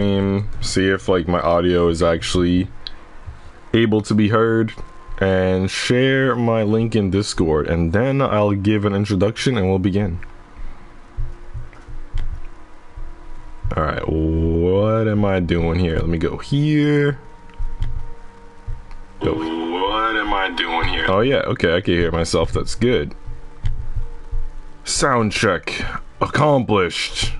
see if like my audio is actually able to be heard, and share my link in Discord, and then I'll give an introduction and we'll begin. Alright, what am I doing here? Let me go here. Go. What am I doing here? Oh yeah, okay, I can hear myself, that's good. Sound check accomplished.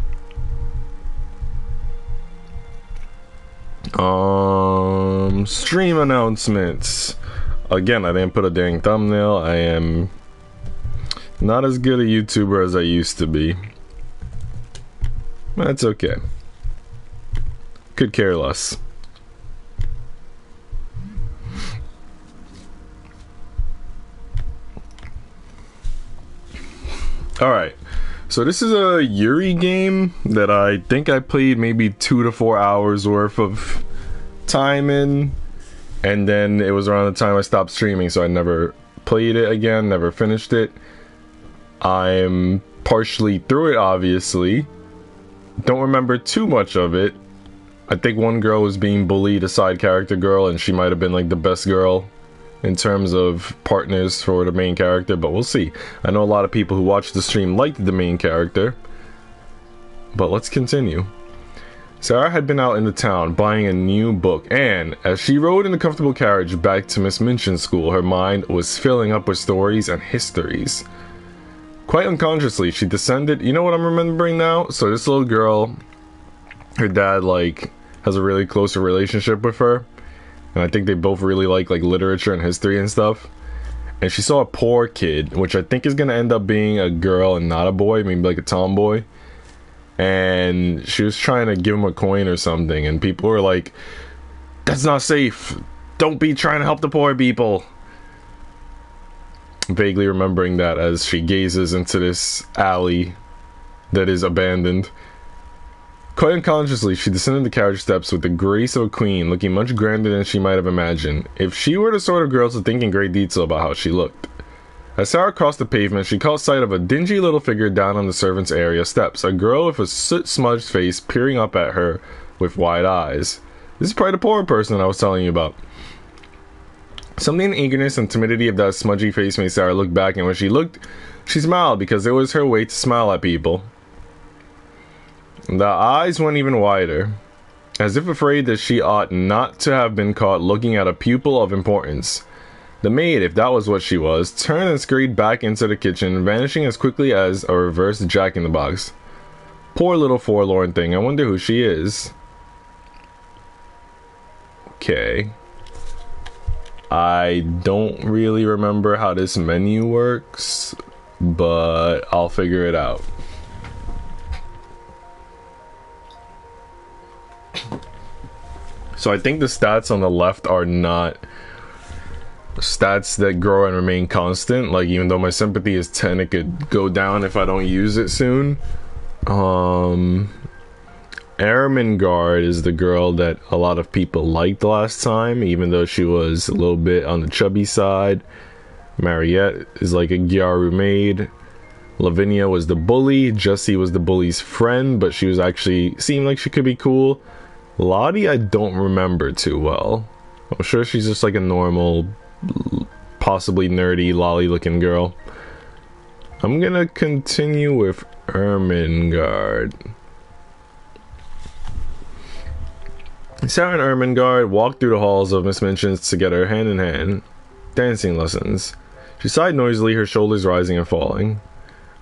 Stream announcements. Again, I didn't put a dang thumbnail. I am not as good a YouTuber as I used to be. That's okay. Could care less. Alright, so this is a Yuri game that I think I played maybe 2 to 4 hours worth of time in, and then it was around the time I stopped streaming, so I never played it again, never finished it. I'm partially through it, obviously. Don't remember too much of it. I think one girl was being bullied, a side character girl, and she might have been like the best girl in terms of partners for the main character, but we'll see. I know a lot of people who watched the stream liked the main character, but let's continue. Sarah had been out in the town buying a new book, and as she rode in a comfortable carriage back to Miss Minchin's school, her mind was filling up with stories and histories. Quite unconsciously, she descended. You know what I'm remembering now? So this little girl, her dad like has a really close relationship with her, and I think they both really like literature and history and stuff. And she saw a poor kid, which I think is gonna end up being a girl and not a boy, maybe like a tomboy. And she was trying to give him a coin or something, and people were like, "That's not safe. Don't be trying to help the poor people." Vaguely remembering that as she gazes into this alley that is abandoned. Quite unconsciously, she descended the carriage steps with the grace of a queen, looking much grander than she might have imagined, if she were the sort of girl to think in great detail about how she looked. As Sarah crossed the pavement, she caught sight of a dingy little figure down on the servants' area steps, a girl with a soot-smudged face peering up at her with wide eyes. This is probably the poor person that I was telling you about. Something in the eagerness and timidity of that smudgy face made Sarah look back, and when she looked, she smiled because it was her way to smile at people. The eyes went even wider, as if afraid that she ought not to have been caught looking at a pupil of importance. The maid, if that was what she was, turned and scurried back into the kitchen, vanishing as quickly as a reversed Jack-in-the-Box. Poor little forlorn thing, I wonder who she is. Okay. I don't really remember how this menu works, but I'll figure it out. So I think the stats on the left are not stats that grow and remain constant. Like, even though my sympathy is 10, it could go down if I don't use it soon. Ermengarde is the girl that a lot of people liked last time, even though she was a little bit on the chubby side. Mariette is like a Gyaru maid. Lavinia was the bully. Jessie was the bully's friend, but she was actually seemed like she could be cool. Lottie I don't remember too well. I'm sure she's just like a normal, possibly nerdy, lolly looking girl. I'm gonna continue with Ermengarde. Sarah and Ermengarde walked through the halls of Miss Minchin's together, hand in hand. Dancing lessons. She sighed noisily, her shoulders rising and falling.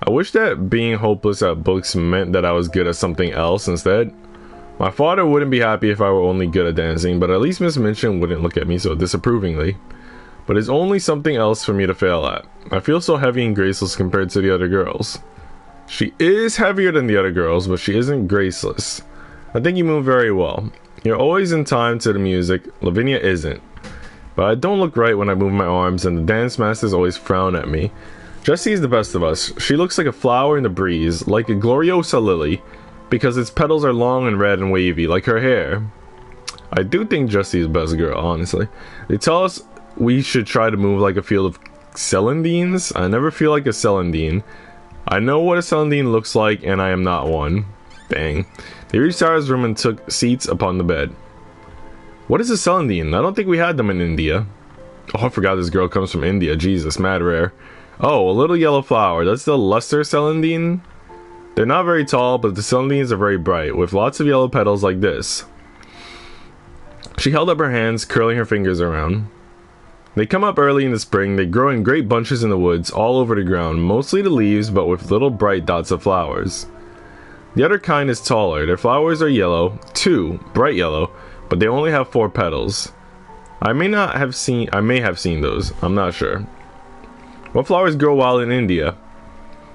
I wish that being hopeless at books meant that I was good at something else instead. My father wouldn't be happy if I were only good at dancing, but at least Miss Minchin wouldn't look at me so disapprovingly. But it's only something else for me to fail at. I feel so heavy and graceless compared to the other girls. She is heavier than the other girls, but she isn't graceless. I think you move very well. You're always in time to the music. Lavinia isn't. But I don't look right when I move my arms, and the dance masters always frown at me. Jessie is the best of us. She looks like a flower in the breeze, like a gloriosa lily, because its petals are long and red and wavy, like her hair. I do think Jessie is the best girl, honestly. They tell us we should try to move like a field of celandines. I never feel like a celandine. I know what a celandine looks like, and I am not one. Dang. They reached Sarah's room and took seats upon the bed. What is a celandine? I don't think we had them in India. Oh, I forgot this girl comes from India. Jesus, mad rare. Oh, a little yellow flower. That's the lesser celandine? They're not very tall, but the celandines are very bright, with lots of yellow petals like this. She held up her hands, curling her fingers around. They come up early in the spring. They grow in great bunches in the woods, all over the ground, mostly the leaves, but with little bright dots of flowers. The other kind is taller. Their flowers are yellow, too, bright yellow, but they only have 4 petals. I may have seen those. I'm not sure. What flowers grow wild in India?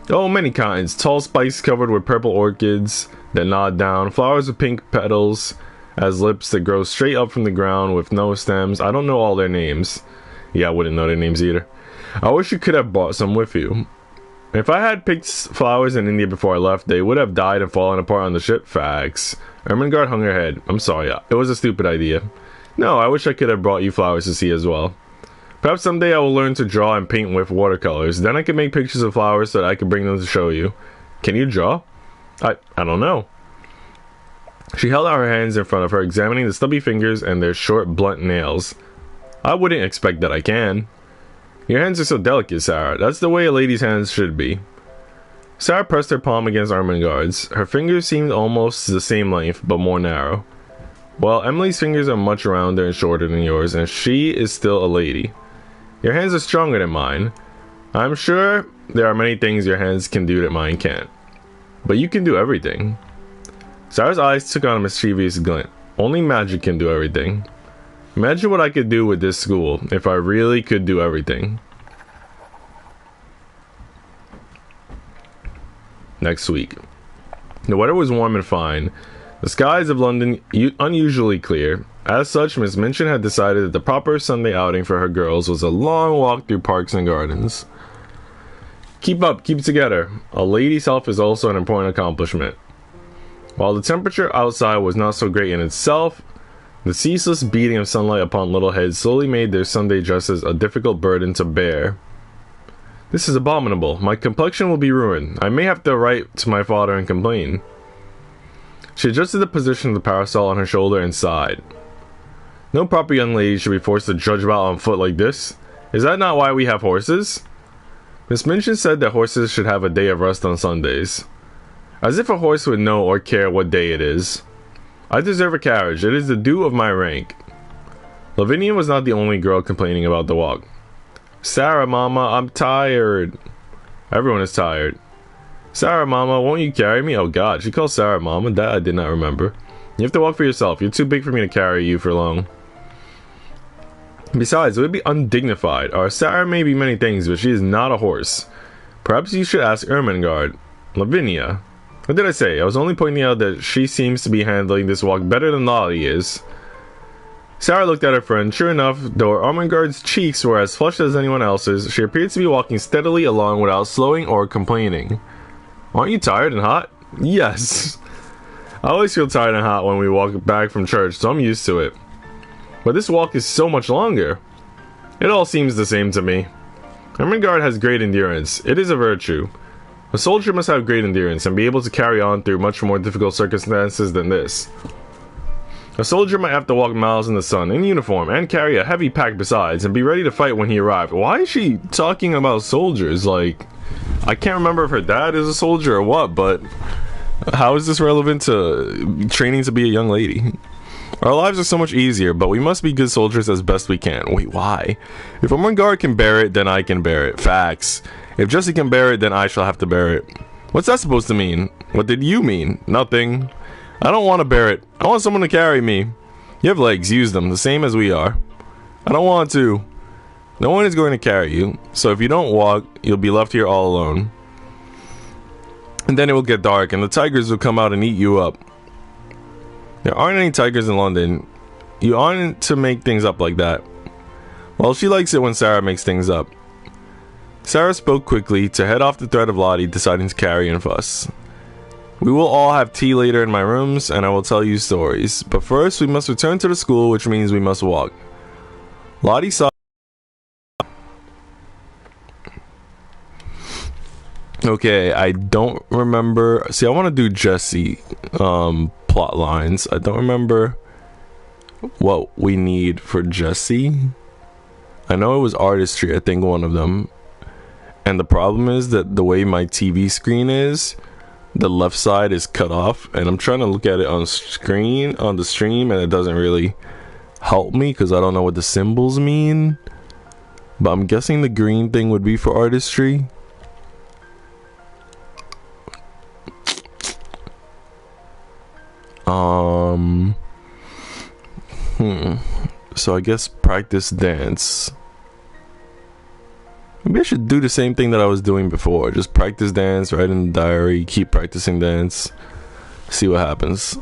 Oh, many kinds. Tall spikes covered with purple orchids that nod down. Flowers with pink petals as lips that grow straight up from the ground with no stems. I don't know all their names. Yeah, I wouldn't know their names either. I wish you could have brought some with you. If I had picked flowers in India before I left, they would have died and fallen apart on the ship. Facts. Ermengarde hung her head. I'm sorry, it was a stupid idea. No, I wish I could have brought you flowers to see as well. Perhaps someday I will learn to draw and paint with watercolors. Then I can make pictures of flowers so that I can bring them to show you. Can you draw? I don't know. She held out her hands in front of her, examining the stubby fingers and their short, blunt nails. I wouldn't expect that I can. Your hands are so delicate, Sarah. That's the way a lady's hands should be. Sarah pressed her palm against Ermengarde's. Her fingers seemed almost the same length, but more narrow. Well, Emily's fingers are much rounder and shorter than yours, and she is still a lady. Your hands are stronger than mine. I'm sure there are many things your hands can do that mine can't. But you can do everything. Sarah's eyes took on a mischievous glint. Only magic can do everything. Imagine what I could do with this school if I really could do everything. Next week. The weather was warm and fine. The skies of London unusually clear. As such, Miss Minchin had decided that the proper Sunday outing for her girls was a long walk through parks and gardens. Keep up, keep together. A lady's health is also an important accomplishment. While the temperature outside was not so great in itself, the ceaseless beating of sunlight upon little heads slowly made their Sunday dresses a difficult burden to bear. This is abominable. My complexion will be ruined. I may have to write to my father and complain. She adjusted the position of the parasol on her shoulder and sighed. No proper young lady should be forced to trudge about on foot like this. Is that not why we have horses? Miss Minchin said that horses should have a day of rest on Sundays. As if a horse would know or care what day it is. I deserve a carriage. It is the due of my rank. Lavinia was not the only girl complaining about the walk. Sarah, Mama, I'm tired. Everyone is tired. Sarah, Mama, won't you carry me? Oh God, she calls Sarah Mama. That I did not remember. You have to walk for yourself. You're too big for me to carry you for long. Besides, it would be undignified. Our Sarah may be many things, but she is not a horse. Perhaps you should ask Ermengarde. Lavinia. What did I say? I was only pointing out that she seems to be handling this walk better than Lolly is. Sarah looked at her friend. Sure enough, though Ermengarde's cheeks were as flushed as anyone else's, she appeared to be walking steadily along without slowing or complaining. Aren't you tired and hot? Yes. I always feel tired and hot when we walk back from church, so I'm used to it. But this walk is so much longer. It all seems the same to me. Ermengarde has great endurance. It is a virtue. A soldier must have great endurance and be able to carry on through much more difficult circumstances than this. A soldier might have to walk miles in the sun, in uniform, and carry a heavy pack besides, and be ready to fight when he arrived. Why is she talking about soldiers? Like, I can't remember if her dad is a soldier or what, but how is this relevant to training to be a young lady? Our lives are so much easier, but we must be good soldiers as best we can. Wait, why? If Ermengarde can bear it, then I can bear it. Facts. If Jesse can bear it, then I shall have to bear it. What's that supposed to mean? What did you mean? Nothing. I don't want to bear it. I want someone to carry me. You have legs, use them, the same as we are. I don't want to. No one is going to carry you, so if you don't walk, you'll be left here all alone. And then it will get dark, and the tigers will come out and eat you up. There aren't any tigers in London. You aren't to make things up like that. Well, she likes it when Sarah makes things up. Sarah spoke quickly to head off the threat of Lottie deciding to carry and fuss. We will all have tea later in my rooms, and I will tell you stories. But first, we must return to the school, which means we must walk. Lottie saw... Okay, I don't remember. See, I want to do Jesse plot lines. I don't remember what we need for Jesse. I know it was artistry, I think one of them. And the problem is that the way my TV screen is, the left side is cut off, and I'm trying to look at it on the stream, and it doesn't really help me because I don't know what the symbols mean. But I'm guessing the green thing would be for artistry. So I guess practice dance. Maybe I should do the same thing that I was doing before. Just practice dance, write in the diary, keep practicing dance, see what happens.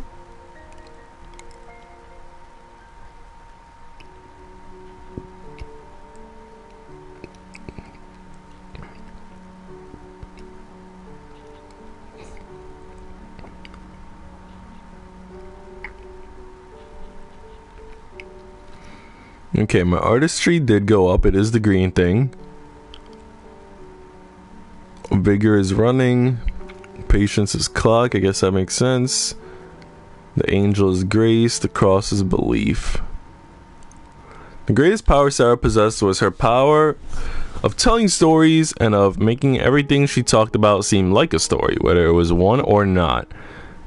Okay, my artistry did go up. It is the green thing. Vigor is running. Patience is clock. I guess that makes sense. The angel is grace. The cross is belief. The greatest power Sarah possessed was her power of telling stories and of making everything she talked about seem like a story, whether it was one or not.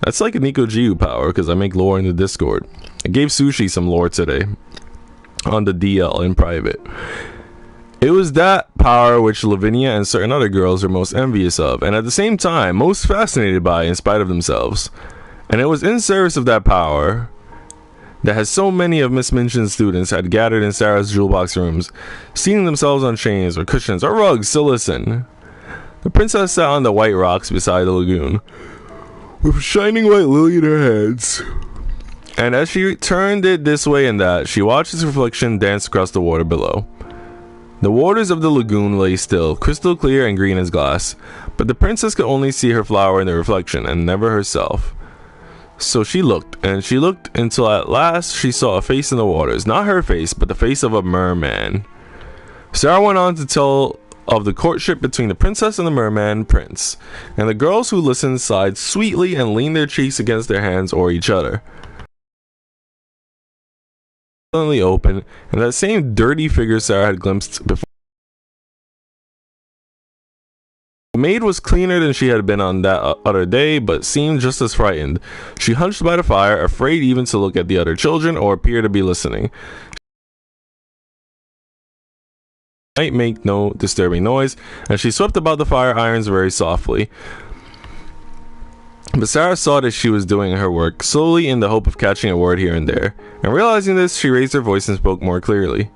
That's like a Nico Kirby power, because I make lore in the Discord. I gave Sushi some lore today on the DL in private. It was that power which Lavinia and certain other girls are most envious of, and at the same time most fascinated by in spite of themselves. And it was in service of that power that has so many of Miss Minchin's students had gathered in Sarah's jewel box rooms, seating themselves on chains or cushions or rugs to listen. The princess sat on the white rocks beside the lagoon, with a shining white lily in her hands. And as she turned it this way and that, she watched its reflection dance across the water below. The waters of the lagoon lay still, crystal clear and green as glass, but the princess could only see her flower in the reflection and never herself. So she looked, and she looked until at last she saw a face in the waters. Not her face, but the face of a merman. Sarah went on to tell of the courtship between the princess and the merman prince, and the girls who listened sighed sweetly and leaned their cheeks against their hands or each other. Open, and that same dirty figure Sarah had glimpsed before. The maid was cleaner than she had been on that other day, but seemed just as frightened. She hunched by the fire, afraid even to look at the other children or appear to be listening. She might make no disturbing noise, and she swept about the fire irons very softly. But Sarah saw that she was doing her work slowly in the hope of catching a word here and there, and realizing this, she raised her voice and spoke more clearly.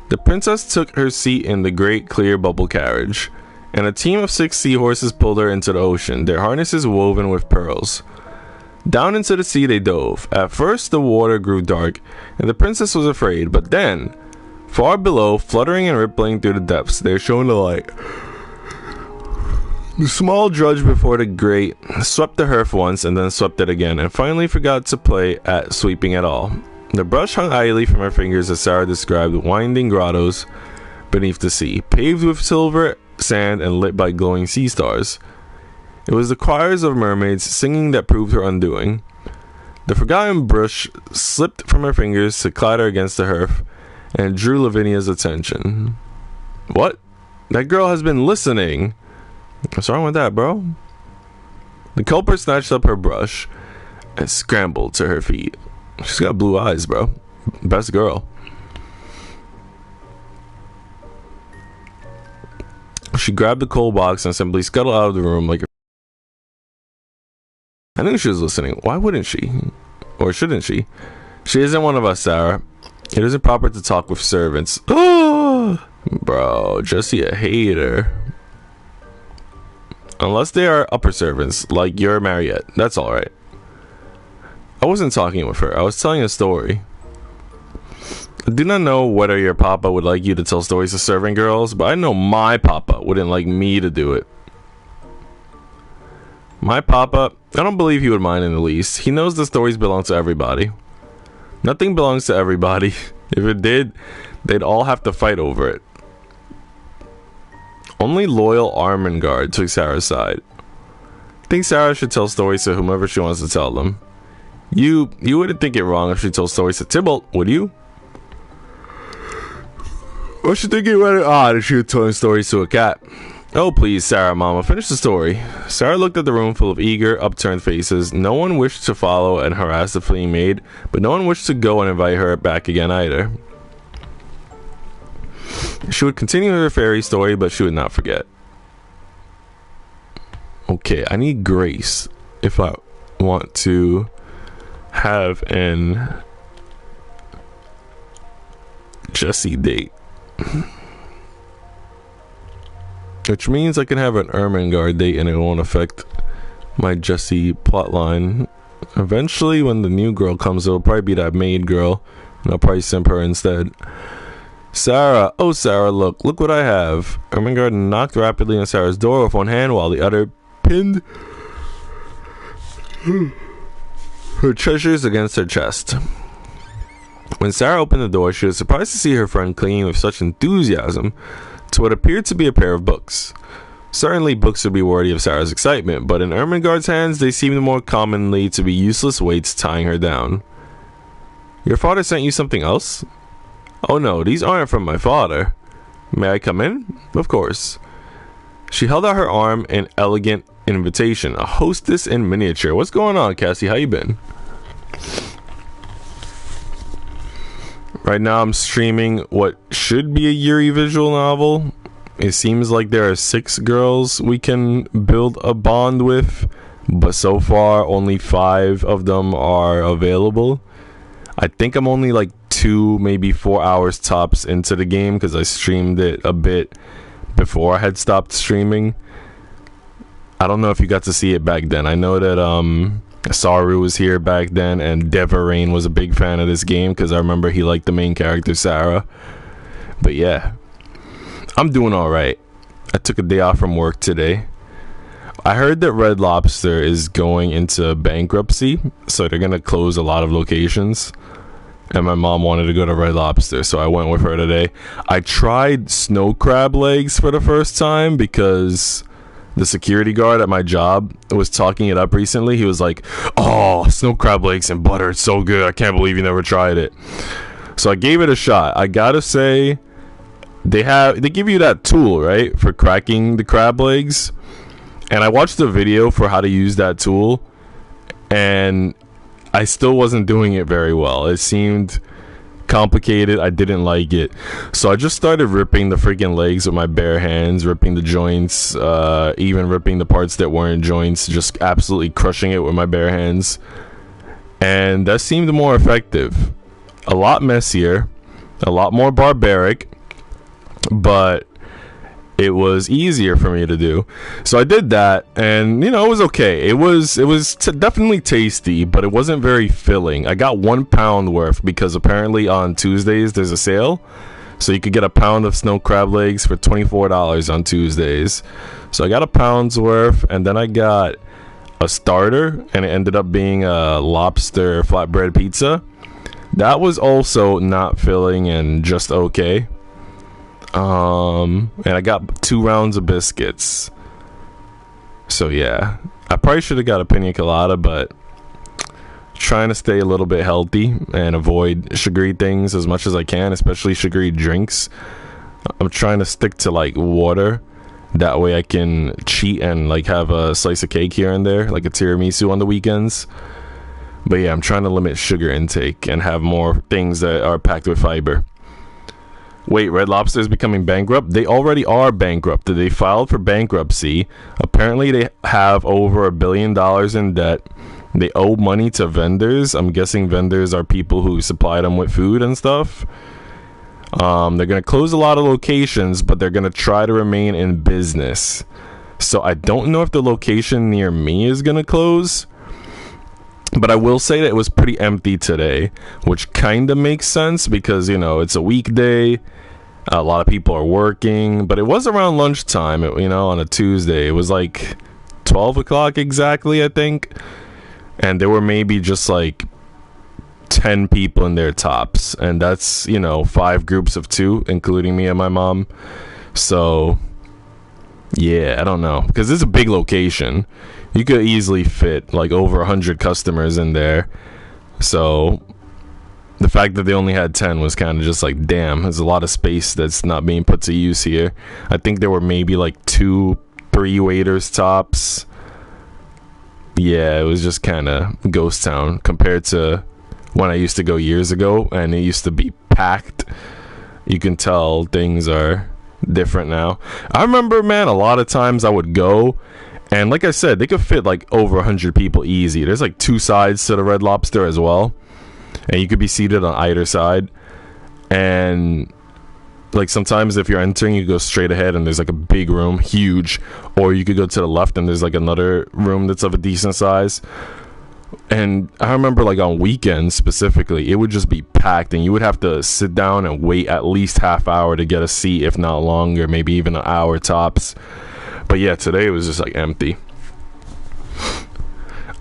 The princess took her seat in the great clear bubble carriage, and a team of 6 seahorses pulled her into the ocean, their harnesses woven with pearls. Down into the sea they dove. At first the water grew dark, and the princess was afraid, but then, far below, fluttering and rippling through the depths, there shone a light. The small drudge before the grate swept the hearth once and then swept it again, and finally forgot to play at sweeping at all. The brush hung idly from her fingers as Sarah described winding grottos beneath the sea, paved with silver sand and lit by glowing sea stars. It was the choirs of mermaids singing that proved her undoing. The forgotten brush slipped from her fingers to clatter against the hearth and drew Lavinia's attention. What? That girl has been listening! What's wrong with that, bro? The culprit snatched up her brush and scrambled to her feet. She's got blue eyes, bro. Best girl. She grabbed the coal box and simply scuttled out of the room like a... I knew she was listening. Why wouldn't she? Or shouldn't she? She isn't one of us, Sarah. It isn't proper to talk with servants. Bro, Jesse a hater. Unless they are upper servants, like your Mariette. That's alright. I wasn't talking with her. I was telling a story. I do not know whether your papa would like you to tell stories to servant girls, but I know my papa wouldn't like me to do it. My papa, I don't believe he would mind in the least. He knows the stories belong to everybody. Nothing belongs to everybody. If it did, they'd all have to fight over it. Only loyal Armengard took Sarah's side. I think Sarah should tell stories to whomever she wants to tell them. You wouldn't think it wrong if she told stories to Tybalt, would you? Or should think it rather odd if she was telling stories to a cat? Oh please, Sarah, Mama, finish the story. Sarah looked at the room full of eager, upturned faces. No one wished to follow and harass the fleeing maid, but no one wished to go and invite her back again either. She would continue her fairy story, but she would not forget. Okay, I need grace if I want to have an Jessie date. Which means I can have an Ermengarde date and it won't affect my Jessie plotline. Eventually, when the new girl comes, it'll probably be that maid girl, and I'll probably simp her instead. Sarah, oh Sarah, look what I have. Ermengarde knocked rapidly on Sarah's door with one hand while the other pinned her treasures against her chest. When Sarah opened the door, she was surprised to see her friend clinging with such enthusiasm to what appeared to be a pair of books. Certainly books would be worthy of Sarah's excitement, but in Ermengarde's hands they seemed more commonly to be useless weights tying her down. Your father sent you something else? Oh no, these aren't from my father. May I come in? Of course. She held out her arm in elegant invitation. A hostess in miniature. What's going on, Cassie? How you been? Right now I'm streaming what should be a Yuri visual novel. It seems like there are 6 girls we can build a bond with, but so far only 5 of them are available. I think I'm only like 2, maybe 4 hours tops into the game because I streamed it a bit before I had stopped streaming. I don't know if you got to see it back then. I know that Saru was here back then, and Devarain was a big fan of this game because I remember he liked the main character Sarah. But yeah, I'm doing alright. I took a day off from work today. I heard that Red Lobster is going into bankruptcy, so they're gonna close a lot of locations, and my mom wanted to go to Red Lobster, so I went with her today. I tried snow crab legs for the first time because the security guard at my job was talking it up recently. He was like, oh, snow crab legs and butter, it's so good, I can't believe you never tried it. So I gave it a shot. I gotta say, they give you that tool, right, for cracking the crab legs, and I watched the video for how to use that tool, and I still wasn't doing it very well. It seemed complicated. I didn't like it, so I just started ripping the freaking legs with my bare hands, ripping the joints, even ripping the parts that weren't joints, just absolutely crushing it with my bare hands, and that seemed more effective. A lot messier, a lot more barbaric, but it was easier for me to do. So I did that, and you know, it was okay. It was definitely tasty, but it wasn't very filling. I got 1 pound worth because apparently on Tuesdays there's a sale, so you could get a pound of snow crab legs for $24 on Tuesdays. So I got a pound's worth, and then I got a starter, and it ended up being a lobster flatbread pizza. That was also not filling and just okay. And I got 2 rounds of biscuits. So yeah, I probably should have got a pina colada, but trying to stay a little bit healthy and avoid sugary things as much as I can, especially sugary drinks. I'm trying to stick to like water. That way I can cheat and like have a slice of cake here and there, like a tiramisu on the weekends. But yeah, I'm trying to limit sugar intake and have more things that are packed with fiber. Wait, Red Lobster is becoming bankrupt? They already are bankrupt. They filed for bankruptcy. Apparently they have over $1 billion in debt. They owe money to vendors. I'm guessing vendors are people who supply them with food and stuff. They're going to close a lot of locations, but they're going to try to remain in business. So I don't know if the location near me is going to close. But I will say that it was pretty empty today, which kind of makes sense because, you know, it's a weekday. A lot of people are working, but it was around lunchtime, you know, on a Tuesday. It was like 12 o'clock exactly, I think. And there were maybe just like 10 people in their tops. And that's, you know, 5 groups of 2, including me and my mom. So Yeah, I don't know, because it's a big location. You could easily fit like over 100 customers in there. So the fact that they only had 10 was kind of just like, damn, there's a lot of space that's not being put to use here. I think there were maybe like 2-3 waiters tops. Yeah, it was just kind of ghost town compared to when I used to go years ago, and it used to be packed. You can tell things are different now. I remember, man, a lot of times I would go, and like I said, they could fit like over 100 people easy. There's like 2 sides to the Red Lobster as well, and you could be seated on either side. And like sometimes if you're entering, you go straight ahead and there's like a big room, huge, or you could go to the left and there's like another room that's of a decent size. And I remember like on weekends specifically, it would just be packed, and you would have to sit down and wait at least half hour to get a seat, if not longer, maybe even an hour tops. But yeah, today it was just like empty.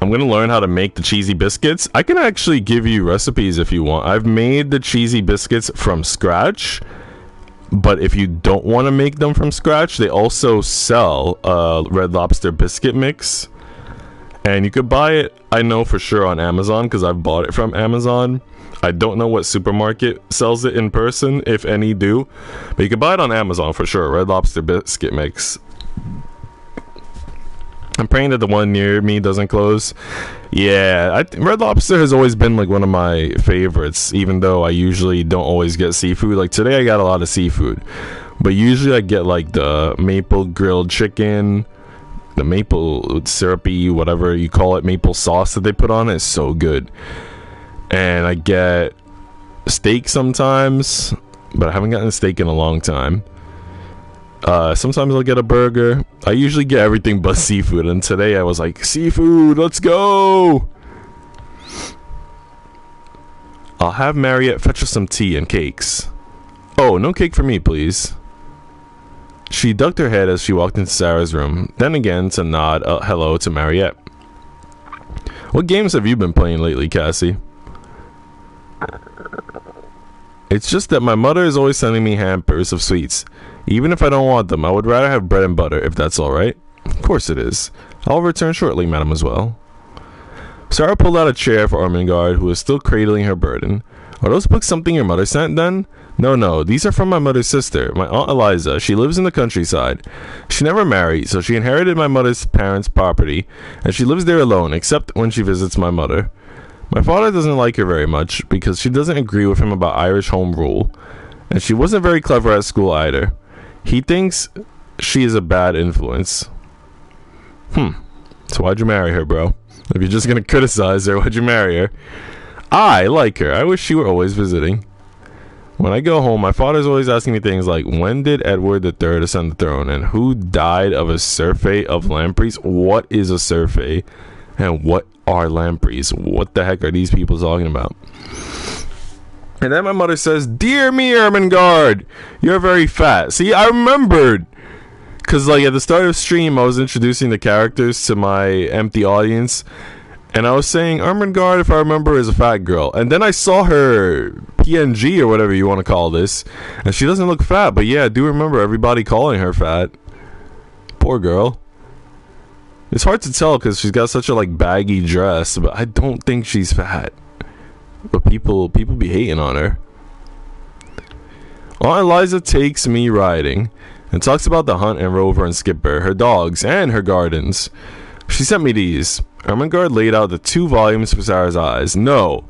I'm gonna learn how to make the cheesy biscuits. I can actually give you recipes if you want. I've made the cheesy biscuits from scratch, but if you don't want to make them from scratch, they also sell a Red Lobster biscuit mix. And you could buy it, I know for sure, on Amazon, because I've bought it from Amazon. I don't know what supermarket sells it in person, if any do. But you can buy it on Amazon for sure, Red Lobster biscuit mix. I'm praying that the one near me doesn't close. Yeah, Red Lobster has always been like one of my favorites, even though I usually don't always get seafood. Like today I got a lot of seafood, but usually I get like the maple grilled chicken, the maple syrupy, whatever you call it, maple sauce that they put on it is so good. And I get steak sometimes, but I haven't gotten a steak in a long time. Sometimes I'll get a burger. I usually get everything but seafood, and today I was like, seafood, let's go. I'll have Mariette fetch us some tea and cakes. Oh, no cake for me, please. She ducked her head as she walked into Sarah's room, then again to nod hello to Mariette. What games have you been playing lately, Cassie? It's just that my mother is always sending me hampers of sweets. Even if I don't want them, I would rather have bread and butter, if that's alright. Of course it is. I'll return shortly, mademoiselle. Sarah pulled out a chair for Ermengarde, who was still cradling her burden. Are those books something your mother sent, then? No, these are from my mother's sister, my Aunt Eliza. She lives in the countryside. She never married, so she inherited my mother's parents' property, and she lives there alone, except when she visits my mother. My father doesn't like her very much, because she doesn't agree with him about Irish home rule, and she wasn't very clever at school either. He thinks she is a bad influence. So why'd you marry her, bro? If you're just gonna criticize her, why'd you marry her? I like her. I wish she were always visiting. When I go home, my father's always asking me things like, when did Edward III ascend the throne? And who died of a surfeit of lampreys? What is a surfeit? And what are lampreys? What the heck are these people talking about? And then my mother says, dear me, Ermengarde, you're very fat. See, I remembered. Because like at the start of stream, I was introducing the characters to my empty audience. And I was saying, Ermengarde, if I remember, is a fat girl. And then I saw her PNG or whatever you want to call this. And she doesn't look fat. But yeah, I do remember everybody calling her fat. Poor girl. It's hard to tell because she's got such a like baggy dress. But I don't think she's fat. But people be hating on her. Aunt Eliza takes me riding. And talks about the hunt and Rover and Skipper. Her dogs and her gardens. She sent me these. Ermengarde laid out the 2 volumes for Sarah's eyes. No,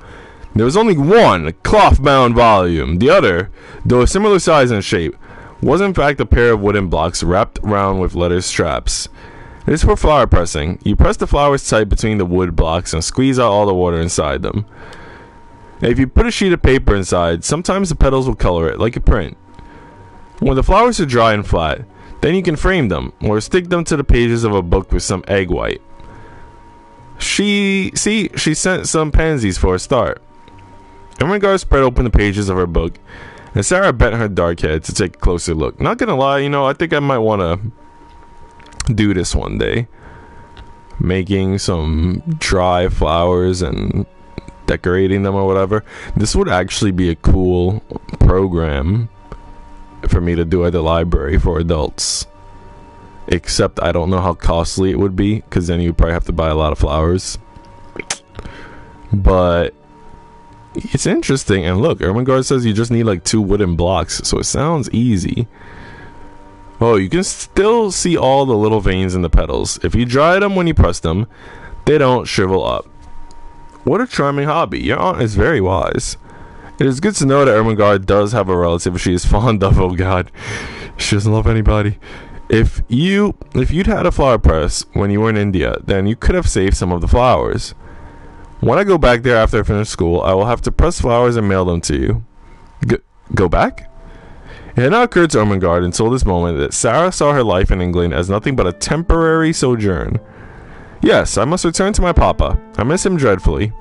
there was only one cloth-bound volume. The other, though a similar size and shape, was in fact a pair of wooden blocks wrapped round with leather straps. It is for flower pressing. You press the flowers tight between the wood blocks and squeeze out all the water inside them. And if you put a sheet of paper inside, sometimes the petals will color it, like a print. When the flowers are dry and flat, then you can frame them, or stick them to the pages of a book with some egg white. She sent some pansies for a start. Ermengarde spread open the pages of her book, and Sarah bent her dark head to take a closer look. Not gonna lie, I think I might want to do this one day. Making some dry flowers and decorating them or whatever. This would actually be a cool program for me to do at the library for adults. except I don't know how costly it would be, because then you'd probably have to buy a lot of flowers. But it's interesting. And look, Ermengarde says you just need like 2 wooden blocks, so it sounds easy. Oh, you can still see all the little veins in the petals. If you dry them when you press them, they don't shrivel up. What a charming hobby. Your aunt is very wise. It is good to know that Ermengarde does have a relative she is fond of. Oh god, she doesn't love anybody. If you'd had a flower press when you were in India, then you could have saved some of the flowers. When I go back there after I finish school, I will have to press flowers and mail them to you. Go back? It had not occurred to Ermengarde until this moment that Sarah saw her life in England as nothing but a temporary sojourn. Yes, I must return to my papa. I miss him dreadfully.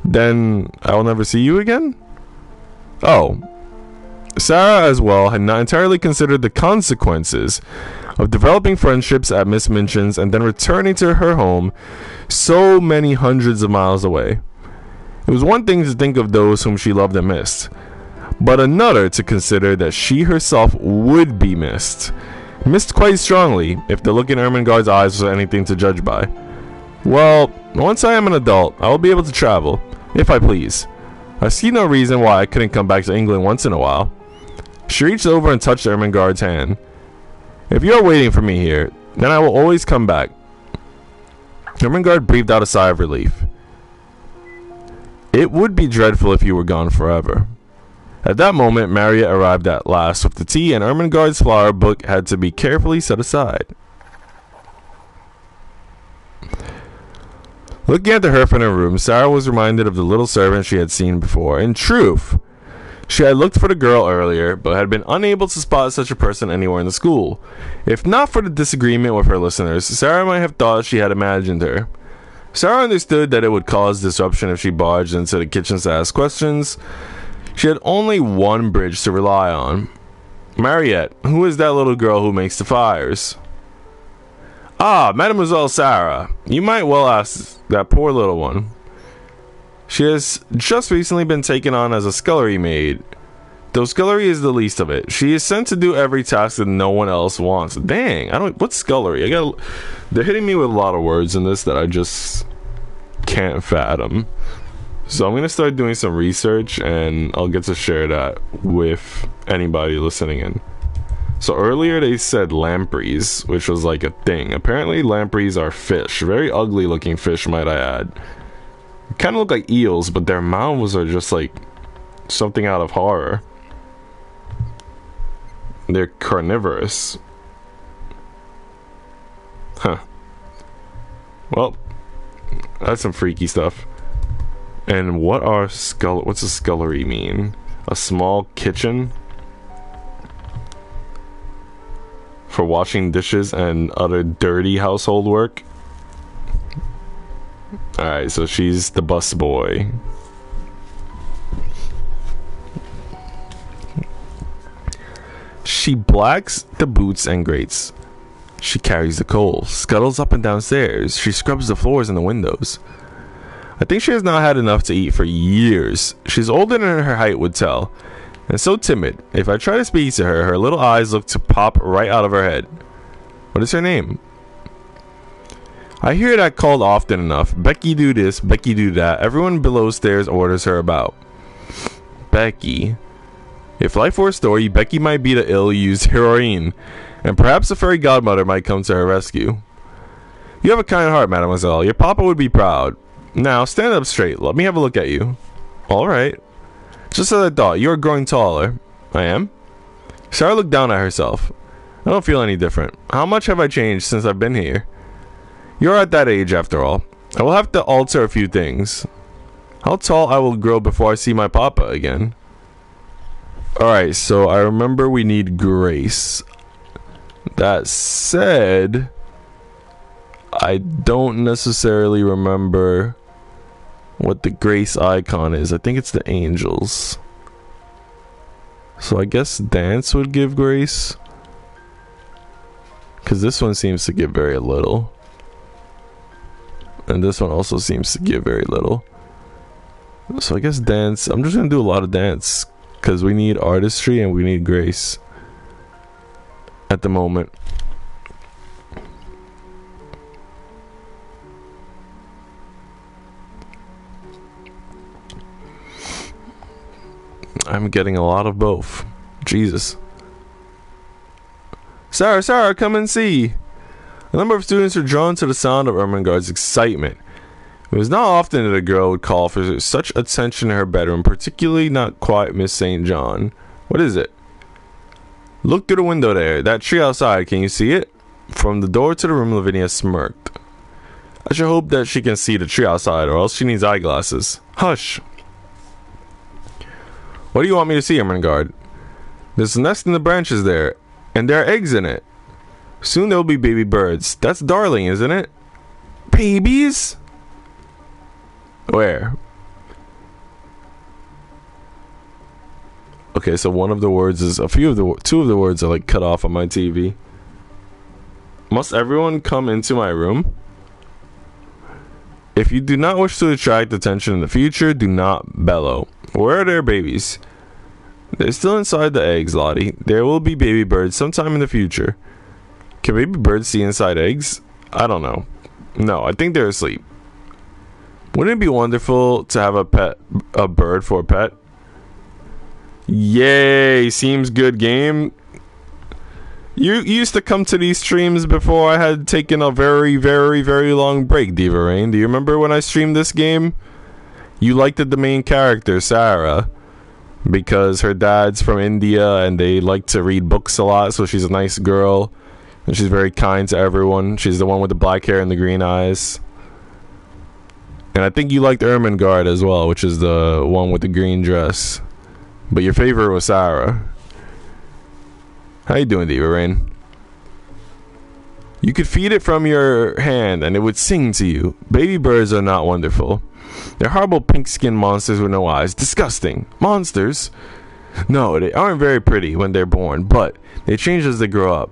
Then I will never see you again? Oh. Sarah, as well, had not entirely considered the consequences of developing friendships at Miss Minchin's and then returning to her home so many hundreds of miles away. It was one thing to think of those whom she loved and missed, but another to consider that she herself would be missed quite strongly, if the look in Ermengarde's eyes was anything to judge by. Well, once I am an adult, I will be able to travel, if I please. I see no reason why I couldn't come back to England once in a while. She reached over and touched Ermengarde's hand. If you are waiting for me here, then I will always come back. Ermengarde breathed out a sigh of relief. It would be dreadful if you were gone forever. At that moment, Mariette arrived at last with the tea, and Ermengarde's flower book had to be carefully set aside. Looking at the hearth in her room, Sarah was reminded of the little servant she had seen before. In truth, she had looked for the girl earlier, but had been unable to spot such a person anywhere in the school. If not for the disagreement with her listeners, Sarah might have thought she had imagined her. Sarah understood that it would cause disruption if she barged into the kitchen to ask questions. She had only one bridge to rely on. Mariette, who is that little girl who makes the fires? Ah, Mademoiselle Sarah. You might well ask that poor little one. She has just recently been taken on as a scullery maid. Though scullery is the least of it. She is sent to do every task that no one else wants. Dang, what's scullery? They're hitting me with a lot of words in this that I just can't fathom. So I'm gonna start doing some research, and I'll get to share that with anybody listening in. So earlier they said lampreys, which was like a thing. Apparently lampreys are fish. Very ugly looking fish, might I add. Kind of look like eels, but their mouths are just like something out of horror. They're carnivorous. Huh. Well, that's some freaky stuff. And what's a scullery mean? A small kitchen for washing dishes and other dirty household work. Alright, so she's the bus boy. She blacks the boots and grates. She carries the coal, scuttles up and down stairs. She scrubs the floors and the windows. I think she has not had enough to eat for years. She's older than her height would tell, and so timid. If I try to speak to her, her little eyes look to pop right out of her head. What is her name? I hear that called often enough. Becky do this, Becky do that. Everyone below stairs orders her about. Becky. If life were a story, Becky might be the ill-used heroine, and perhaps a fairy godmother might come to her rescue. You have a kind heart, mademoiselle. Your papa would be proud. Now, stand up straight. Let me have a look at you. Alright. Just as I thought, you are growing taller. I am? Sarah looked down at herself. I don't feel any different. How much have I changed since I've been here? You're at that age, after all. I will have to alter a few things. How tall I will grow before I see my papa again. Alright, so I remember we need grace. That said, I don't necessarily remember what the grace icon is. I think it's the angels. So I guess dance would give grace, because this one seems to give very little, and this one also seems to give very little. So I guess dance. I'm just gonna do a lot of dance, because we need artistry and we need grace at the moment. I'm getting a lot of both. Jesus. Sarah, come and see. A number of students are drawn to the sound of Ermengarde's excitement. It was not often that a girl would call for such attention in her bedroom, particularly not quiet Miss St. John. What is it? Look through the window there. That tree outside, can you see it? From the door to the room, Lavinia smirked. I should hope that she can see the tree outside, or else she needs eyeglasses. Hush. What do you want me to see, Ermengarde? There's a nest in the branches there, and there are eggs in it. Soon there will be baby birds. That's darling, isn't it? Babies? Where? Okay, so one of the words is two of the words are like cut off on my TV. Must everyone come into my room? If you do not wish to attract attention in the future, do not bellow. Where are their babies? They're still inside the eggs, Lottie. There will be baby birds sometime in the future. Can baby birds see inside eggs? I don't know. No, I think they're asleep. Wouldn't it be wonderful to have a bird for a pet? Yay, seems good game. You used to come to these streams before I had taken a very, very, very long break, Diva Rain. Do you remember when I streamed this game? You liked the main character, Sarah, because her dad's from India and they like to read books a lot, so she's a nice girl and she's very kind to everyone. She's the one with the black hair and the green eyes. And I think you liked Ermengarde as well, which is the one with the green dress. But your favorite was Sarah. How you doing, Diva Rain? You could feed it from your hand and it would sing to you. Baby birds are not wonderful. They're horrible pink-skinned monsters with no eyes. Disgusting. Monsters? No, they aren't very pretty when they're born, but they change as they grow up.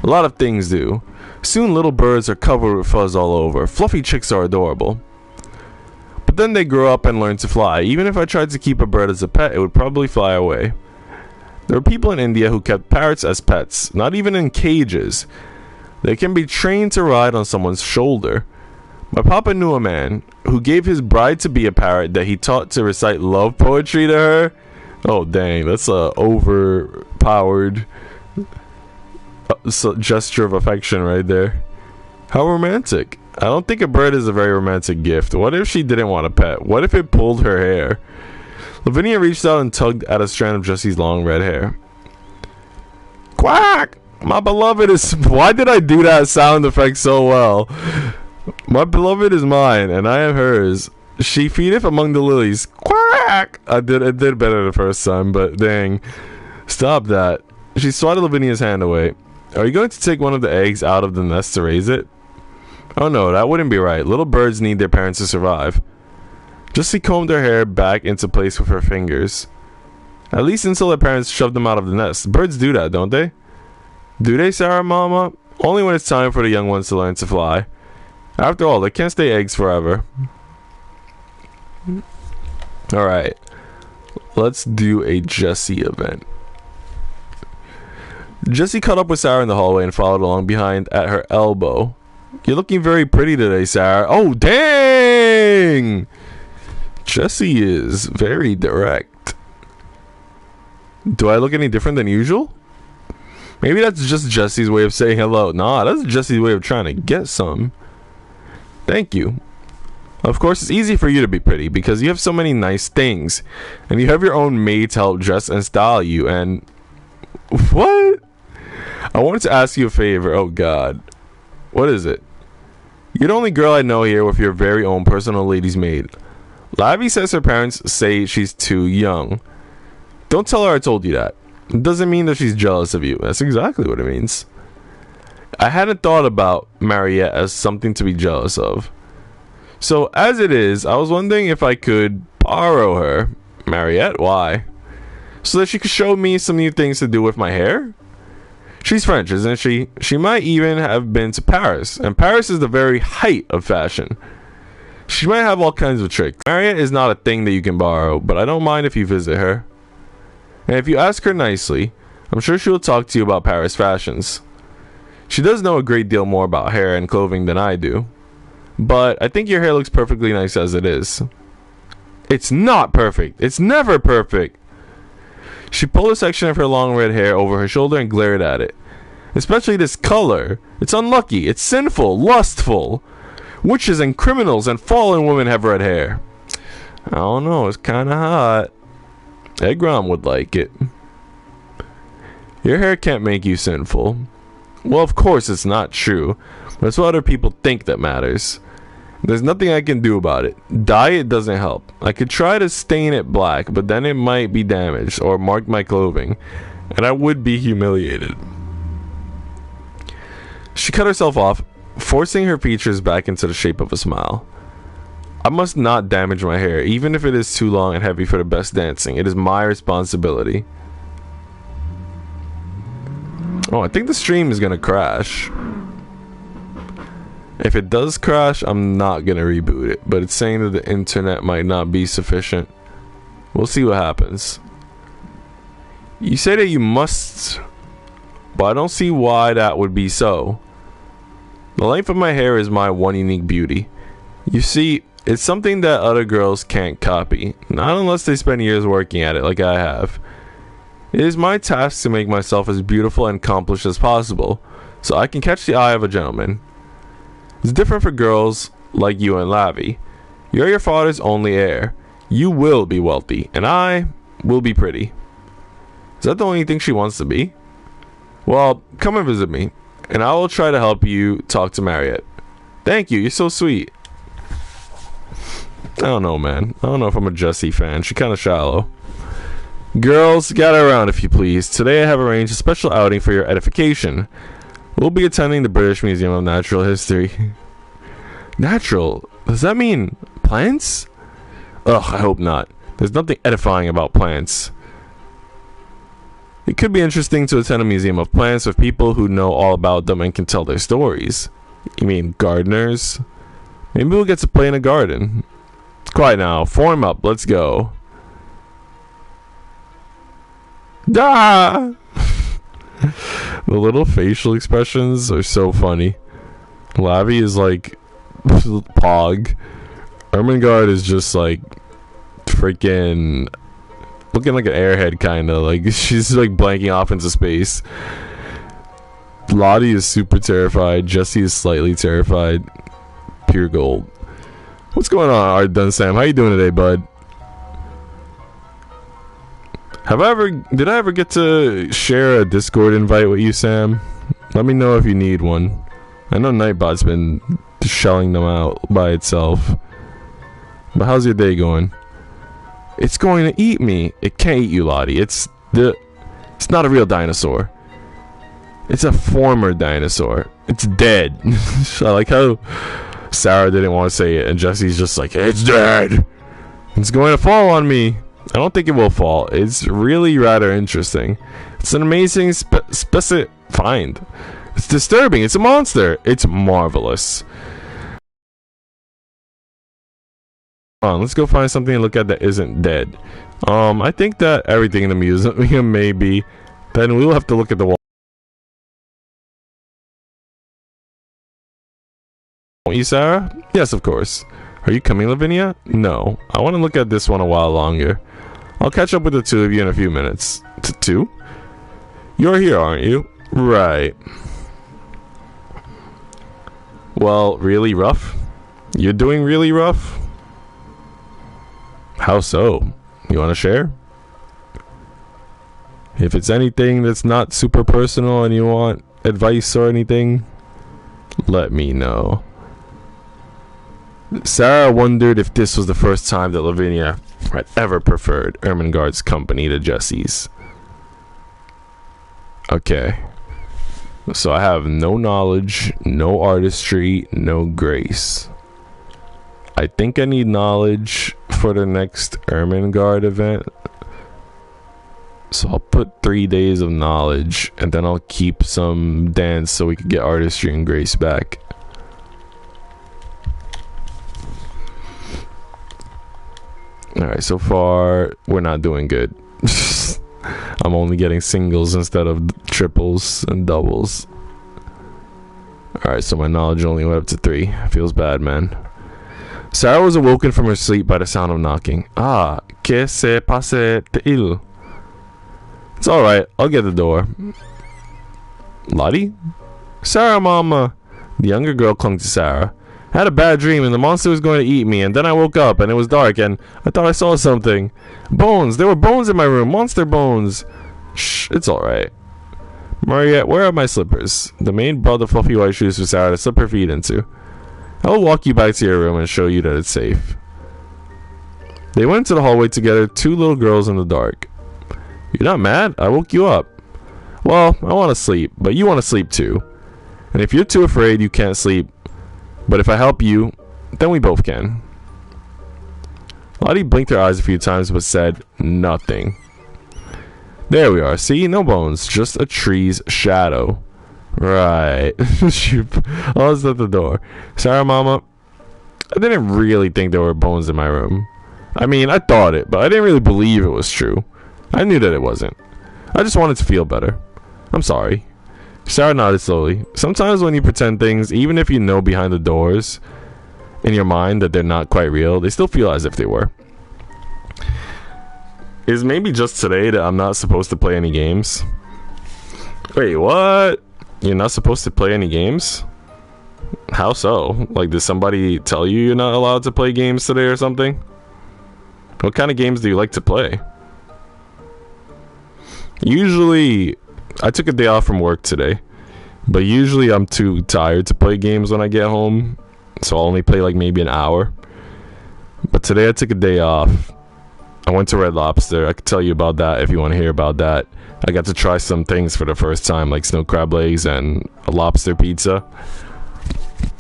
A lot of things do. Soon little birds are covered with fuzz all over. Fluffy chicks are adorable. But then they grow up and learn to fly. Even if I tried to keep a bird as a pet, it would probably fly away. There are people in India who kept parrots as pets, not even in cages. They can be trained to ride on someone's shoulder. My papa knew a man who gave his bride to be a parrot that he taught to recite love poetry to her. Oh dang, that's a overpowered gesture of affection right there. How romantic. I don't think a bird is a very romantic gift. What if she didn't want a pet? What if it pulled her hair? Lavinia reached out and tugged at a strand of Jessie's long red hair. Quack! My beloved is... Why did I do that sound effect so well? My beloved is mine, and I am hers. She feedeth among the lilies. Quack! It did better the first time, but dang. Stop that. She swatted Lavinia's hand away. Are you going to take one of the eggs out of the nest to raise it? Oh no, that wouldn't be right. Little birds need their parents to survive. Jessie combed her hair back into place with her fingers. At least until their parents shoved them out of the nest. Birds do that, don't they? Do they, Sarah Mama? Only when it's time for the young ones to learn to fly. After all, they can't stay eggs forever. Alright. Let's do a Jessie event. Jessie caught up with Sarah in the hallway and followed along behind at her elbow. You're looking very pretty today, Sarah. Oh, dang! Jessie is very direct. Do I look any different than usual? Maybe that's just Jessie's way of saying hello. Nah, that's Jessie's way of trying to get some. Thank you. Of course, it's easy for you to be pretty because you have so many nice things. And you have your own maid to help dress and style you and... What? I wanted to ask you a favor. Oh, God. What is it? You're the only girl I know here with your very own personal lady's maid. Lavi says her parents say she's too young. Don't tell her I told you that. It doesn't mean that she's jealous of you. That's exactly what it means. I hadn't thought about Mariette as something to be jealous of. So, as it is, I was wondering if I could borrow her. Mariette? Why? So that she could show me some new things to do with my hair? She's French, isn't she? She might even have been to Paris. And Paris is the very height of fashion. She might have all kinds of tricks. Mariette is not a thing that you can borrow, but I don't mind if you visit her. And if you ask her nicely, I'm sure she will talk to you about Paris fashions. She does know a great deal more about hair and clothing than I do. But I think your hair looks perfectly nice as it is. It's not perfect. It's never perfect. She pulled a section of her long red hair over her shoulder and glared at it. Especially this color. It's unlucky. It's sinful. Lustful. Witches and criminals and fallen women have red hair. I don't know. It's kind of hot. Egrom would like it. Your hair can't make you sinful. Well, of course it's not true. But it's what other people think that matters. There's nothing I can do about it. Dye it doesn't help. I could try to stain it black, but then it might be damaged or mark my clothing. And I would be humiliated. She cut herself off, forcing her features back into the shape of a smile. I must not damage my hair, even if it is too long and heavy for the best dancing. It is my responsibility. Oh, I think the stream is gonna crash. If it does crash, I'm not gonna reboot it, but it's saying that the internet might not be sufficient. We'll see what happens. You say that you must, but I don't see why that would be so. The length of my hair is my one unique beauty. You see, it's something that other girls can't copy, not unless they spend years working at it like I have. It is my task to make myself as beautiful and accomplished as possible, so I can catch the eye of a gentleman. It's different for girls like you and Lavi. You're your father's only heir. You will be wealthy, and I will be pretty. Is that the only thing she wants to be? Well, come and visit me, and I will try to help you talk to Marriott. Thank you, you're so sweet. I don't know, man. I don't know if I'm a Jessie fan. She's kind of shallow. Girls, gather around if you please. Today I have arranged a special outing for your edification. We'll be attending the British Museum of Natural History. Natural? Does that mean plants? Ugh, I hope not. There's nothing edifying about plants. It could be interesting to attend a museum of plants with people who know all about them and can tell their stories. You mean gardeners? Maybe we'll get to play in a garden. Quiet now. Form up. Let's go. Da! The little facial expressions are so funny. Lavi is like Pog. Ermengarde is just like freaking looking like an airhead kinda. Like she's like blanking off into space. Lottie is super terrified. Jessie is slightly terrified. Pure gold. What's going on, Art Dun Sam? How you doing today, bud? Did I ever get to share a Discord invite with you, Sam? Let me know if you need one. I know Nightbot's been shelling them out by itself. But how's your day going? It's going to eat me. It can't eat you, Lottie. It's not a real dinosaur. It's a former dinosaur. It's dead. I like how Sarah didn't want to say it, and Jessie's just like, it's dead. It's going to fall on me. I don't think it will fall. It's really rather interesting. It's an amazing find. It's disturbing. It's a monster. It's marvelous. Let's go find something to look at that isn't dead. I think that everything in the museum may be. Then we'll have to look at the wall. Won't you, Sarah? Yes, of course. Are you coming, Lavinia? No. I want to look at this one a while longer. I'll catch up with the two of you in a few minutes. Two? You're here, aren't you? Right. Well, really rough? You're doing really rough? How so? You want to share? If it's anything that's not super personal and you want advice or anything, let me know. Sarah wondered if this was the first time that Lavinia had ever preferred Ermengarde's company to Jessie's. Okay. So I have no knowledge, no artistry, no grace. I think I need knowledge for the next Ermengarde event. So I'll put 3 days of knowledge, and then I'll keep some dance so we can get artistry and grace back. Alright, so far we're not doing good. I'm only getting singles instead of triples and doubles. Alright, so my knowledge only went up to 3. Feels bad, man. Sarah was awoken from her sleep by the sound of knocking. Ah, que se passe-t-il? It's alright, I'll get the door. Lottie? Sarah, mama. The younger girl clung to Sarah. I had a bad dream and the monster was going to eat me, and then I woke up and it was dark and I thought I saw something. Bones! There were bones in my room! Monster bones! Shh, it's alright. Mariette, where are my slippers? The maid brought the fluffy white shoes for Sarah to slip her feet into. I will walk you back to your room and show you that it's safe. They went into the hallway together, two little girls in the dark. You're not mad? I woke you up. Well, I want to sleep, but you want to sleep too. And if you're too afraid, you can't sleep. But if I help you, then we both can. Lottie blinked her eyes a few times but said nothing. There we are. See? No bones. Just a tree's shadow. Right. I was at the door. Sorry, mama. I didn't really think there were bones in my room. I mean, I thought it, but I didn't really believe it was true. I knew that it wasn't. I just wanted to feel better. I'm sorry. Sarah nodded slowly. Sometimes when you pretend things, even if you know behind the doors in your mind that they're not quite real, they still feel as if they were. Is maybe just today that I'm not supposed to play any games? Wait, what? You're not supposed to play any games? How so? Like, did somebody tell you you're not allowed to play games today or something? What kind of games do you like to play? Usually, I took a day off from work today, but usually I'm too tired to play games when I get home, so I'll only play like maybe an hour. But today I took a day off. I went to Red Lobster. I could tell you about that if you want to hear about that. I got to try some things for the first time, like snow crab legs and a lobster pizza.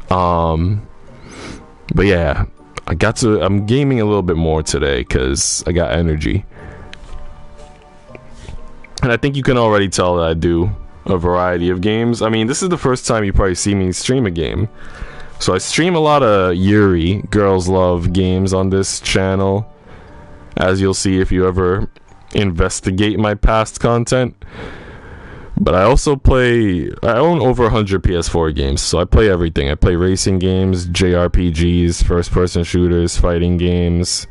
But yeah, I'm gaming a little bit more today because I got energy. And I think you can already tell that I do a variety of games. I mean, this is the first time you probably see me stream a game. So I stream a lot of Yuri, Girls Love games on this channel, as you'll see if you ever investigate my past content. But I also I own over 100 PS4 games, so I play everything. I play racing games, JRPGs, first-person shooters, fighting games,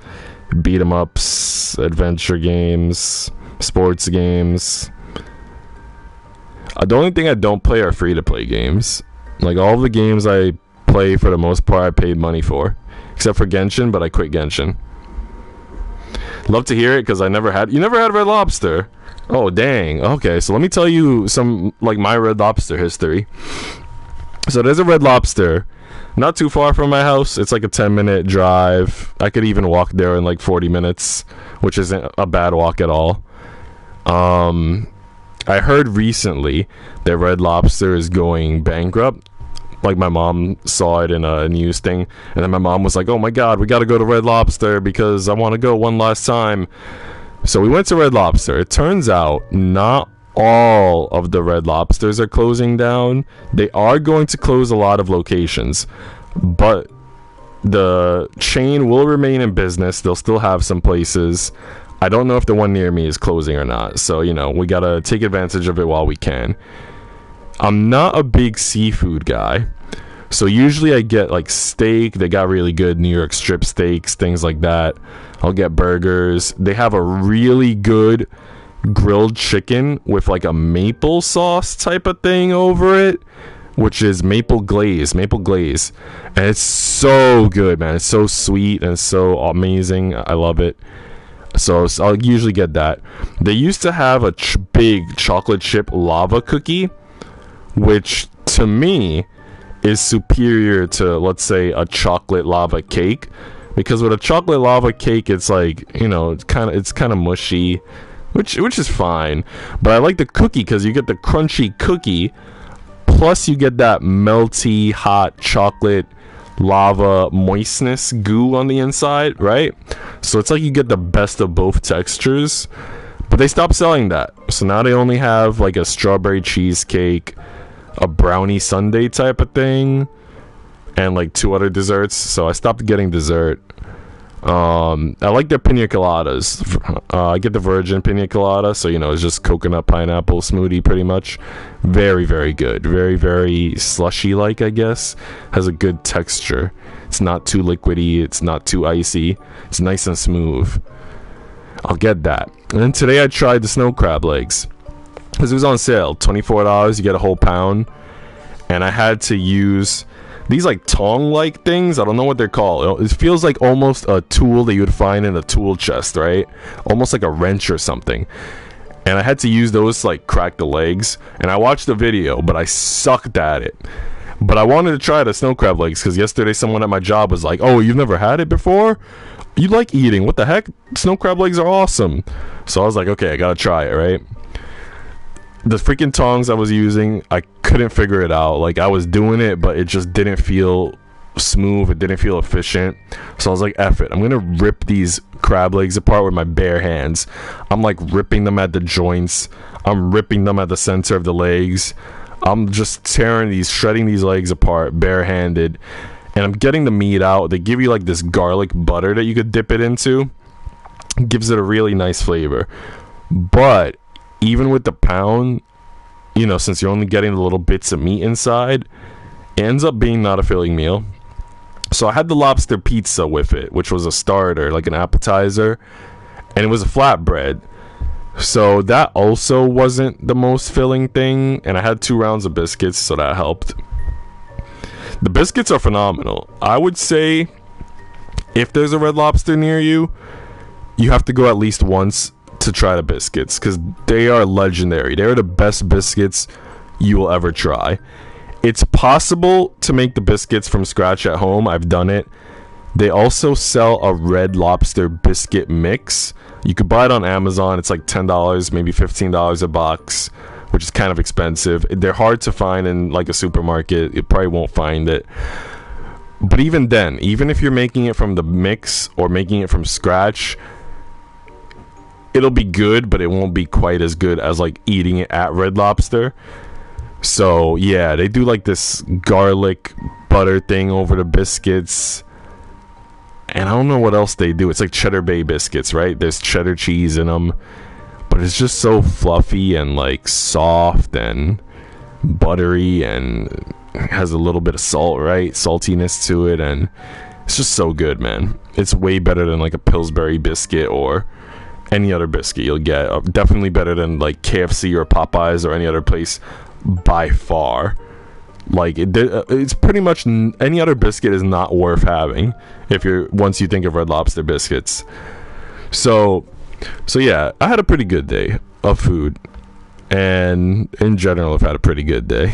beat-em-ups, adventure games, sports games. The only thing I don't play are free-to-play games. Like, all the games I play, for the most part, I paid money for. Except for Genshin, but I quit Genshin. Love to hear it, because you never had Red Lobster. Oh, dang. Okay, so let me tell you some, like, my Red Lobster history. So there's a Red Lobster not too far from my house. It's like a 10-minute drive. I could even walk there in like 40 minutes, which isn't a bad walk at all. I heard recently that Red Lobster is going bankrupt. Like, my mom saw it in a news thing, and then my mom was like, oh my god, we gotta go to Red Lobster because I want to go one last time. So we went to Red Lobster. It turns out not all of the Red Lobsters are closing down. They are going to close a lot of locations, but the chain will remain in business. They'll still have some places. I don't know if the one near me is closing or not, so, you know, we gotta take advantage of it while we can. I'm not a big seafood guy, so usually I get like steak. They got really good New York strip steaks, things like that. I'll get burgers. They have a really good grilled chicken with like a maple sauce type of thing over it, which is maple glaze, and it's so good, man. It's so sweet and so amazing. I love it. So I'll usually get that. They used to have a big chocolate chip lava cookie, which to me is superior to, let's say, a chocolate lava cake, because with a chocolate lava cake, it's like, you know, it's kind of mushy, which is fine. But I like the cookie because you get the crunchy cookie, plus you get that melty hot chocolate lava moistness goo on the inside, right? So it's like you get the best of both textures. But they stopped selling that, so now they only have like a strawberry cheesecake, a brownie sundae type of thing, and like 2 other desserts. So I stopped getting dessert. I like their pina coladas. I get the virgin pina colada, so, you know, it's just coconut pineapple smoothie pretty much. Very, very good. Very, very slushy like, I guess. Has a good texture. It's not too liquidy, it's not too icy. It's nice and smooth. I'll get that. And then today I tried the snow crab legs because it was on sale, $24. You get a whole pound, and I had to use these like tong-like things. I don't know what they're called. It feels like almost a tool that you would find in a tool chest, right? Almost like a wrench or something. And I had to use those to like crack the legs. And I watched the video, but I sucked at it. But I wanted to try the snow crab legs because yesterday someone at my job was like, "Oh, you've never had it before? You like eating? What the heck? Snow crab legs are awesome." So I was like, okay, I gotta try it, right? The freaking tongs I was using, I couldn't figure it out. Like, I was doing it, but it just didn't feel smooth. It didn't feel efficient. So I was like, F it. I'm gonna rip these crab legs apart with my bare hands. I'm like ripping them at the joints. I'm ripping them at the center of the legs. I'm just shredding these legs apart barehanded. And I'm getting the meat out. They give you like this garlic butter that you could dip it into. It gives it a really nice flavor. But even with the pound, you know, since you're only getting the little bits of meat inside, it ends up being not a filling meal. So I had the lobster pizza with it, which was a starter, like an appetizer, and it was a flatbread. So that also wasn't the most filling thing, and I had 2 rounds of biscuits, so that helped. The biscuits are phenomenal. I would say if there's a Red Lobster near you, you have to go at least once to try the biscuits because they are legendary. They're the best biscuits you will ever try. It's possible to make the biscuits from scratch at home. I've done it. They also sell a Red Lobster biscuit mix. You could buy it on Amazon. It's like $10, maybe $15 a box, which is kind of expensive. They're hard to find in like a supermarket. You probably won't find it. But even then, even if you're making it from the mix or making it from scratch, it'll be good, but it won't be quite as good as like eating it at Red Lobster. So yeah, they do like this garlic butter thing over the biscuits, and I don't know what else they do. It's like cheddar bay biscuits, right? There's cheddar cheese in them, but it's just so fluffy and like soft and buttery, and has a little bit of salt, right? Saltiness to it, and it's just so good, man. It's way better than like a Pillsbury biscuit or any other biscuit you'll get. Definitely better than like KFC or Popeyes or any other place by far. Like it's pretty much any other biscuit is not worth having once you think of Red Lobster biscuits. So yeah, I had a pretty good day of food, and in general I've had a pretty good day.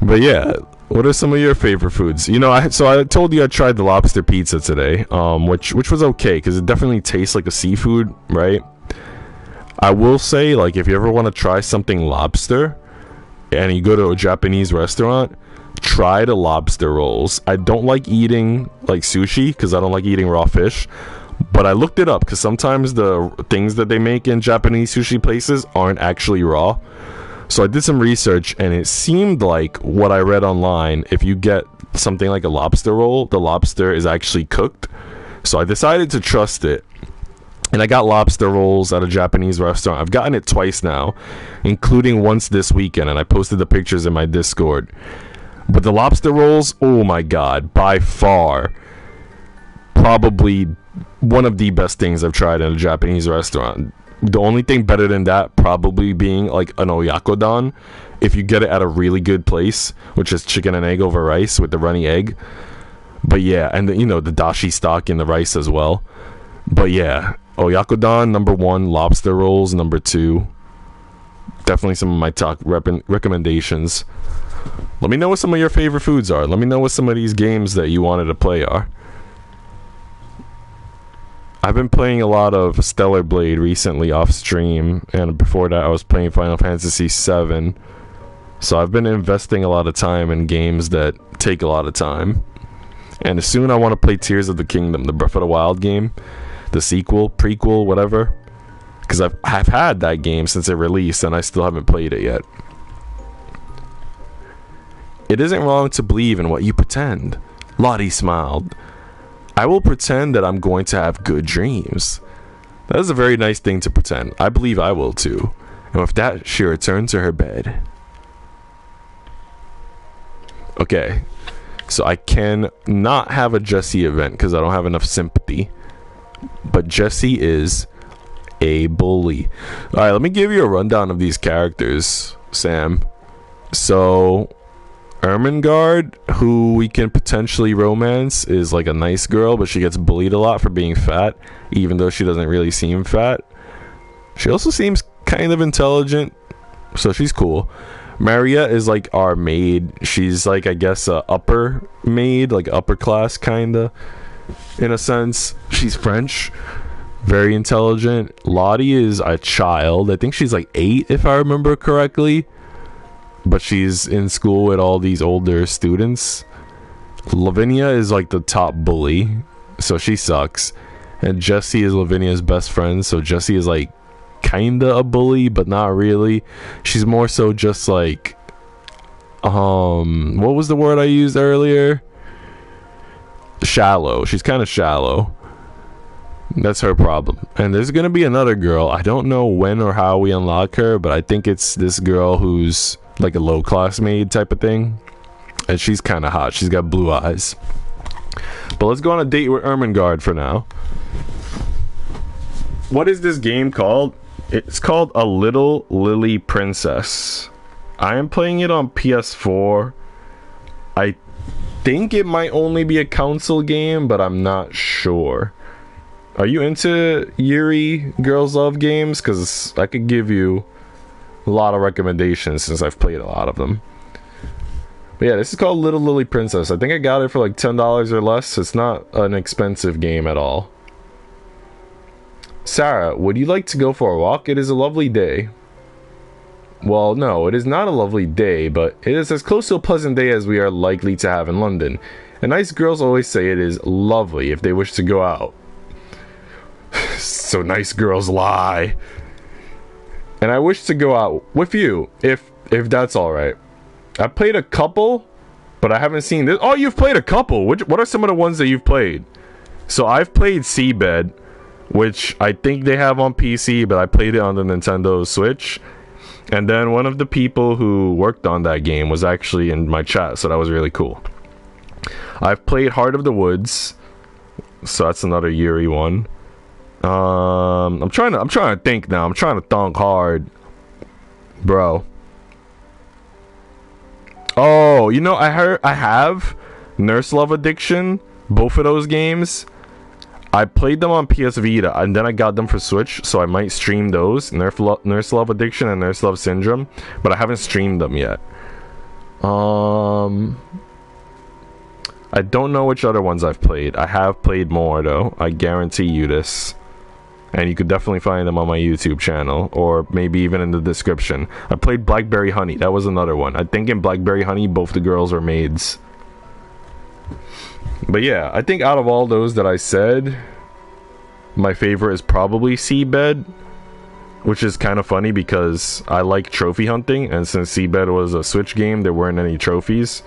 But yeah, what are some of your favorite foods? You know, I told you I tried the lobster pizza today, which was okay because it definitely tastes like a seafood, right? I will say, like, if you ever want to try something lobster and you go to a Japanese restaurant, try the lobster rolls. I don't like eating like sushi because I don't like eating raw fish, but I looked it up because sometimes the things that they make in Japanese sushi places aren't actually raw. So I did some research, and it seemed like what I read online, if you get something like a lobster roll, the lobster is actually cooked. So I decided to trust it, and I got lobster rolls at a Japanese restaurant. I've gotten it twice now, including once this weekend, and I posted the pictures in my Discord. But the lobster rolls, oh my god, by far, probably one of the best things I've tried in a Japanese restaurant. The only thing better than that probably being like an oyakodon, if you get it at a really good place, which is chicken and egg over rice with the runny egg. But yeah, and the dashi stock in the rice as well. But yeah, oyakodon number 1, lobster rolls number 2. Definitely some of my top recommendations. Let me know what some of your favorite foods are. Let me know what some of these games that you wanted to play are. I've been playing a lot of Stellar Blade recently off stream, and before that I was playing Final Fantasy VII. So I've been investing a lot of time in games that take a lot of time. And soon I want to play Tears of the Kingdom, the Breath of the Wild game, the sequel, prequel, whatever. Because I've had that game since it released, and I still haven't played it yet. It isn't wrong to believe in what you pretend. Lottie smiled. I will pretend that I'm going to have good dreams. That is a very nice thing to pretend. I believe I will too. And with that, she returned to her bed. Okay, so I can not have a Jessie event because I don't have enough sympathy. but Jessie is a bully. All right, let me give you a rundown of these characters, Sam. So Ermengarde, who we can potentially romance, is like a nice girl, but she gets bullied a lot for being fat, even though she doesn't really seem fat. She also seems kind of intelligent, so she's cool. Maria is like our maid. She's like, I guess, a upper maid, like upper class kinda, in a sense. She's French, very intelligent. Lottie is a child. I think she's like 8 if I remember correctly, but she's in school with all these older students. Lavinia is like the top bully, so she sucks. And Jessie is Lavinia's best friend, so Jessie is like kinda a bully, but not really. She's more so just like what was the word I used earlier? Shallow. She's kind of shallow. That's her problem. And there's gonna be another girl. I don't know when or how we unlock her, but I think it's this girl who's like a low class maid type of thing, and she's kind of hot. She's got blue eyes. But let's go on a date with Ermengarde for now. What is this game called? It's called A Little Lily Princess. I am playing it on PS4. I think it might only be a console game, but I'm not sure. Are you into Yuri Girls Love games? Because I could give you a lot of recommendations since I've played a lot of them. But yeah, this is called Little Lily Princess. I think I got it for like $10 or less. It's not an expensive game at all. Sarah, would you like to go for a walk? It is a lovely day. Well, no, it is not a lovely day, but it is as close to a pleasant day as we are likely to have in London. And nice girls always say it is lovely if they wish to go out. So nice girls lie. And I wish to go out with you, if that's alright. I played a couple, but I haven't seen this. Oh, you've played a couple. What are some of the ones that you've played? So I've played Seabed, which I think they have on PC, but I played it on the Nintendo Switch. And then one of the people who worked on that game was actually in my chat, so that was really cool. I've played Heart of the Woods, so that's another Yuri one. I'm trying to think now. I'm trying to think hard, bro. Oh, you know, I have Nurse Love Addiction, both of those games. I played them on PS Vita, and then I got them for Switch, so I might stream those, Nurse Love Addiction and Nurse Love Syndrome, but I haven't streamed them yet. I don't know which other ones I've played. I have played more, though. I guarantee you this. And you could definitely find them on my YouTube channel, or maybe even in the description. I played Blackberry Honey. That was another one. I think in Blackberry Honey, both the girls are maids. But yeah, I think out of all those that I said, my favorite is probably Seabed, which is kind of funny because I like trophy hunting, and since Seabed was a Switch game, there weren't any trophies.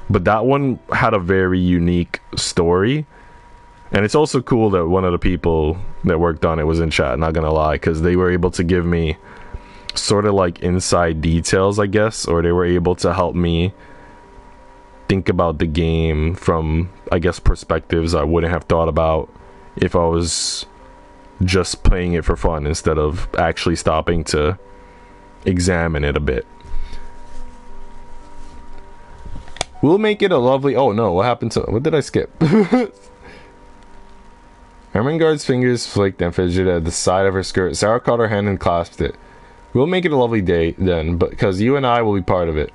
But that one had a very unique story. And it's also cool that one of the people that worked on it was in chat, not gonna lie, because they were able to give me sort of like inside details, I guess, or they were able to help me think about the game from, I guess, perspectives I wouldn't have thought about if I was just playing it for fun instead of actually stopping to examine it a bit. We'll make it a lovely... Oh no, what happened to... What did I skip? Ermengarde's fingers flicked and fidgeted at the side of her skirt. Sarah caught her hand and clasped it. We'll make it a lovely day then, because you and I will be part of it.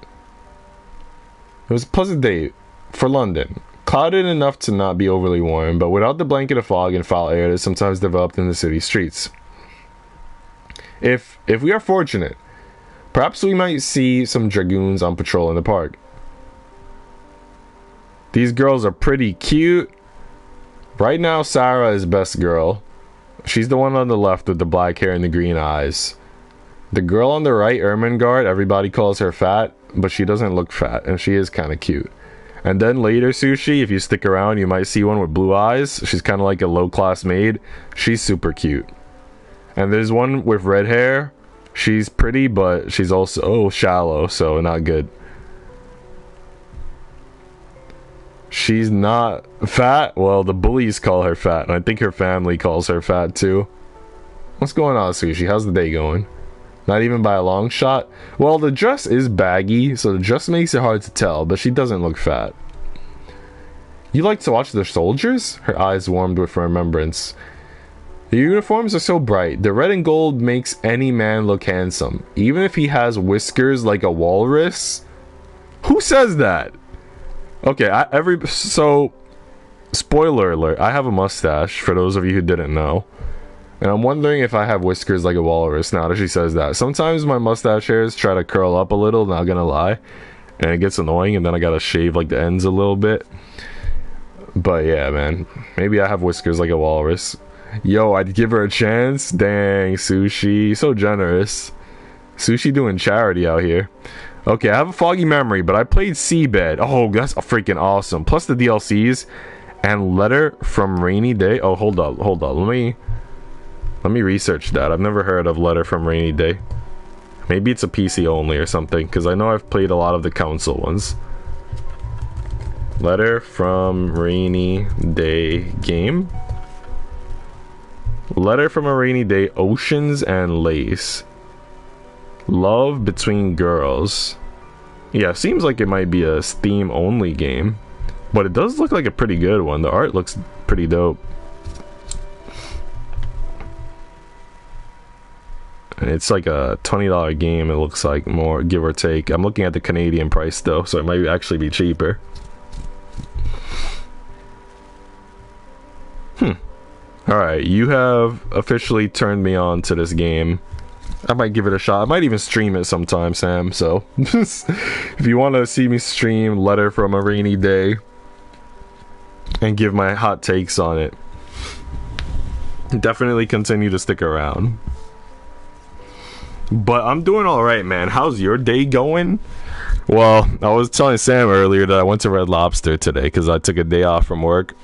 It was a pleasant day for London. Clouded enough to not be overly warm, but without the blanket of fog and foul air that sometimes developed in the city streets. If we are fortunate, perhaps we might see some dragoons on patrol in the park. These girls are pretty cute. Right now, Sarah is best girl. She's the one on the left with the black hair and the green eyes. The girl on the right, Ermengarde, everybody calls her fat, but she doesn't look fat, and she is kind of cute. And then later, Sushi, if you stick around, you might see one with blue eyes. She's kind of like a low-class maid. She's super cute. And there's one with red hair. She's pretty, but she's also shallow, so not good. She's not fat. Well, the bullies call her fat, and I think her family calls her fat too. What's going on, Sushi? How's the day going? Not even by a long shot? Well, the dress is baggy, so the dress makes it hard to tell, but she doesn't look fat. You like to watch the soldiers? Her eyes warmed with remembrance. The uniforms are so bright. The red and gold makes any man look handsome, even if he has whiskers like a walrus. Who says that? Okay, so spoiler alert, I have a mustache, for those of you who didn't know. And I'm wondering if I have whiskers like a walrus now that she says that. Sometimes my mustache hairs try to curl up a little, not gonna lie. And it gets annoying, and then I gotta shave like the ends a little bit. But yeah, man. Maybe I have whiskers like a walrus. Yo, I'd give her a chance? Dang, Sushi. So generous. Sushi doing charity out here. Okay, I have a foggy memory, but I played Seabed. Oh, that's freaking awesome. Plus the DLCs and Letter from Rainy Day. Oh, hold up. Let me research that. I've never heard of Letter from Rainy Day. Maybe it's a PC only or something, because I know I've played a lot of the console ones. Letter from Rainy Day game. Letter from a Rainy Day, Oceans and Lace. Love Between Girls. Yeah, seems like it might be a Steam only game, but it does look like a pretty good one. The art looks pretty dope. And it's like a $20 game, it looks like, more give or take. I'm looking at the Canadian price though, so it might actually be cheaper. Alright, you have officially turned me on to this game. I might give it a shot. I might even stream it sometime, Sam. So, if you want to see me stream Letter from a Rainy Day and give my hot takes on it, definitely continue to stick around. But I'm doing alright, man. How's your day going? Well, I was telling Sam earlier that I went to Red Lobster today because I took a day off from work.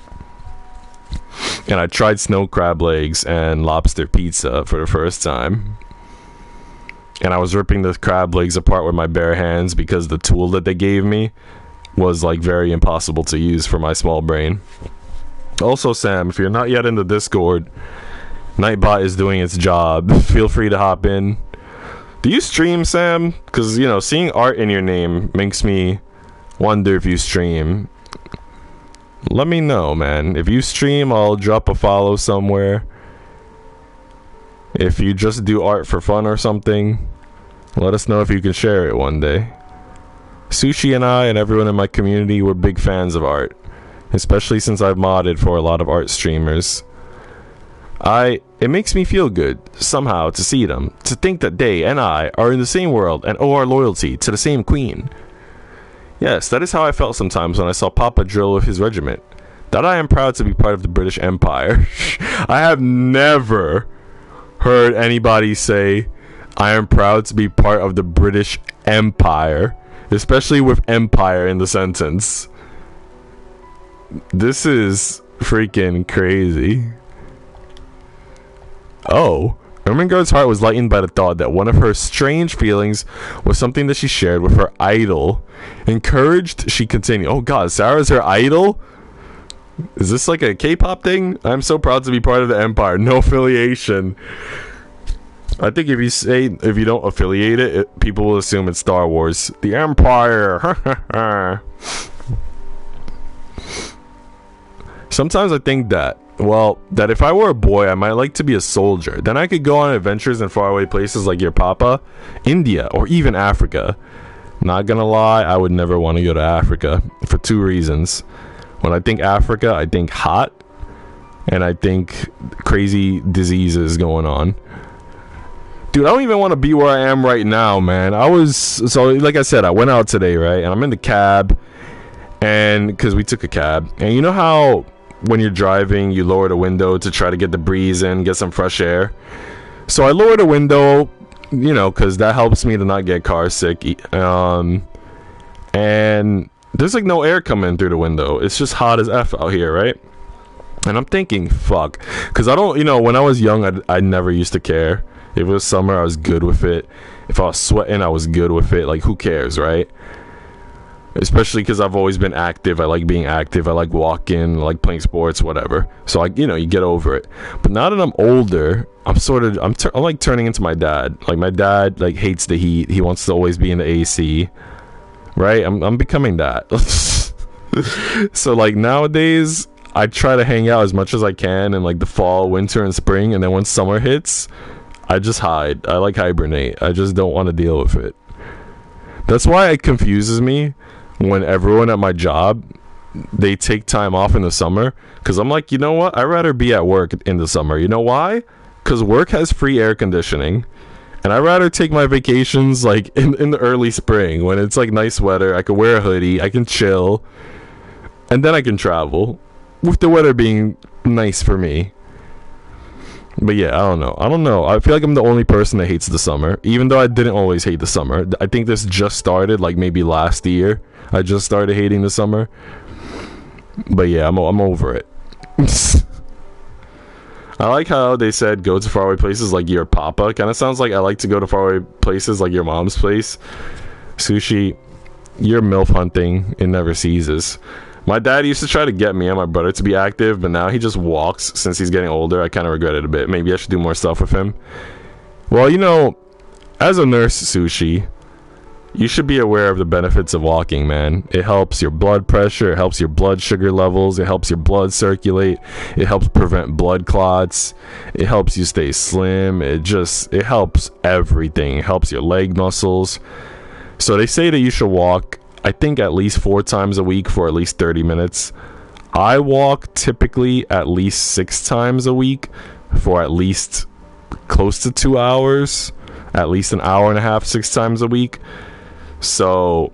And I tried snow crab legs and lobster pizza for the first time. And I was ripping the crab legs apart with my bare hands because the tool that they gave me was like very impossible to use for my small brain. Also, Sam, if you're not yet in the Discord, Nightbot is doing its job. Feel free to hop in. Do you stream, Sam? Because, you know, seeing art in your name makes me wonder if you stream. Let me know, man. If you stream, I'll drop a follow somewhere. If you just do art for fun or something, let us know if you can share it one day. Sushi and I and everyone in my community, we're big fans of art, especially since I've modded for a lot of art streamers. It makes me feel good, somehow, to see them, to think that they and I are in the same world and owe our loyalty to the same queen. Yes, that is how I felt sometimes when I saw Papa drill with his regiment. That I am proud to be part of the British Empire. I have never heard anybody say, I am proud to be part of the British Empire, especially with empire in the sentence. This is freaking crazy. Oh, Ermengarde's heart was lightened by the thought that one of her strange feelings was something that she shared with her idol. Encouraged, she continued. Oh god, Sarah's her idol? Is this like a K-pop thing? I'm so proud to be part of the Empire. No affiliation. I think if you don't affiliate it, people will assume it's Star Wars. The Empire. Sometimes I think that if I were a boy, I might like to be a soldier. Then I could go on adventures in faraway places like your papa, India, or even Africa. Not gonna lie, I would never want to go to Africa for two reasons. When I think Africa, I think hot, and I think crazy diseases going on. Dude, I don't even want to be where I am right now, man. Like I said, I went out today, right? And I'm in the cab, and because we took a cab, and you know how when you're driving, you lower the window to try to get the breeze in, get some fresh air. So I lowered the window, you know, because that helps me to not get car sick. And there's like no air coming through the window. It's just hot as F out here, right? And I'm thinking, fuck. Because I don't, you know, when I was young, I never used to care. If it was summer, I was good with it. If I was sweating, I was good with it. Like, who cares, right? especially because I've always been active. I like being active. I like walking. I like playing sports, whatever. So you get over it. But now that I'm older, I'm like turning into my dad. Like my dad like hates the heat. He wants to always be in the AC. Right? I'm becoming that. So like nowadays, I try to hang out as much as I can in like the fall, winter, and spring, and then when summer hits, I just hide. I like hibernate. I just don't want to deal with it. That's why it confuses me when everyone at my job, they take time off in the summer, because I'm like, you know what? I'd rather be at work in the summer. You know why? Because work has free air conditioning, and I'd rather take my vacations like in the early spring when it's like nice weather. I can wear a hoodie, I can chill, and then I can travel with the weather being nice for me. But yeah, I don't know. I feel like I'm the only person that hates the summer, even though I didn't always hate the summer. I think this just started like maybe last year. I just started hating the summer. But yeah, I'm over it. I like how they said go to faraway places like your papa. Kind of sounds like I like to go to faraway places like your mom's place. Sushi, your MILF hunting, it never ceases. My dad used to try to get me and my brother to be active, but now he just walks since he's getting older. I kind of regret it a bit. Maybe I should do more stuff with him. Well, as a nurse, Sushi, you should be aware of the benefits of walking, man. It helps your blood pressure. It helps your blood sugar levels. It helps your blood circulate. It helps prevent blood clots. It helps you stay slim. It helps everything. It helps your leg muscles. So they say that you should walk, I think, at least 4 times a week for at least 30 minutes. I walk typically at least 6 times a week for at least close to 2 hours, at least an hour and a half, 6 times a week. So,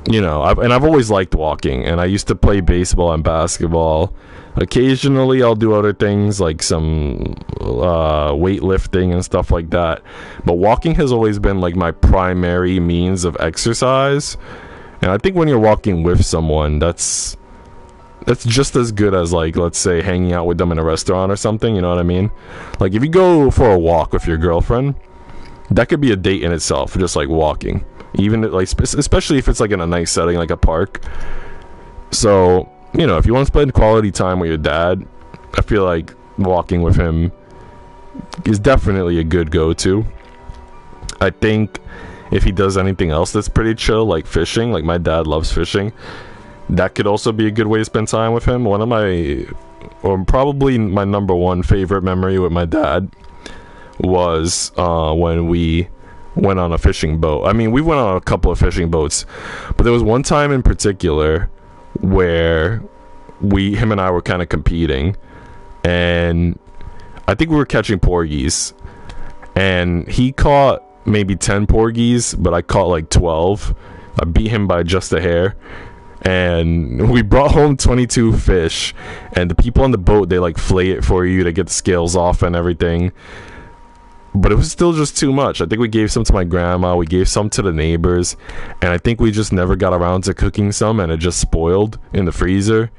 I've always liked walking, and I used to play baseball and basketball. Occasionally I'll do other things like some weightlifting and stuff like that, but walking has always been like my primary means of exercise. And I think when you're walking with someone, that's just as good as, like, let's say hanging out with them in a restaurant or something, you know what I mean? Like if you go for a walk with your girlfriend, that could be a date in itself, just like walking, even like especially if it's like in a nice setting like a park. So if you want to spend quality time with your dad, I feel like walking with him is definitely a good go-to. I think if he does anything else that's pretty chill, like fishing, like my dad loves fishing, that could also be a good way to spend time with him. Probably my number one favorite memory with my dad was when we went on a fishing boat. I mean, we went on a couple of fishing boats, but there was one time in particular where him and I were kind of competing, and I think we were catching porgies, and he caught maybe 10 porgies, but I caught like 12. I beat him by just a hair, and we brought home 22 fish, and the people on the boat, they like flay it for you to get the scales off and everything. But it was still just too much. I think we gave some to my grandma, we gave some to the neighbors, and I think we just never got around to cooking some, and it just spoiled in the freezer.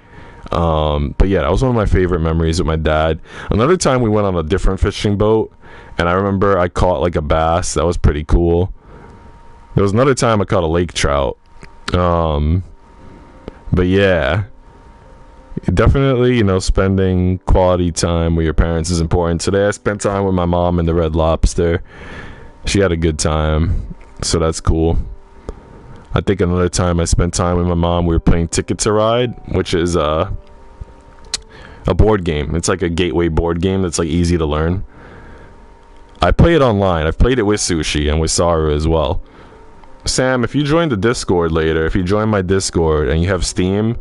But yeah, that was one of my favorite memories with my dad. Another time we went on a different fishing boat, and I remember I caught like a bass. That was pretty cool. There was another time I caught a lake trout. But yeah, definitely, spending quality time with your parents is important. Today I spent time with my mom in the Red Lobster. She had a good time, so that's cool. I think another time I spent time with my mom, we were playing Ticket to Ride, which is a board game. It's like a gateway board game that's like easy to learn. I play it online. I've played it with Sushi and with Saru as well. Sam, if you join the Discord later, if you join my Discord and you have Steam,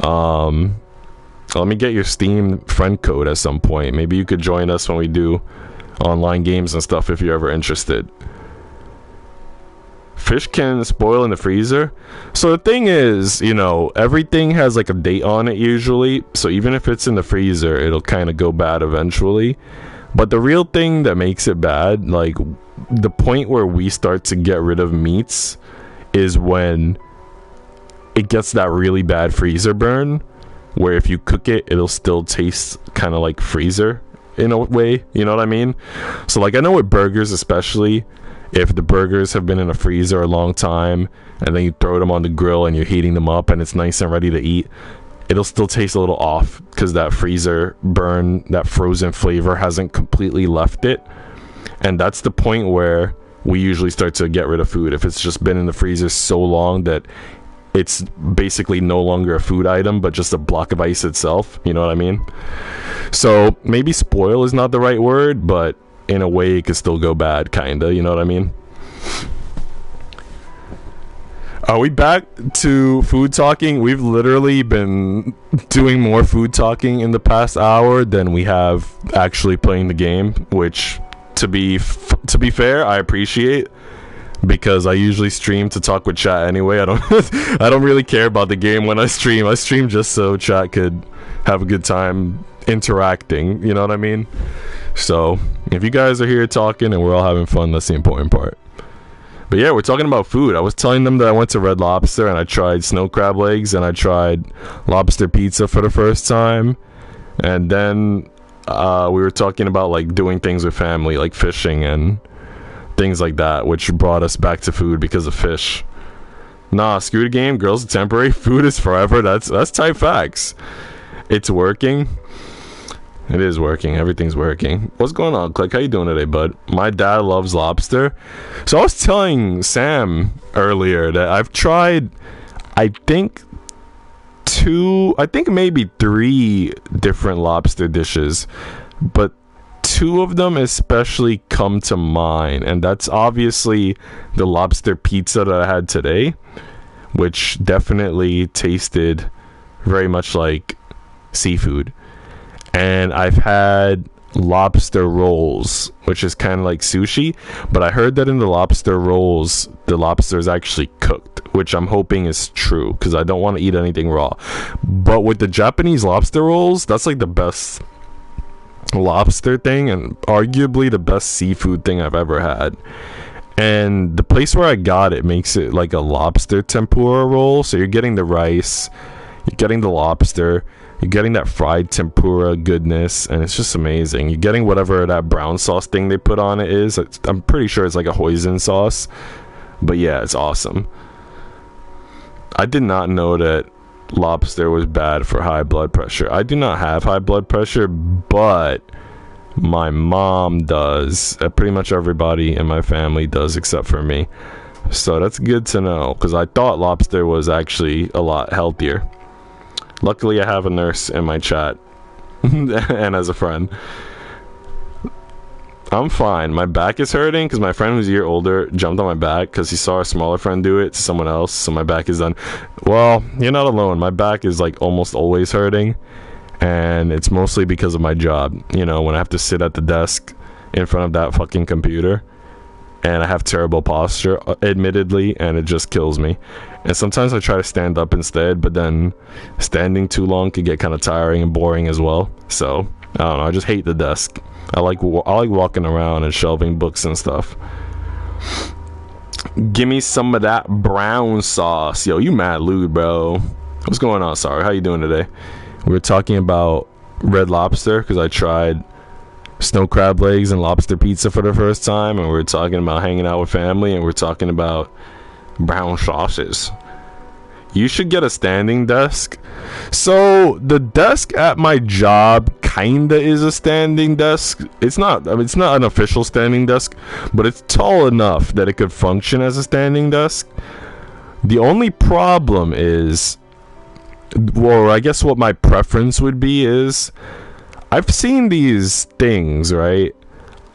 let me get your Steam friend code at some point. Maybe you could join us when we do online games and stuff if you're ever interested. Fish can spoil in the freezer. So the thing is, everything has like a date on it usually. So even if it's in the freezer, it'll kind of go bad eventually. But the real thing that makes it bad, like the point where we start to get rid of meats, is when it gets that really bad freezer burn, where if you cook it, it'll still taste kind of like freezer in a way, you know what I mean? So like I know with burgers especially, if the burgers have been in a freezer a long time and then you throw them on the grill and you're heating them up and it's nice and ready to eat, it'll still taste a little off because that freezer burn, that frozen flavor hasn't completely left it. And that's the point where we usually start to get rid of food, if it's just been in the freezer so long that it's basically no longer a food item but just a block of ice itself. You know what I mean? So maybe spoil is not the right word, but in a way it could still go bad, kinda. You know what I mean? Are we back to food talking? We've literally been doing more food talking in the past hour than we have actually playing the game, which to be fair, I appreciate, because I usually stream to talk with chat anyway. I don't really care about the game when I stream. I stream just so chat could have a good time interacting, you know what I mean? So if you guys are here talking and we're all having fun, that's the important part. But yeah, we're talking about food. I was telling them that I went to Red Lobster and I tried snow crab legs and I tried lobster pizza for the first time, and then we were talking about like doing things with family, like fishing and things like that, which brought us back to food because of fish. Nah, screw the game. Girls are temporary. Food is forever. That's type facts. It's working. It is working. Everything's working. What's going on, Click? How you doing today, bud? My dad loves lobster. So I was telling Sam earlier that I've tried, I think maybe 3 different lobster dishes, but 2 of them especially come to mind, and that's obviously the lobster pizza that I had today, which definitely tasted very much like seafood. And I've had lobster rolls, which is kind of like sushi, but I heard that in the lobster rolls the lobster is actually cooked, which I'm hoping is true because I don't want to eat anything raw. But with the Japanese lobster rolls, that's like the best lobster thing and arguably the best seafood thing I've ever had. And the place where I got it makes it like a lobster tempura roll, so you're getting the rice, you're getting the lobster, you're getting that fried tempura goodness, and it's just amazing. You're getting whatever that brown sauce thing they put on it is. I'm pretty sure it's like a hoisin sauce, but yeah, it's awesome. I did not know that lobster was bad for high blood pressure. I do not have high blood pressure, but my mom does. Pretty much everybody in my family does except for me. So that's good to know, because I thought lobster was actually a lot healthier. Luckily, I have a nurse in my chat and as a friend. I'm fine. My back is hurting because my friend who's a year older jumped on my back because he saw a smaller friend do it to someone else, so my back is done. Well, you're not alone. My back is like almost always hurting, and it's mostly because of my job. You know, when I have to sit at the desk in front of that fucking computer, and I have terrible posture, admittedly, and it just kills me. And sometimes I try to stand up instead, but then standing too long could get kind of tiring and boring as well. So I don't know, I just hate the desk. I like walking around and shelving books and stuff. Give me some of that brown sauce. Yo, you mad lewd, bro. What's going on? Sorry, how you doing today? We were talking about Red Lobster because I tried snow crab legs and lobster pizza for the first time, and we were talking about hanging out with family, and we're talking about brown sauces. You should get a standing desk. So the desk at my job kinda is a standing desk. It's not an official standing desk, but it's tall enough that it could function as a standing desk. The only problem is, well, I guess what my preference would be is, I've seen these things, right?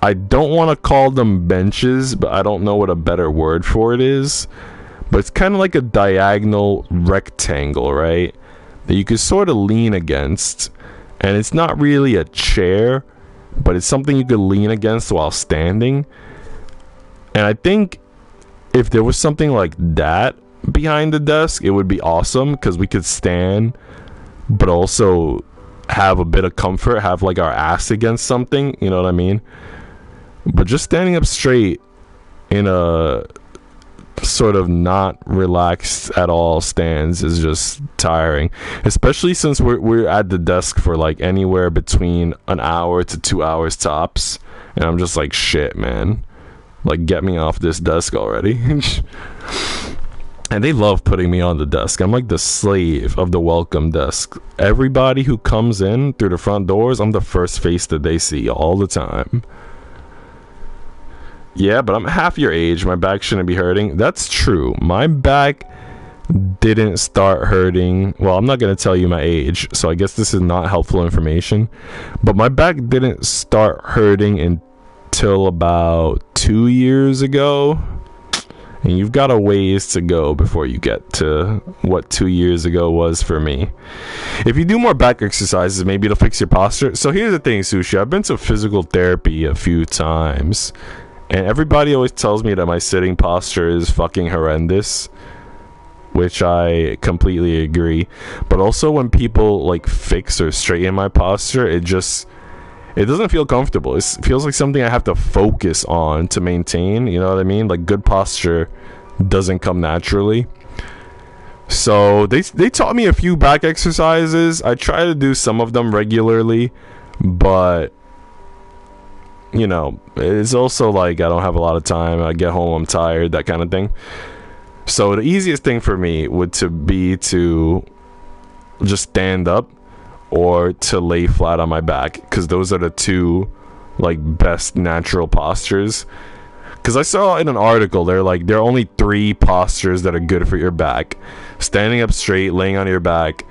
I don't want to call them benches, but I don't know what a better word for it is. But it's kind of like a diagonal rectangle, right? That you could sort of lean against. And it's not really a chair, but it's something you could lean against while standing. And I think if there was something like that behind the desk, it would be awesome, because we could stand, but also have a bit of comfort, have like our ass against something, you know what I mean? But just standing up straight in a sort of not relaxed at all stance is just tiring, especially since we're at the desk for like anywhere between an hour to 2 hours tops, and I'm just like, shit, man, Like, get me off this desk already. And they love putting me on the desk. I'm like the slave of the welcome desk. Everybody who comes in through the front doors, I'm the first face that they see all the time. Yeah, but I'm half your age. My back shouldn't be hurting. That's true. My back didn't start hurting. Well, I'm not going to tell you my age, so I guess this is not helpful information. But my back didn't start hurting until about 2 years ago. And you've got a ways to go before you get to what 2 years ago was for me. If you do more back exercises, maybe it'll fix your posture. So here's the thing, Sushi. I've been to physical therapy a few times. And everybody always tells me that my sitting posture is fucking horrendous. Which I completely agree. But also when people like fix or straighten my posture, it doesn't feel comfortable. It feels like something I have to focus on to maintain. You know what I mean? Like, good posture doesn't come naturally. So they taught me a few back exercises. I try to do some of them regularly, but you know, it's also like I don't have a lot of time. I get home, I'm tired, that kind of thing. So the easiest thing for me would be to just stand up or to lay flat on my back, because those are the two like best natural postures. Because I saw in an article there are only 3 postures that are good for your back: standing up straight, laying on your back,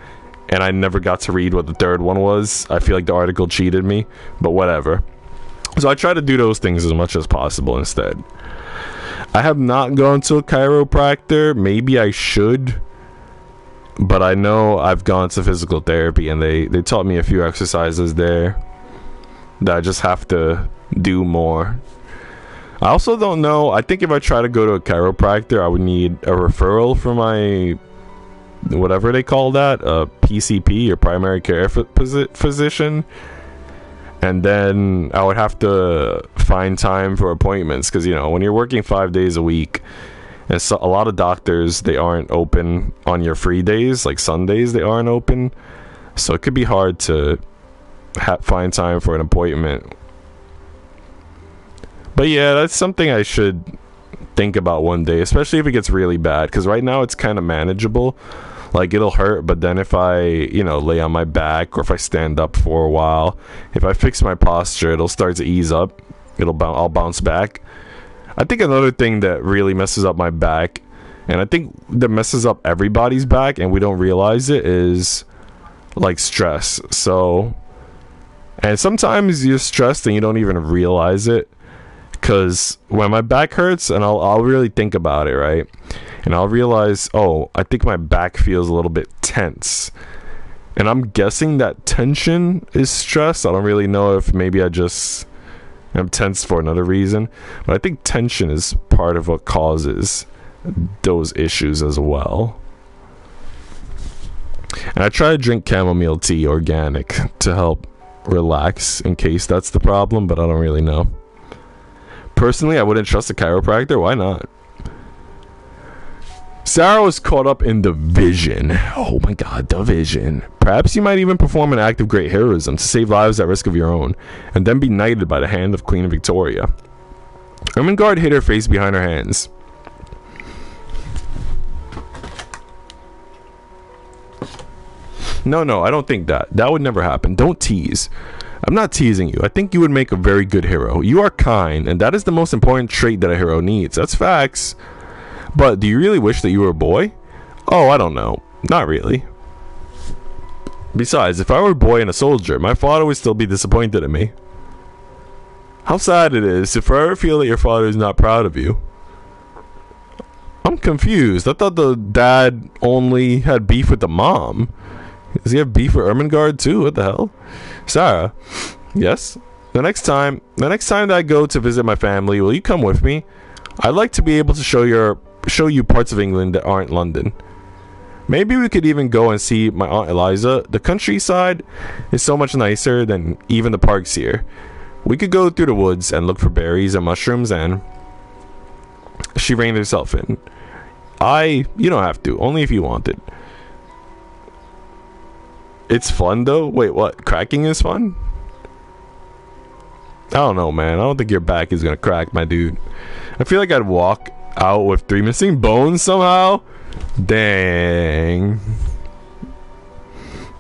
and I never got to read what the third one was. I feel like the article cheated me, but whatever. So I try to do those things as much as possible instead. I have not gone to a chiropractor. Maybe I should. But I know I've gone to physical therapy, and they taught me a few exercises there that I just have to do more. I also don't know. I think if I try to go to a chiropractor, I would need a referral from my, whatever they call that, PCP, or primary care physician. And then I would have to find time for appointments, because, you know, when you're working 5 days a week, and so a lot of doctors, they aren't open on your free days, like Sundays they aren't open. So it could be hard to find time for an appointment. But yeah, that's something I should think about one day, especially if it gets really bad, because right now it's kind of manageable. Like, it'll hurt, but then if I, you know, lay on my back, or if I stand up for a while, if I fix my posture, it'll start to ease up. I'll bounce back. I think another thing that really messes up my back, and I think that messes up everybody's back and we don't realize it, is like stress. So, and sometimes you're stressed and you don't even realize it, because when my back hurts, and I'll really think about it, right? And I'll realize, oh, I think my back feels a little bit tense. And I'm guessing that tension is stress. I don't really know if maybe I'm tense for another reason. But I think tension is part of what causes those issues as well. And I try to drink chamomile tea organic to help relax, in case that's the problem, but I don't really know. Personally, I wouldn't trust a chiropractor. Why not? Sarah was caught up in the vision. Oh my god, the vision. Perhaps you might even perform an act of great heroism to save lives at risk of your own, and then be knighted by the hand of Queen Victoria. Ermengarde hid her face behind her hands. No, I don't think that. That would never happen. Don't tease. I'm not teasing you. I think you would make a very good hero. You are kind, and that is the most important trait that a hero needs. That's facts. But do you really wish that you were a boy? Oh, I don't know. Not really. Besides, if I were a boy and a soldier, my father would still be disappointed in me. How sad it is to forever feel that your father is not proud of you. I'm confused. I thought the dad only had beef with the mom. Does he have beef with Ermengarde too? What the hell? Sarah. Yes? The next time that I go to visit my family, will you come with me? I'd like to be able to show you parts of England that aren't London. Maybe we could even go and see my Aunt Eliza. The countryside is so much nicer than even the parks here. We could go through the woods and look for berries and mushrooms, and she reined herself in. You don't have to, only if you wanted. It's fun though? Wait, what? Cracking is fun? I don't know, man. I don't think your back is gonna crack, my dude. I feel like I'd walk out with 3 missing bones somehow. Dang.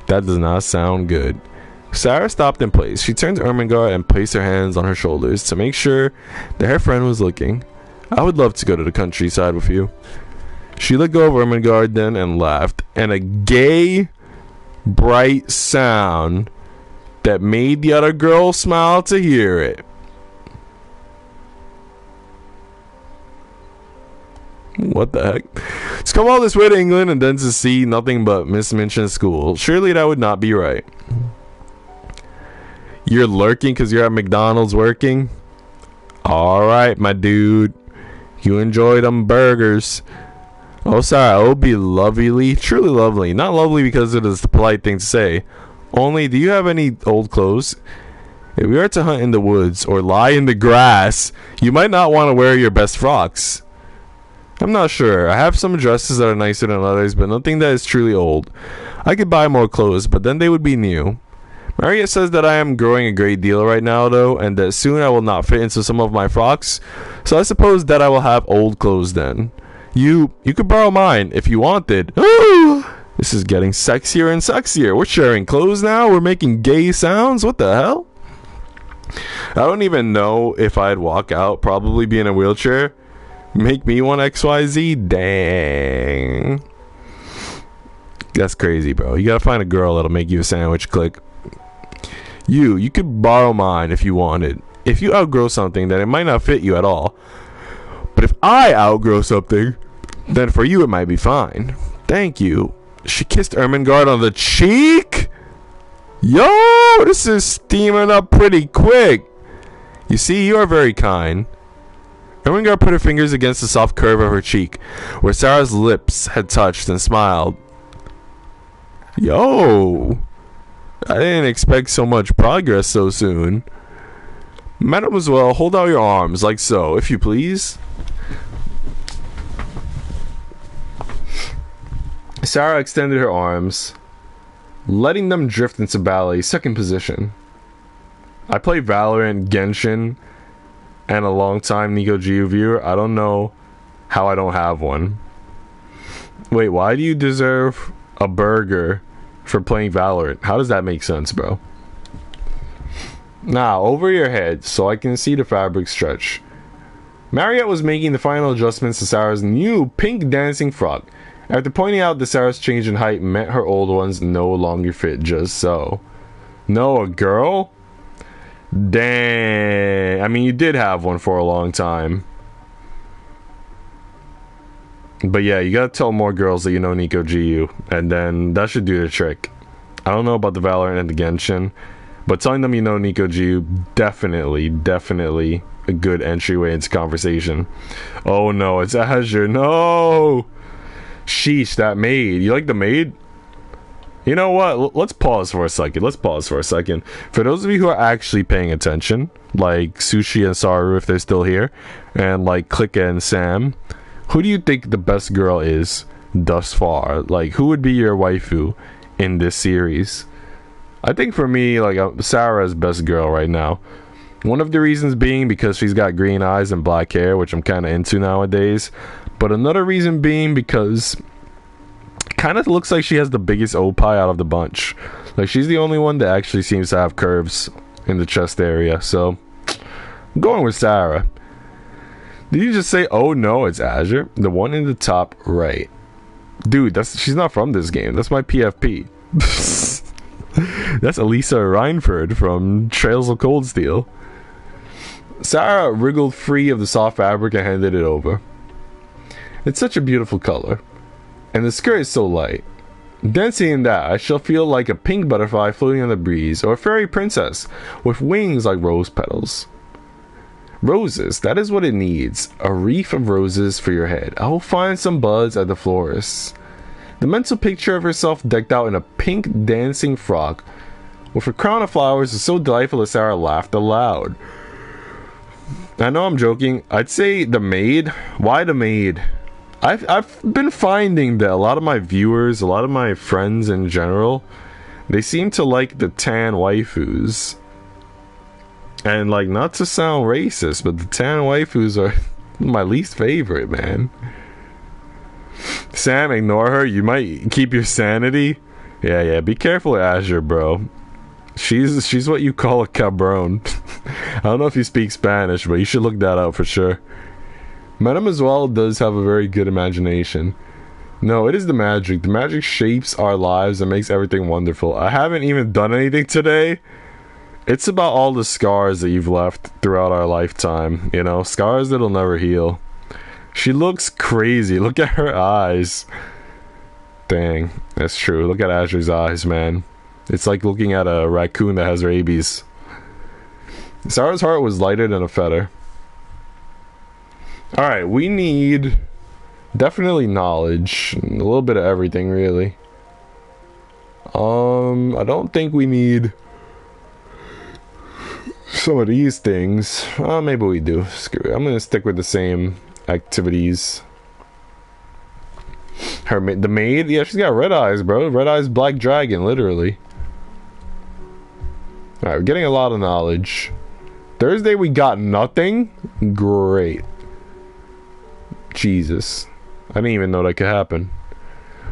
That does not sound good. Sarah stopped in place. She turned to Ermengarde and placed her hands on her shoulders to make sure that her friend was looking. I would love to go to the countryside with you. She let go of Ermengarde then and laughed, and a gay, bright sound that made the other girl smile to hear it. What the heck? To come all this way to England and then to see nothing but Miss Minch in school. Surely that would not be right. You're lurking because you're at McDonald's working? Alright, my dude. You enjoy them burgers. Oh, sorry. It would be lovely. Truly lovely. Not lovely because it is the polite thing to say. Only, do you have any old clothes? If we are to hunt in the woods or lie in the grass, you might not want to wear your best frocks. I'm not sure. I have some dresses that are nicer than others, but nothing that is truly old. I could buy more clothes, but then they would be new. Marriott says that I am growing a great deal right now, though, and that soon I will not fit into some of my frocks, so I suppose that I will have old clothes then. You could borrow mine if you wanted. This is getting sexier and sexier. We're sharing clothes now? We're making gay sounds? What the hell? I don't even know if I'd walk out, probably be in a wheelchair. Make me one XYZ? Dang. That's crazy, bro. You gotta find a girl that'll make you a sandwich. Click. You could borrow mine if you wanted. If you outgrow something, then it might not fit you at all. But if I outgrow something, then for you it might be fine. Thank you. She kissed Ermengarde on the cheek? Yo, this is steaming up pretty quick. You see, you are very kind. Ermengarde put her fingers against the soft curve of her cheek, where Sarah's lips had touched, and smiled. Yo, I didn't expect so much progress so soon. Mademoiselle, hold out your arms, like so, if you please. Sarah extended her arms, letting them drift into ballet, second position. I play Valorant, Genshin, and a long-time Nico Kirby viewer. I don't know how I don't have one. Wait, why do you deserve a burger for playing Valorant? How does that make sense, bro? Nah, over your head so I can see the fabric stretch. Marriott was making the final adjustments to Sarah's new pink dancing frock, after pointing out that Sarah's change in height meant her old ones no longer fit just so. No, a girl? Dang. I mean, you did have one for a long time. But yeah, you gotta tell more girls that you know Nico Kirby, and then that should do the trick. I don't know about the Valorant and the Genshin, but telling them you know Nico Kirby, definitely a good entryway into conversation. Oh no, it's Azure. No! Sheesh, that maid. You like the maid? You know what? Let's pause for a second. For those of you who are actually paying attention, like Sushi and Saru if they're still here, and like Klika and Sam, who do you think the best girl is thus far? Like, who would be your waifu in this series? I think for me, like, Sarah's best girl right now. One of the reasons being because she's got green eyes and black hair, which I'm kind of into nowadays. But another reason being because kind of looks like she has the biggest opie out of the bunch. Like, she's the only one that actually seems to have curves in the chest area. So, I'm going with Sarah. Did you just say, oh no, it's Azure? The one in the top right. Dude, she's not from this game. That's my PFP. That's Elisa Reinford from Trails of Cold Steel. Sarah wriggled free of the soft fabric and handed it over. It's such a beautiful color. And the skirt is so light. Then seeing that, I shall feel like a pink butterfly floating on the breeze, or a fairy princess with wings like rose petals. Roses, that is what it needs. A wreath of roses for your head. I will find some buds at the florist's. The mental picture of herself decked out in a pink dancing frock with a crown of flowers is so delightful that Sarah laughed aloud. I know I'm joking. I'd say the maid. Why the maid? I've been finding that a lot of my viewers, a lot of my friends in general, they seem to like the tan waifus. And like, not to sound racist, but the tan waifus are my least favorite, man. Sam, ignore her. You might keep your sanity. Yeah, be careful, Azure, bro. She's what you call a cabron. I don't know if you speak Spanish, but you should look that up for sure. Madame as well does have a very good imagination. No, it is the magic. The magic shapes our lives and makes everything wonderful. I haven't even done anything today. It's about all the scars that you've left throughout our lifetime. You know, scars that'll never heal. She looks crazy. Look at her eyes. Dang, that's true. Look at Azure's eyes, man. It's like looking at a raccoon that has rabies. Sarah's heart was lighter than a feather. Alright, we need definitely knowledge. A little bit of everything, really. I don't think we need some of these things. Maybe we do. Screw it. I'm gonna stick with the same activities. The maid? Yeah, she's got red eyes, bro. Red eyes, black dragon, literally. Alright, we're getting a lot of knowledge. Thursday we got nothing? Great. Jesus. I didn't even know that could happen.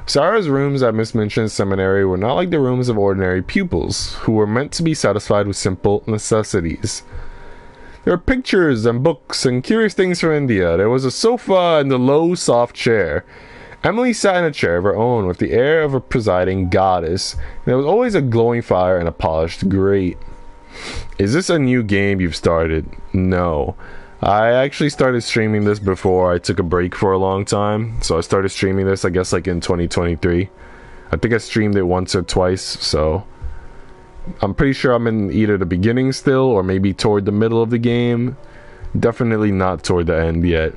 Sarah's rooms at Miss Minchin's seminary were not like the rooms of ordinary pupils, who were meant to be satisfied with simple necessities. There were pictures and books and curious things from India. There was a sofa and a low, soft chair. Emily sat in a chair of her own with the air of a presiding goddess, and there was always a glowing fire and a polished grate. Is this a new game you've started? No. I actually started streaming this before I took a break for a long time, so I started streaming this, I guess, like in 2023. I think I streamed it once or twice, so I'm pretty sure I'm in either the beginning still, or maybe toward the middle of the game. Definitely not toward the end yet.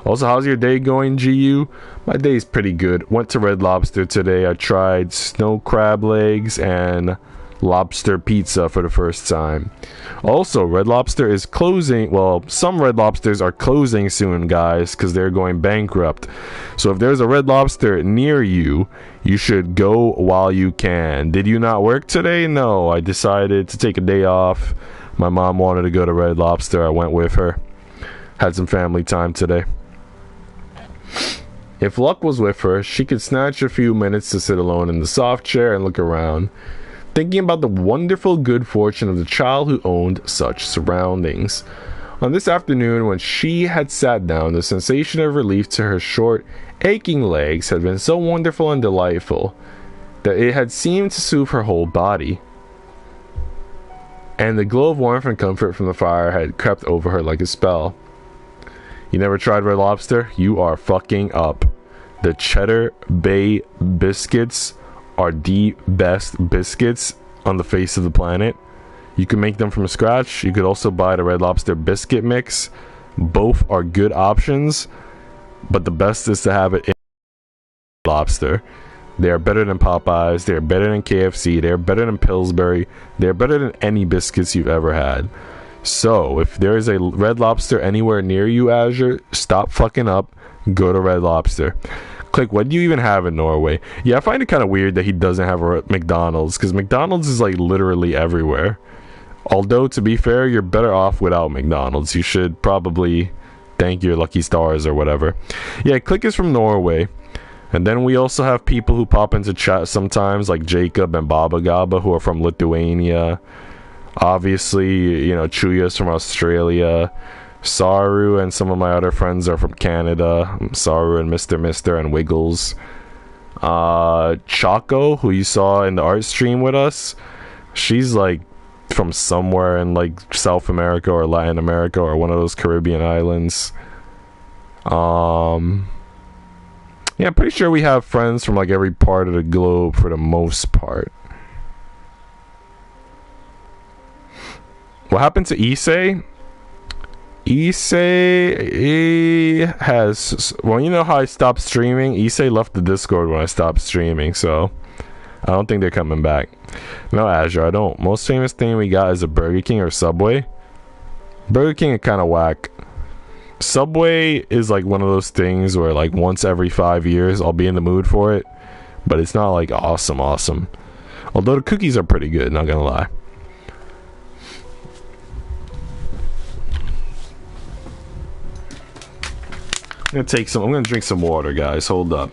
Also, how's your day going, GU? My day's pretty good. Went to Red Lobster today. I tried snow crab legs and lobster pizza for the first time. Also, Red Lobster is closing. Well, some Red Lobsters are closing soon, guys, because they're going bankrupt. So if there's a Red Lobster near you, you should go while you can. Did you not work today? No, I decided to take a day off. My mom wanted to go to Red Lobster. I went with her. Had some family time today. If luck was with her, she could snatch a few minutes to sit alone in the soft chair and look around, thinking about the wonderful good fortune of the child who owned such surroundings. On this afternoon, when she had sat down, the sensation of relief to her short, aching legs had been so wonderful and delightful that it had seemed to soothe her whole body. And the glow of warmth and comfort from the fire had crept over her like a spell. You never tried Red Lobster? You are fucking up. The Cheddar Bay biscuits are the best biscuits on the face of the planet. You can make them from scratch. You could also buy the Red Lobster biscuit mix. Both are good options, but the best is to have it in Red Lobster. They are better than Popeyes. They are better than KFC. They are better than Pillsbury. They are better than any biscuits you've ever had. So, if there is a Red Lobster anywhere near you, Azure, stop fucking up. Go to Red Lobster. Click, what do you even have in Norway? Yeah, I find it kind of weird that he doesn't have a McDonald's, because McDonald's is like literally everywhere. Although, to be fair, you're better off without McDonald's. You should probably thank your lucky stars or whatever. Yeah, Click is from Norway. And then we also have people who pop into chat sometimes, like Jacob and Baba Gaba, who are from Lithuania. Obviously, you know, Chuya's from Australia. Saru and some of my other friends are from Canada. Saru and Mr. and Wiggles. Choco, who you saw in the art stream with us, she's like from somewhere in like South America or Latin America or one of those Caribbean islands. Yeah, I'm pretty sure we have friends from like every part of the globe for the most part. What happened to Issei? Issei has... Well, you know how I stopped streaming? Issei left the Discord when I stopped streaming, so I don't think they're coming back. No, Azure, I don't. Most famous thing we got is a Burger King or Subway. Burger King is kind of whack. Subway is like one of those things where like once every 5 years I'll be in the mood for it, but it's not like awesome. Although the cookies are pretty good, not gonna lie. I'm gonna drink some water, guys. Hold up.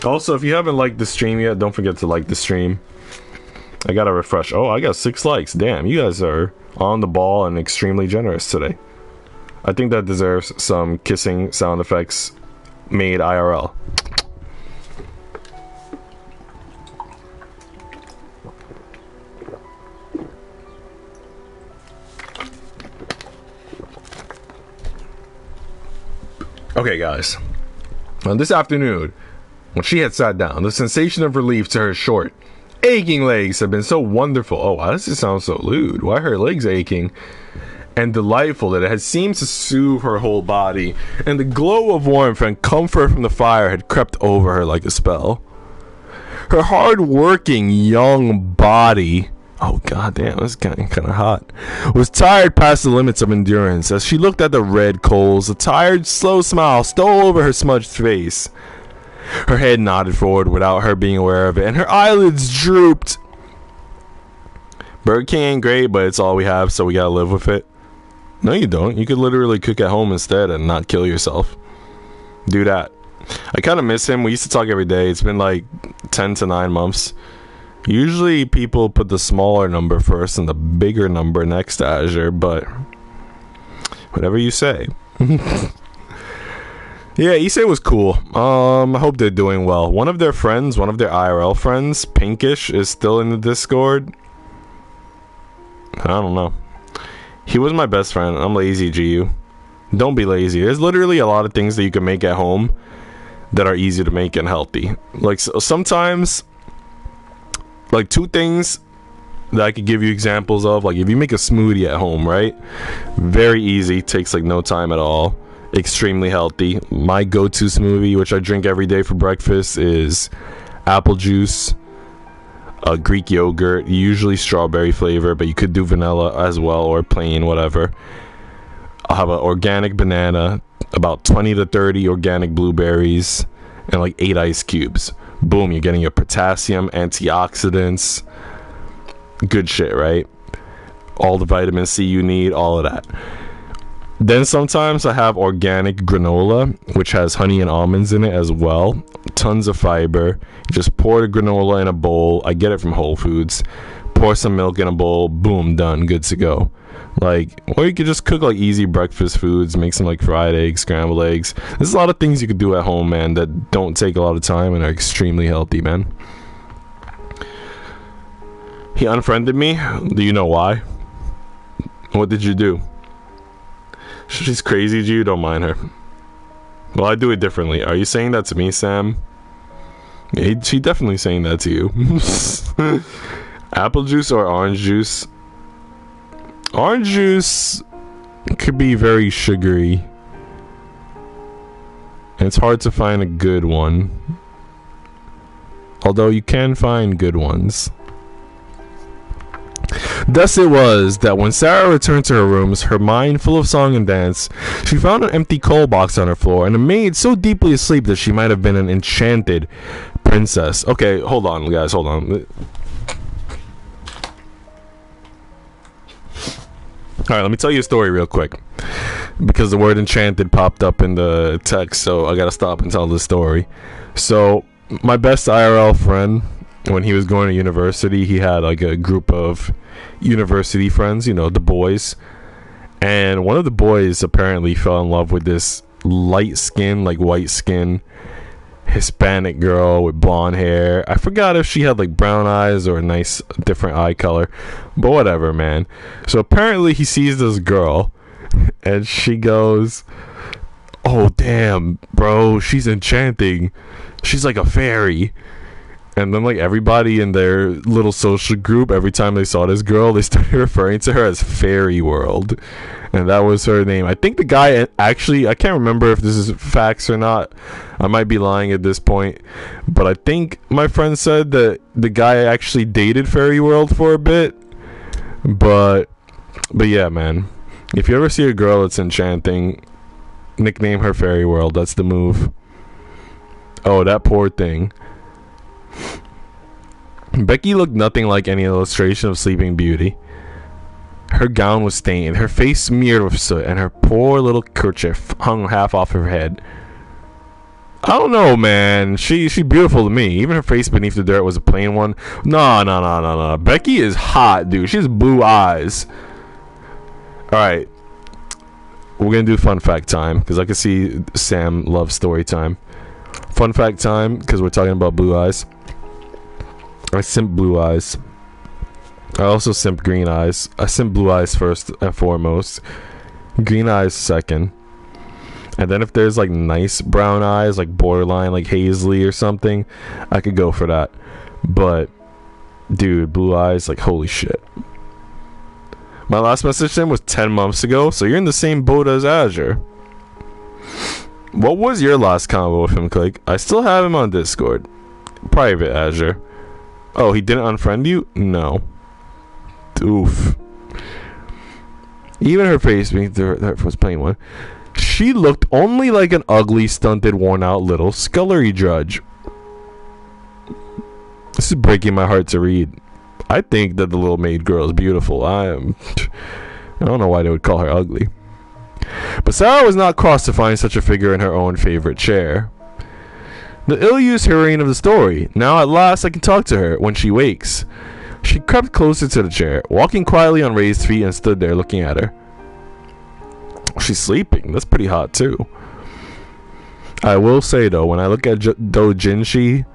Also, if you haven't liked the stream yet, don't forget to like the stream. I gotta refresh. Oh, I got 6 likes. Damn, you guys are on the ball and extremely generous today. I think that deserves some kissing sound effects made IRL. Okay, guys. This afternoon, when she had sat down, the sensation of relief to her short, aching legs have been so wonderful. Oh, why does it sound so lewd? Why are her legs aching? And delightful that it had seemed to soothe her whole body, and the glow of warmth and comfort from the fire had crept over her like a spell. Her hard-working young body, oh goddamn, that's kind of hot, was tired past the limits of endurance. As she looked at the red coals, a tired, slow smile stole over her smudged face. Her head nodded forward without her being aware of it, and her eyelids drooped. Burger King ain't great, but it's all we have, so we gotta live with it. No, you don't. You could literally cook at home instead and not kill yourself. Do that. I kind of miss him. We used to talk every day. It's been like 10 to 9 months. Usually people put the smaller number first and the bigger number next to Azure, but whatever you say. Yeah, Issei was cool. I hope they're doing well. One of their friends, one of their IRL friends, Pinkish, is still in the Discord. I don't know. He was my best friend. I'm lazy, GU. Don't be lazy. There's literally a lot of things that you can make at home that are easy to make and healthy. Like, sometimes, like 2 things that I could give you examples of. Like, if you make a smoothie at home, right? Very easy. Takes like no time at all. Extremely healthy. My go-to smoothie, which I drink every day for breakfast, is apple juice, Greek yogurt, usually strawberry flavor, but you could do vanilla as well, or plain, whatever. I'll have an organic banana, about 20 to 30 organic blueberries, and like 8 ice cubes. Boom, you're getting your potassium, antioxidants, good shit, right? All the vitamin C you need, all of that. Then sometimes I have organic granola, which has honey and almonds in it as well. Tons of fiber. You just pour the granola in a bowl. I get it from Whole Foods. Pour some milk in a bowl. Boom, done. Good to go. Like, or you could just cook like easy breakfast foods. Make some like fried eggs, scrambled eggs. There's a lot of things you could do at home, man, that don't take a lot of time and are extremely healthy, man. He unfriended me. Do you know why? What did you do? She's crazy, G. Don't mind her. Well, I do it differently. Are you saying that to me, Sam? Yeah, she definitely saying that to you. Apple juice or orange juice? Orange juice could be very sugary. And it's hard to find a good one. Although you can find good ones. Thus it was that when Sarah returned to her rooms, her mind full of song and dance, she found an empty coal box on her floor and a maid so deeply asleep that she might have been an enchanted princess. Okay, hold on, guys, hold on. Alright, let me tell you a story real quick. Because the word enchanted popped up in the text, so I gotta stop and tell this story. So, my best IRL friend, when he was going to university, he had like a group of university friends, you know, the boys. And one of the boys apparently fell in love with this light skin, like white skin, Hispanic girl with blonde hair. I forgot if she had like brown eyes or a nice different eye color, but whatever, man. So apparently he sees this girl and she goes, "Oh damn, bro, she's enchanting. She's like a fairy." And then like everybody in their little social group, every time they saw this girl, they started referring to her as Fairy World. And that was her name. I think the guy actually, I can't remember if this is facts or not. I might be lying at this point. But I think my friend said that the guy actually dated Fairy World for a bit. But yeah, man. If you ever see a girl that's enchanting, nickname her Fairy World. That's the move. Oh, that poor thing. Becky looked nothing like any illustration of Sleeping Beauty. Her gown was stained, her face smeared with soot, and her poor little kerchief hung half off her head. I don't know, man. She's beautiful to me. Even her face beneath the dirt was a plain one. No. Becky is hot, dude. She has blue eyes. Alright. We're gonna do fun fact time, because I can see Sam loves story time. Fun fact time, because we're talking about blue eyes. I simp blue eyes. I also simp green eyes. I simp blue eyes first and foremost. Green eyes second. And then if there's like nice brown eyes, like borderline like Hazley or something, I could go for that. But dude, blue eyes, like holy shit. My last message to him was 10 months ago, so you're in the same boat as Azure. What was your last convo with him, Click? I still have him on Discord. Private Azure. Oh, he didn't unfriend you? No. Oof. Even her face being there was playing one. She looked only like an ugly, stunted, worn out little scullery drudge. This is breaking my heart to read. I think that the little maid girl is beautiful. I don't know why they would call her ugly. But Sarah was not crossed to find such a figure in her own favorite chair. The ill-used heroine of the story. Now at last I can talk to her when she wakes. She crept closer to the chair, walking quietly on raised feet, and stood there looking at her. She's sleeping. That's pretty hot too. I will say though, when I look at Dojinshi,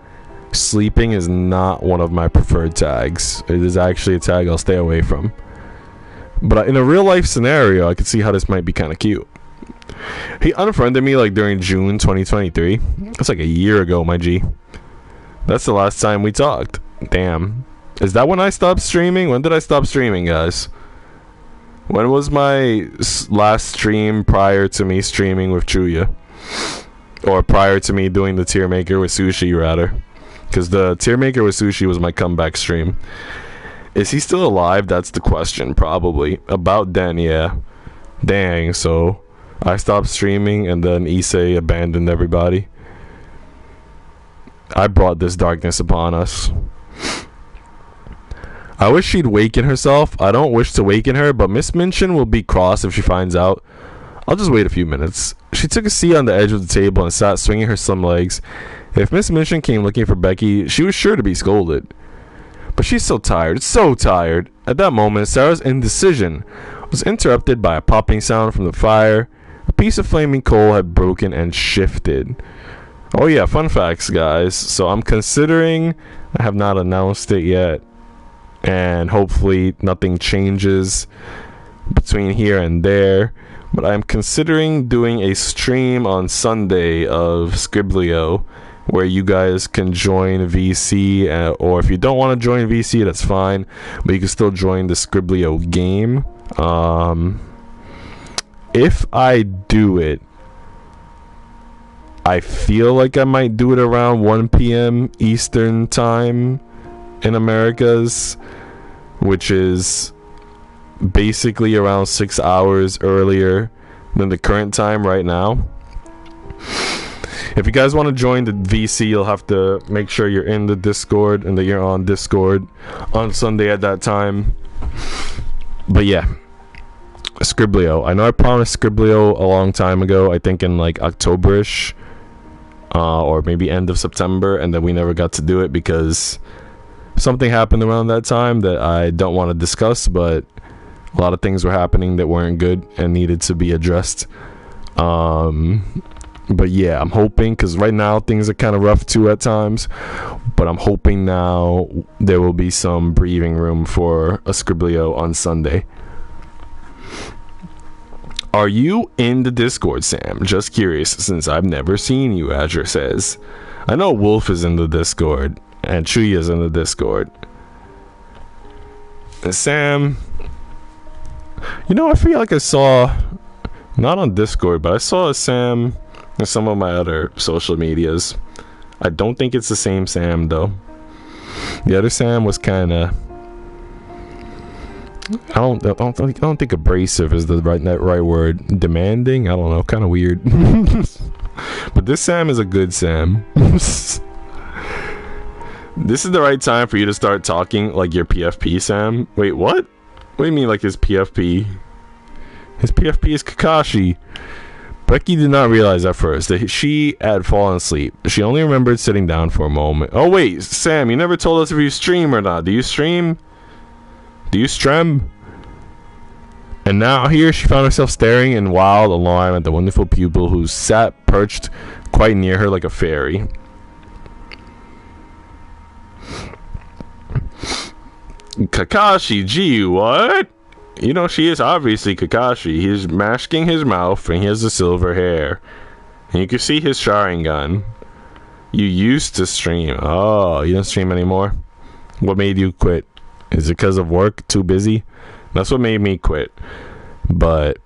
sleeping is not one of my preferred tags. It is actually a tag I'll stay away from. But in a real life scenario, I could see how this might be kind of cute. He unfriended me like during June 2023. That's like a year ago, my G. That's the last time we talked. Damn. Is that when I stopped streaming? When did I stop streaming, guys? When was my last stream prior to me streaming with Chuya? Or prior to me doing the tier maker with Sushi, rather. Because the tier maker with Sushi was my comeback stream. Is he still alive? That's the question, probably. About then, yeah. Dang, so I stopped streaming and then Issei abandoned everybody. I brought this darkness upon us. I wish she'd waken herself. I don't wish to waken her, but Miss Minchin will be cross if she finds out. I'll just wait a few minutes. She took a seat on the edge of the table and sat swinging her slim legs. If Miss Minchin came looking for Becky, she was sure to be scolded. But she's so tired, so tired. At that moment, Sarah's indecision was interrupted by a popping sound from the fire. A piece of flaming coal had broken and shifted. Oh yeah, fun facts, guys. So I'm considering, I have not announced it yet, and hopefully nothing changes between here and there, but I'm considering doing a stream on Sunday of Scriblio where you guys can join VC, or if you don't want to join VC, that's fine, but you can still join the Scriblio game. If I do it, I feel like I might do it around 1 p.m. Eastern time in Americas, which is basically around 6 hours earlier than the current time right now. If you guys want to join the VC, you'll have to make sure you're in the Discord and that you're on Discord on Sunday at that time. But yeah, Scriblio. I know I promised Scriblio a long time ago, I think in like October-ish, or maybe end of September, and then we never got to do it because something happened around that time that I don't want to discuss, but a lot of things were happening that weren't good and needed to be addressed. But yeah, I'm hoping, because right now things are kind of rough too at times, but I'm hoping now there will be some breathing room for a Scriblio on Sunday. Are you in the Discord, Sam? Just curious, since I've never seen you, Azure says. I know Wolf is in the Discord, and Chuya is in the Discord. And Sam, you know, I feel like I saw, not on Discord, but I saw a Sam in some of my other social medias. I don't think it's the same Sam, though. The other Sam was kind of, I don't think abrasive is the right word. Demanding? I don't know. Kind of weird. But this Sam is a good Sam. This is the right time for you to start talking like your PFP, Sam. Wait, what? What do you mean like his PFP? His PFP is Kakashi. Becky did not realize at first that she had fallen asleep. She only remembered sitting down for a moment. Oh wait, Sam, you never told us if you stream or not. Do you stream? Do you stream? And now here she found herself staring in wild alarm at the wonderful pupil who sat perched quite near her like a fairy. Kakashi, gee, what? You know, she is obviously Kakashi. He's masking his mouth and he has the silver hair. And you can see his Sharingan. You used to stream. Oh, you don't stream anymore? What made you quit? Is it because of work? Too busy? That's what made me quit. But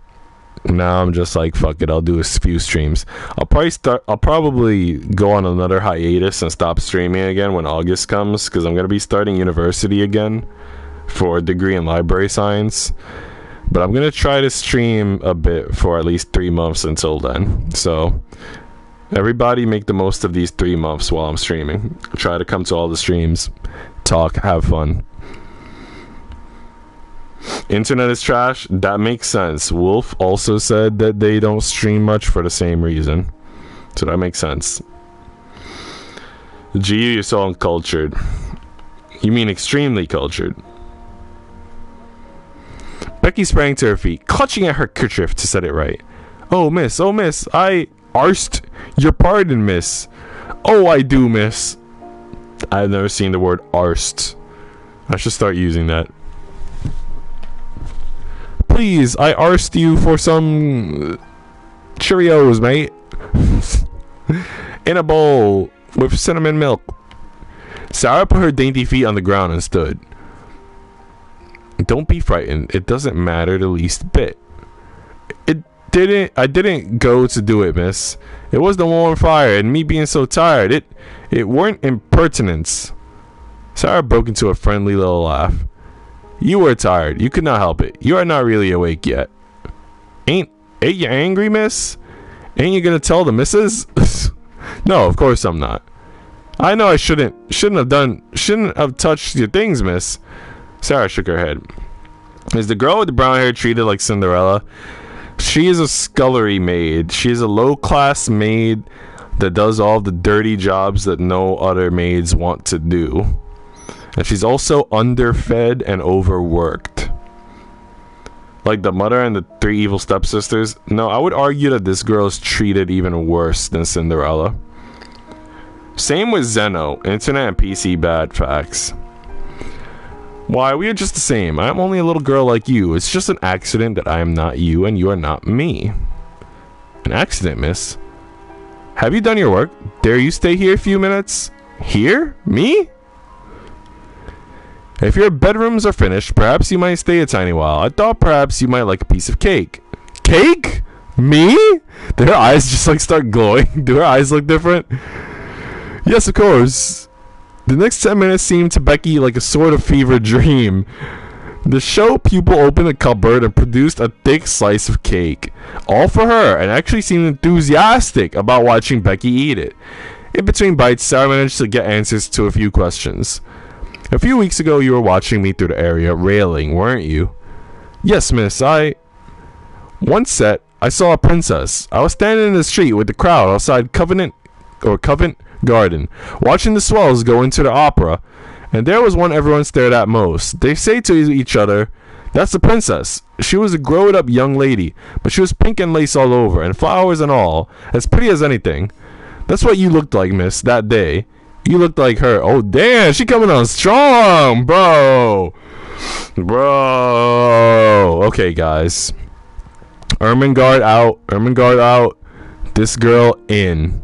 now I'm just like, fuck it, I'll do a few streams. I'll probably go on another hiatus and stop streaming again when August comes, because I'm going to be starting university again for a degree in library science. But I'm going to try to stream a bit for at least 3 months until then. So everybody make the most of these 3 months while I'm streaming. Try to come to all the streams, talk, have fun. Internet is trash. That makes sense. Wolf also said that they don't stream much for the same reason, so that makes sense. Gee, you're so uncultured. You mean extremely cultured. Becky sprang to her feet, clutching at her kerchief to set it right. Oh miss, I arsed your pardon, miss. Oh, I do, miss. I've never seen the word arsed. I should start using that. Please, I arsed you for some Cheerios, mate. In a bowl with cinnamon milk. Sarah put her dainty feet on the ground and stood. Don't be frightened. It doesn't matter the least bit. I didn't go to do it, miss. It was the warm fire and me being so tired. It weren't impertinence. Sarah broke into a friendly little laugh. You were tired. You could not help it. You are not really awake yet. Ain't you angry, miss? Ain't you gonna tell the missus? No, of course I'm not. I know I shouldn't have touched your things, miss. Sarah shook her head. Is the girl with the brown hair treated like Cinderella? She is a scullery maid. She is a low-class maid that does all the dirty jobs that no other maids want to do. And she's also underfed and overworked. Like the mother and the 3 evil stepsisters. No, I would argue that this girl is treated even worse than Cinderella. Same with Zeno. Internet and PC bad facts. Why, we are just the same. I am only a little girl like you. It's just an accident that I am not you and you are not me. An accident, miss? Have you done your work? Dare you stay here a few minutes? Here? Me? If your bedrooms are finished, perhaps you might stay a tiny while. I thought perhaps you might like a piece of cake. Cake? Me? Do her eyes just like start glowing? Do her eyes look different? Yes, of course. The next 10 minutes seemed to Becky like a sort of fever dream. The show pupil opened a cupboard and produced a thick slice of cake. All for her, and actually seemed enthusiastic about watching Becky eat it. In between bites, Sarah managed to get answers to a few questions. A few weeks ago, you were watching me through the area, railing, weren't you? Yes, miss, One set, I saw a princess. I was standing in the street with the crowd outside Covent Garden, watching the swells go into the opera, and there was one everyone stared at most. They say to each other, that's the princess. She was a grown-up young lady, but she was pink and lace all over, and flowers and all, as pretty as anything. That's what you looked like, miss, that day. You looked like her. Oh, damn, she coming on strong, bro. Okay, guys. Ermengarde out. This girl in.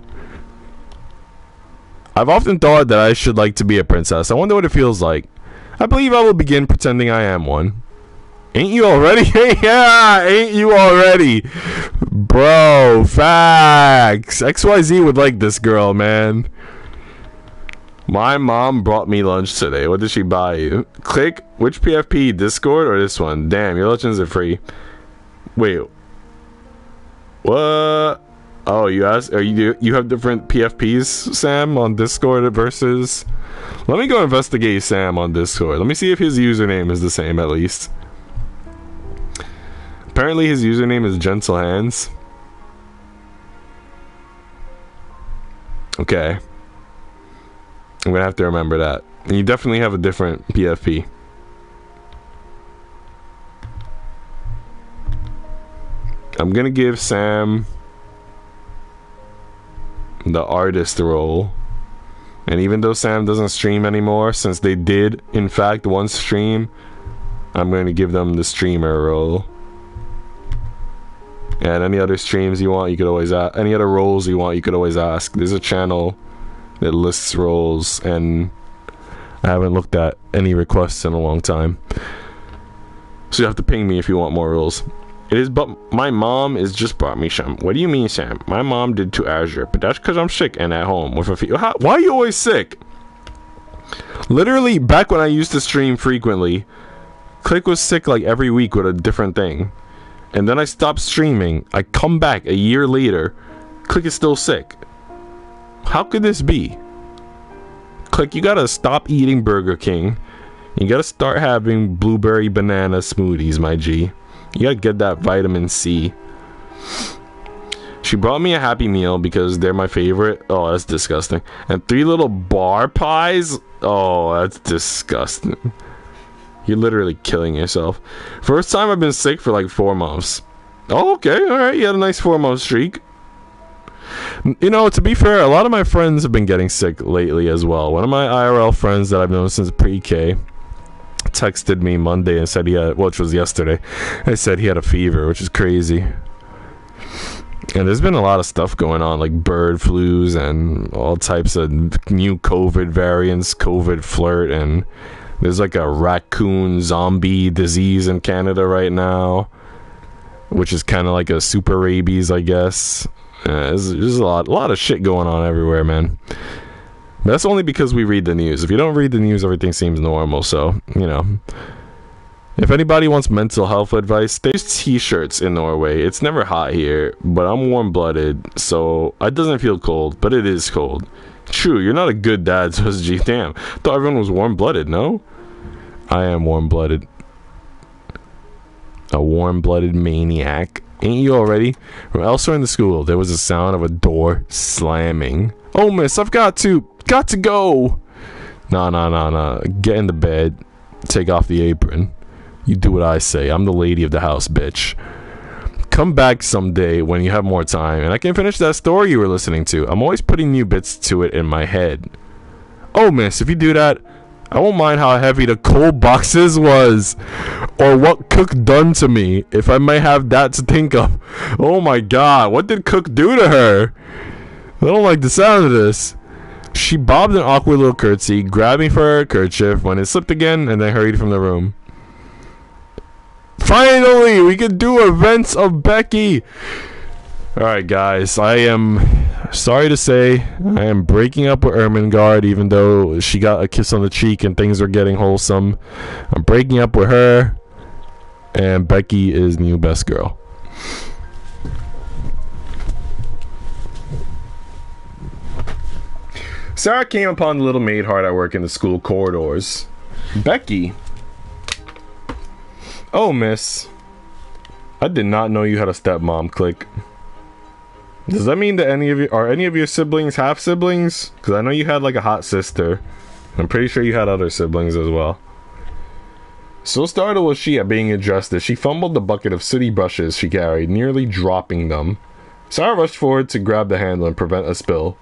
I've often thought that I should like to be a princess. I wonder what it feels like. I believe I will begin pretending I am one. Ain't you already? Yeah, ain't you already? Bro, facts. XYZ would like this girl, man. My mom brought me lunch today. What did she buy you? Click. Which PFP? Discord or this one? Damn, your legends are free. Wait. What? Oh, you asked? You have different PFPs, Sam, on Discord versus... Let me go investigate Sam on Discord. Let me see if his username is the same, at least. Apparently his username is Gentle Hands. Okay. I'm gonna have to remember that. And you definitely have a different PFP. I'm gonna give Sam the artist role. And even though Sam doesn't stream anymore, since they did, in fact, once stream, I'm going to give them the streamer role. And any other streams you want, you could always ask. Any other roles you want, you could always ask. There's a channel that lists roles, and I haven't looked at any requests in a long time. So you have to ping me if you want more roles. It is, but my mom is just brought me some. What do you mean, Sam? My mom did to Azure, but that's because I'm sick and at home with a few. Why are you always sick? Literally, back when I used to stream frequently, Click was sick like every week with a different thing. And then I stopped streaming. I come back a year later. Click is still sick. How could this be? Click, you gotta stop eating Burger King. You gotta start having blueberry banana smoothies, my G. You gotta get that vitamin C. She brought me a Happy Meal because they're my favorite. Oh, that's disgusting. And 3 little bar pies. Oh, that's disgusting. You're literally killing yourself. First time I've been sick for like 4 months. Oh, okay, alright. You had a nice 4-month streak. You know, to be fair, a lot of my friends have been getting sick lately as well. One of my IRL friends that I've known since pre-K texted me Monday and said he had, which was yesterday, I said he had a fever, which is crazy. And there's been a lot of stuff going on, like bird flus and all types of new COVID variants, COVID flirt, and there's like a raccoon zombie disease in Canada right now, which is kind of like a super rabies, I guess. There's a lot of shit going on everywhere, man. But that's only because we read the news. If you don't read the news, everything seems normal. So, you know, if anybody wants mental health advice, there's t-shirts in Norway. It's never hot here, but I'm warm-blooded, so it doesn't feel cold, but it is cold. True, you're not a good dad, so G. Damn, thought everyone was warm-blooded, no? I am warm-blooded. A warm-blooded maniac. Ain't you already? Elsewhere in the school, there was a sound of a door slamming. Oh, miss, I've got to go. Nah. Get in the bed. Take off the apron. You do what I say. I'm the lady of the house, bitch. Come back someday when you have more time, and I can finish that story you were listening to. I'm always putting new bits to it in my head. Oh, miss, if you do that, I won't mind how heavy the cold boxes was, or what Cook done to me, if I might have that to think of. Oh my god, what did Cook do to her? I don't like the sound of this. She bobbed an awkward little curtsy, grabbing for her kerchief when it slipped again, and then hurried from the room. Finally, we can do events of Becky. Alright guys, I am sorry to say I am breaking up with Ermengarde, even though she got a kiss on the cheek and things are getting wholesome. I'm breaking up with her, and Becky is new best girl. Sarah came upon the little maid hard at work in the school corridors. Becky? Oh, miss. I did not know you had a stepmom, Click. Does that mean that any of your siblings half siblings? Because I know you had like a hot sister. I'm pretty sure you had other siblings as well. So startled was she at being addressed as she fumbled the bucket of sooty brushes she carried, nearly dropping them. Sarah rushed forward to grab the handle and prevent a spill.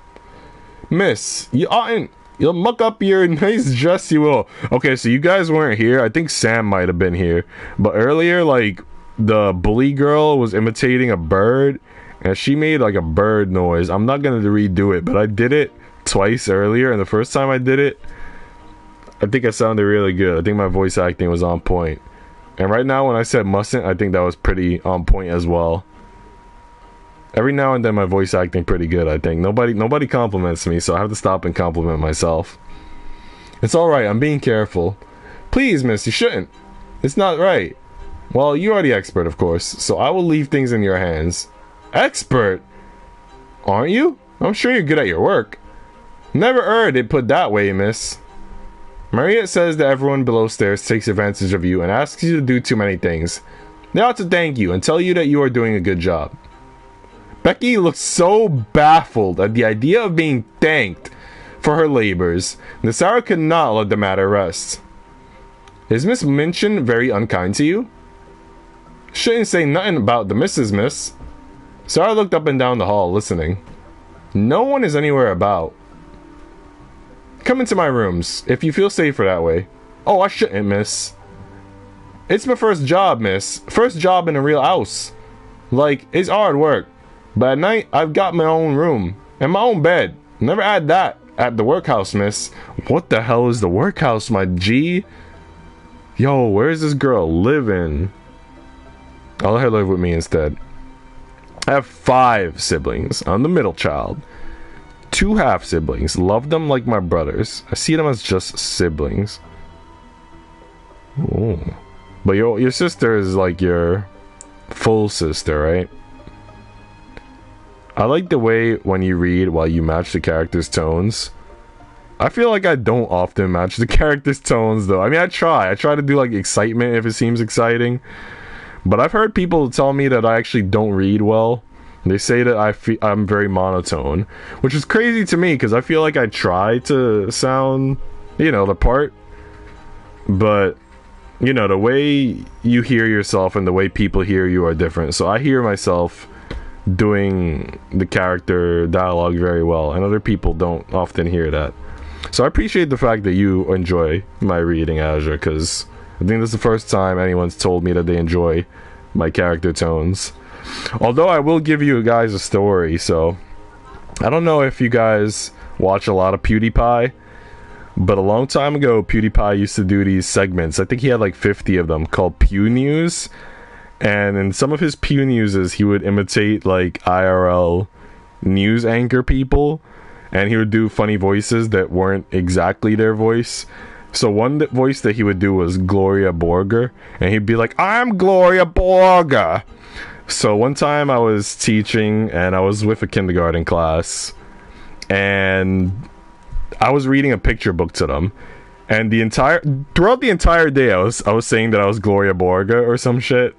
Miss, you oughtn't. You'll muck up your nice dress, you will. Okay, so you guys weren't here. I think Sam might have been here. But earlier, like, the bully girl was imitating a bird, and she made, like, a bird noise. I'm not going to redo it, but I did it twice earlier, and the first time I did it, I think I sounded really good. I think my voice acting was on point. And right now, when I said mustn't, I think that was pretty on point as well. Every now and then my voice acting pretty good, I think. Nobody compliments me, so I have to stop and compliment myself. It's alright, I'm being careful. Please, miss, you shouldn't. It's not right. Well, you are the expert, of course, so I will leave things in your hands. Expert? Aren't you? I'm sure you're good at your work. Never heard it put that way, miss. Mariette says that everyone below stairs takes advantage of you and asks you to do too many things. They ought to thank you and tell you that you are doing a good job. Becky looks so baffled at the idea of being thanked for her labors, that Sarah could not let the matter rest. Is Miss Minchin very unkind to you? Shouldn't say nothing about the Mrs. Miss. Sarah looked up and down the hall, listening. No one is anywhere about. Come into my rooms, if you feel safer that way. Oh, I shouldn't, miss. It's my first job, miss. First job in a real house. Like, it's hard work. But at night, I've got my own room. And my own bed. Never had that at the workhouse, miss. What the hell is the workhouse, my G? Yo, where's this girl living? I'll let her live with me instead. I have 5 siblings. I'm the middle child. 2 half-siblings. Love them like my brothers. I see them as just siblings. Ooh. But your sister is like your full sister, right? I like the way when you read while you match the characters' tones. I feel like I don't often match the characters' tones, though. I mean, I try to do like excitement if it seems exciting. But I've heard people tell me that I actually don't read well. They say that I'm very monotone, which is crazy to me because I feel like I try to sound, you know, the part. But, you know, the way you hear yourself and the way people hear you are different. So I hear myself doing the character dialogue very well, and other people don't often hear that. So I appreciate the fact that you enjoy my reading, Azure, because I think this is the first time anyone's told me that they enjoy my character tones. Although I will give you guys a story, so I don't know if you guys watch a lot of PewDiePie, but a long time ago PewDiePie used to do these segments. I think he had like 50 of them called Pew News, and in some of his Pew Newses he would imitate like IRL news anchor people, and he would do funny voices that weren't exactly their voice. So one voice that he would do was Gloria Borger, and he'd be like, I'm Gloria Borger. So one time I was teaching and I was with a kindergarten class, and I was reading a picture book to them, and throughout the entire day I was saying that I was Gloria Borger or some shit,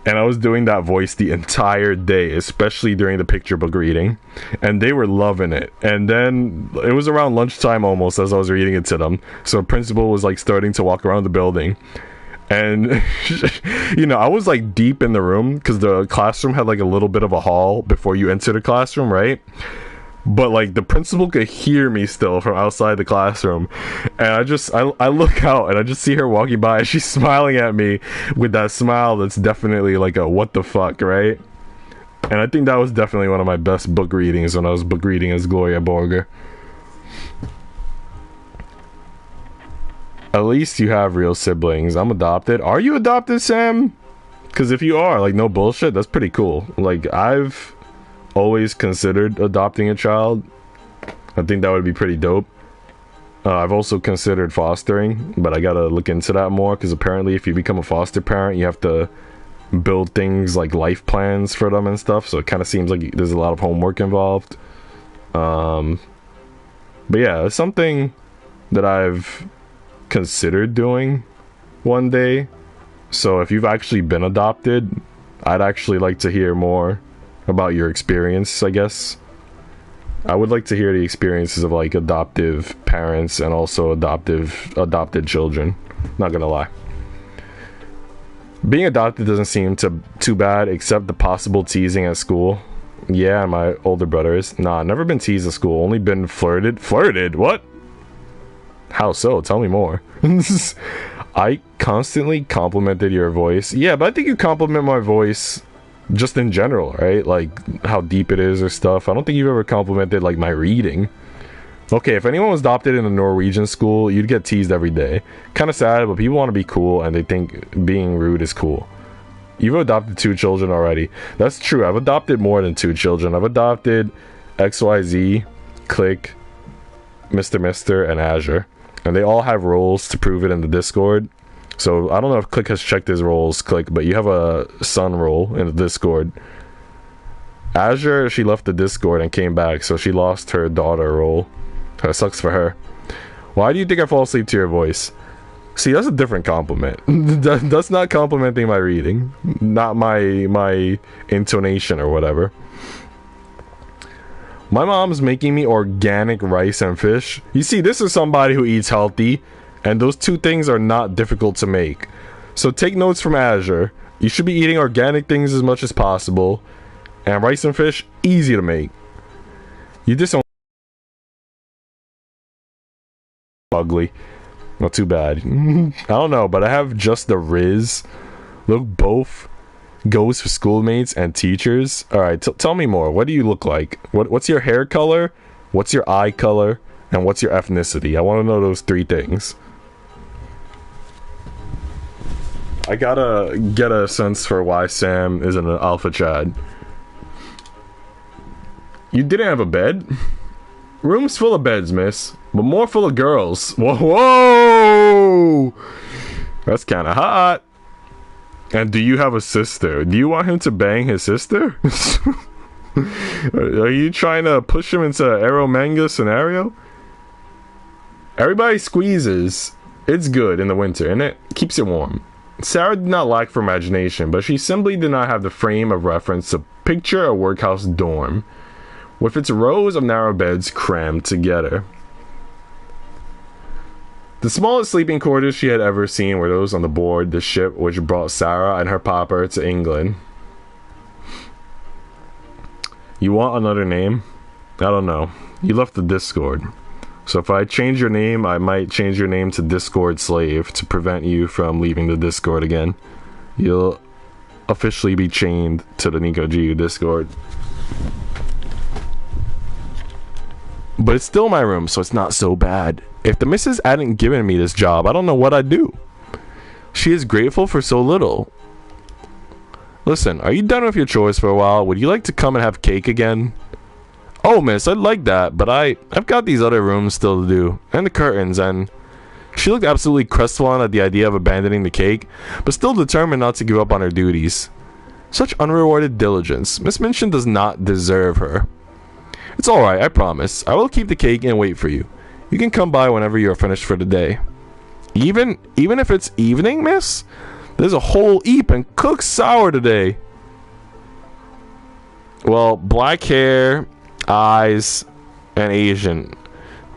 and I was doing that voice the entire day, especially during the picture book reading, and they were loving it. And then it was around lunchtime almost as I was reading it to them, so the principal was like starting to walk around the building. And you know, I was like deep in the room because the classroom had like a little bit of a hall before you enter the classroom, right? But like the principal could hear me still from outside the classroom, and I look out and I just see her walking by, and she's smiling at me with that smile that's definitely like a what the fuck, right? And I think that was definitely one of my best book readings when I was book reading as Gloria Borger. At least you have real siblings. I'm adopted. Are you adopted, Sam? Because if you are, like, no bullshit, that's pretty cool. Like, I've always considered adopting a child. I think that would be pretty dope. I've also considered fostering, but I gotta look into that more, because apparently if you become a foster parent, you have to build things like life plans for them and stuff, so it kind of seems like there's a lot of homework involved. But yeah, it's something that I've considered doing one day. So if you've actually been adopted, I'd actually like to hear more about your experience, I guess. I would like to hear the experiences of like adoptive parents and also adopted children. Not gonna lie. Being adopted doesn't seem too bad, except the possible teasing at school. Yeah, my older brothers. Nah, never been teased at school, only been flirted. Flirted? What? How so? Tell me more. I constantly complimented your voice. Yeah, but I think you compliment my voice just in general, right? Like how deep it is or stuff. I don't think you've ever complimented like my reading. Okay, if anyone was adopted in a Norwegian school, you'd get teased every day. Kind of sad, but people want to be cool and they think being rude is cool. You've adopted 2 children already. That's true. I've adopted more than 2 children. I've adopted XYZ, Click, Mr. and Azure. And they all have roles to prove it in the Discord. So I don't know if Click has checked his roles, Click, but you have a son role in the Discord. Azure, she left the Discord and came back, so she lost her daughter role. That sucks for her. Why do you think I fall asleep to your voice? See, that's a different compliment. That's not complimenting my reading, not my intonation or whatever. My mom's making me organic rice and fish. You see, this is somebody who eats healthy, and those two things are not difficult to make. So take notes from Azure. You should be eating organic things as much as possible, and rice and fish, easy to make. You just don't ugly. Not too bad. I don't know, but I have just the Riz. Look, both goes for schoolmates and teachers. Alright, tell me more. What do you look like? What's your hair color? What's your eye color? And what's your ethnicity? I want to know those three things. I gotta get a sense for why Sam isn't an alpha Chad. You didn't have a bed? Room's full of beds, miss. But more full of girls. Whoa! Whoa! That's kinda hot. And do you have a sister? Do you want him to bang his sister? Are you trying to push him into an Arrow manga scenario? Everybody squeezes. It's good in the winter, and it keeps you warm. Sarah did not lack for imagination, but she simply did not have the frame of reference to picture a workhouse dorm, with its rows of narrow beds crammed together. The smallest sleeping quarters she had ever seen were those on the board the ship which brought Sarah and her papa to England. You want another name? I don't know. You left the Discord. So if I change your name, I might change your name to Discord Slave to prevent you from leaving the Discord again. You'll officially be chained to the Nico GU Discord. But it's still my room, so it's not so bad. If the missus hadn't given me this job, I don't know what I'd do. She is grateful for so little. Listen, are you done with your chores for a while? Would you like to come and have cake again? Oh, miss, I'd like that, but I've got these other rooms still to do. And the curtains, and... She looked absolutely crestfallen at the idea of abandoning the cake, but still determined not to give up on her duties. Such unrewarded diligence. Miss Minchin does not deserve her. It's alright, I promise. I will keep the cake and wait for you. You can come by whenever you are finished for the day. Even if it's evening, miss? There's a whole heap and cooked sour today. Well, black hair, eyes, and Asian.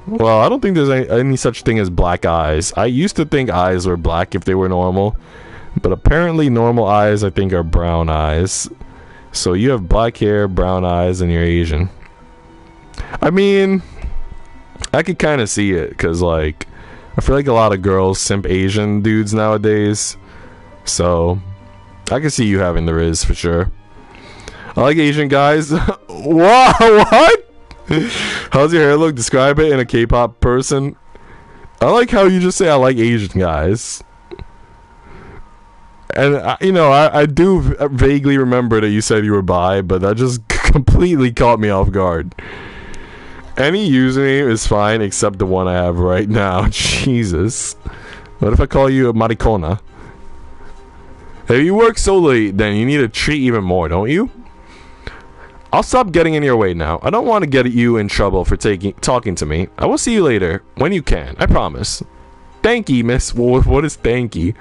Well, I don't think there's any such thing as black eyes. I used to think eyes were black if they were normal. But apparently normal eyes, I think, are brown eyes. So you have black hair, brown eyes, and you're Asian. I mean... I could kind of see it, because, like, I feel like a lot of girls simp Asian dudes nowadays. So, I can see you having the Riz for sure. I like Asian guys. What? How's your hair look? Describe it in a K-pop person. I like how you just say I like Asian guys. And, I do vaguely remember that you said you were bi, but that just completely caught me off guard. Any username is fine except the one I have right now. Jesus. What if I call you a maricona? If you work so late, then you need to treat even more, don't you? I'll stop getting in your way now. I don't want to get you in trouble for talking to me. I will see you later, when you can. I promise. Thank you, miss. What is thank you?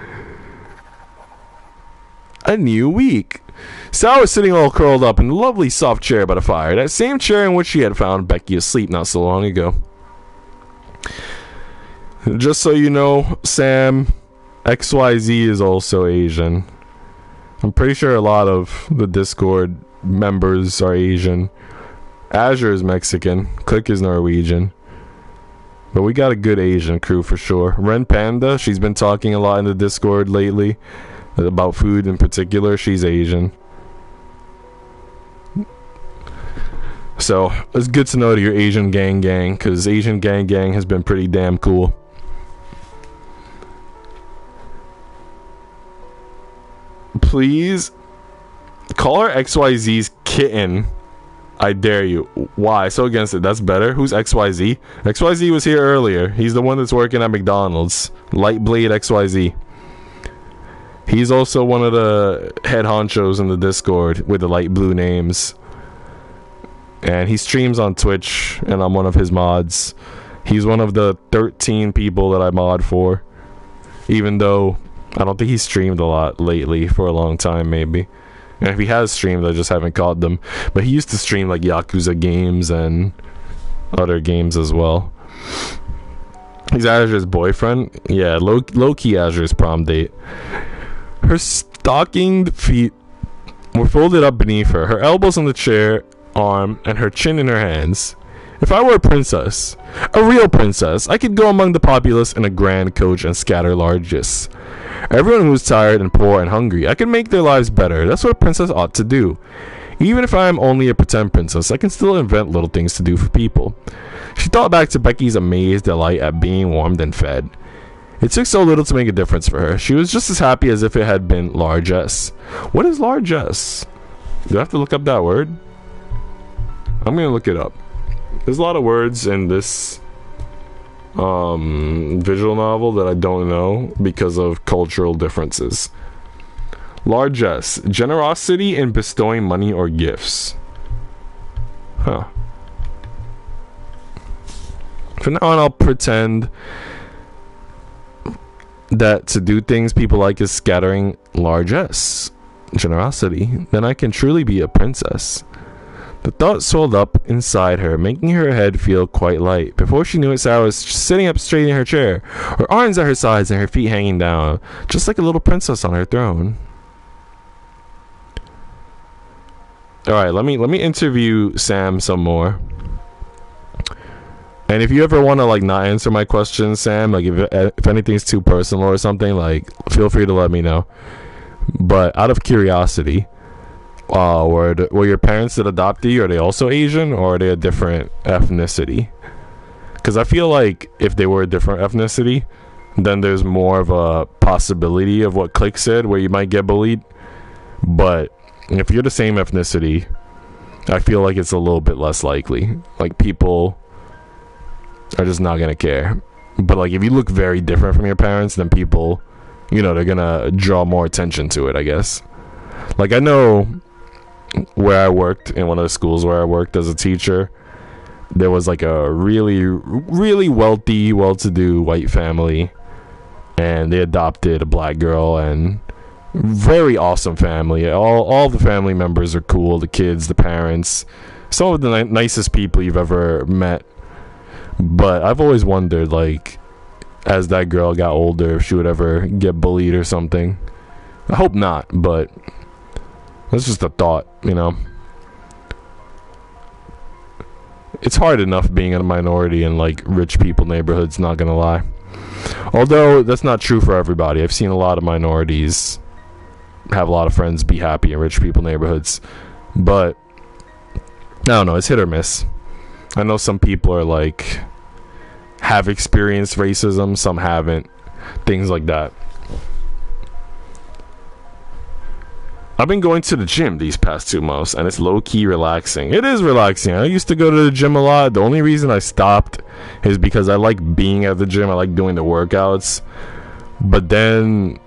A new week. Sal was sitting all curled up in a lovely soft chair by the fire, that same chair in which she had found Becky asleep not so long ago. Just so you know, Sam, XYZ is also Asian. I'm pretty sure a lot of the Discord members are Asian. Azure is Mexican. Click is Norwegian. But we got a good Asian crew for sure. Ren Panda, she's been talking a lot in the Discord lately. About food in particular, she's Asian. So, it's good to know that you're Asian gang, because Asian gang has been pretty damn cool. Please, call her XYZ's kitten. I dare you. Why? So against it. That's better. Who's XYZ? XYZ was here earlier. He's the one that's working at McDonald's. Lightblade XYZ. He's also one of the head honchos in the Discord with the light blue names. And he streams on Twitch, and I'm one of his mods. He's one of the 13 people that I mod for. Even though I don't think he's streamed a lot lately, for a long time maybe. And if he has streamed, I just haven't caught them. But he used to stream like Yakuza games and other games as well. He's Azure's boyfriend. Yeah, low-key Azure's prom date. Her stockinged feet were folded up beneath her elbows on the chair arm, and her chin in her hands. If I were a princess, a real princess, I could go among the populace in a grand coach and scatter largesse. Everyone who's tired and poor and hungry, I can make their lives better. That's what a princess ought to do. Even if I am only a pretend princess, I can still invent little things to do for people. She thought back to Becky's amazed delight at being warmed and fed. It took so little to make a difference for her. She was just as happy as if it had been largesse. What is largesse? Do I have to look up that word? I'm going to look it up. There's a lot of words in this visual novel that I don't know because of cultural differences. Largesse, generosity in bestowing money or gifts. Huh. From now on, I'll pretend that to do things people like is scattering largesse, generosity. Then I can truly be a princess. The thought swelled up inside her, making her head feel quite light. Before she knew it, Sarah was sitting up straight in her chair, her arms at her sides and her feet hanging down, just like a little princess on her throne. Alright, let me interview Sam some more. And if you ever want to like not answer my questions, Sam, like if anything's too personal or something, like feel free to let me know. But out of curiosity, were your parents that adopted you, are they also Asian, or are they a different ethnicity? Because I feel like if they were a different ethnicity, then there's more of a possibility of what Click said, where you might get bullied. But if you're the same ethnicity, I feel like it's a little bit less likely. Like, people are just not gonna care. But like, if you look very different from your parents, then people, you know, they're gonna draw more attention to it, I guess. Like, I know where I worked, in one of the schools where I worked as a teacher, there was like a really wealthy, well-to-do white family, and they adopted a black girl, and very awesome family. All the family members are cool, the kids, the parents, some of the nicest people you've ever met. But I've always wondered, like, as that girl got older, if she would ever get bullied or something. I hope not, but that's just a thought, you know. It's hard enough being a minority in like rich people neighborhoods, not gonna lie. Although that's not true for everybody. I've seen a lot of minorities have a lot of friends be happy in rich people neighborhoods, but I don't know, it's hit or miss. I know some people are like have experienced racism, some haven't, things like that. I've been going to the gym these past 2 months, and it's low-key relaxing. It is relaxing. I used to go to the gym a lot. The only reason I stopped is because I like being at the gym. I like doing the workouts. But then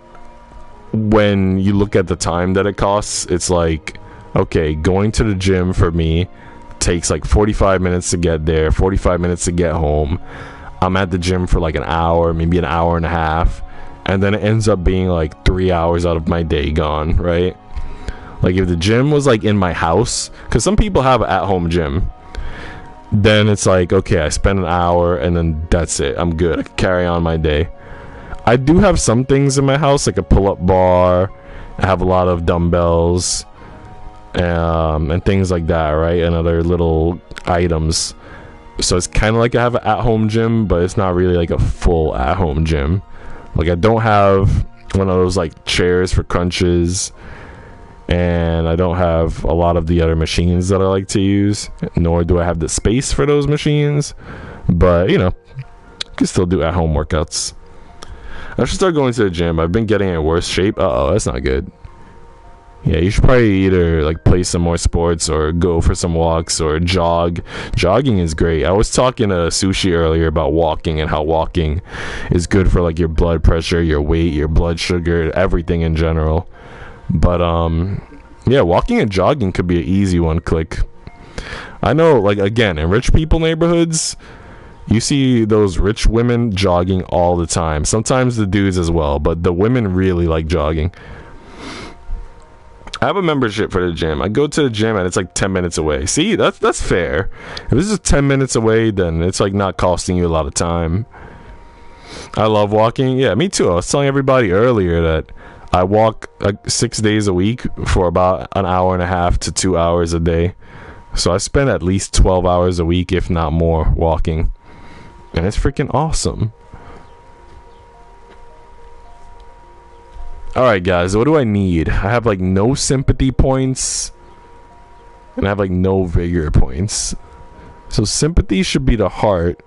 when you look at the time that it costs, it's like, okay, going to the gym for me takes like 45 minutes to get there, 45 minutes to get home. I'm at the gym for like an hour, maybe an hour and a half. And then it ends up being like 3 hours out of my day gone, right? Like, if the gym was like in my house, because some people have an at-home gym, then it's like, okay, I spend an hour and then that's it, I'm good, I can carry on my day. I do have some things in my house, like a pull-up bar. I have a lot of dumbbells and things like that, right? And other little items. So it's kind of like I have an at-home gym, but it's not really like a full at-home gym. Like, I don't have one of those like chairs for crunches, and I don't have a lot of the other machines that I like to use, nor do I have the space for those machines. But, you know, you can still do at-home workouts. I should start going to the gym. I've been getting in worse shape. Uh-oh, that's not good. Yeah, you should probably either like play some more sports or go for some walks or jog. Jogging is great. I was talking to Sushi earlier about walking and how walking is good for like your blood pressure, your weight, your blood sugar, everything in general. But yeah, walking and jogging could be an easy one. Click. I know, like, again, in rich people neighborhoods, you see those rich women jogging all the time. Sometimes the dudes as well, but the women really like jogging. I have a membership for the gym. I go to the gym and it's like 10 minutes away. See, that's fair. If this is 10 minutes away, then it's like not costing you a lot of time. I love walking. Yeah, me too. I was telling everybody earlier that I walk like 6 days a week for about an hour and a half to 2 hours a day. So I spend at least 12 hours a week, if not more, walking. And it's freaking awesome. Alright guys, what do I need? I have like no sympathy points. And I have like no vigor points. So sympathy should be the heart,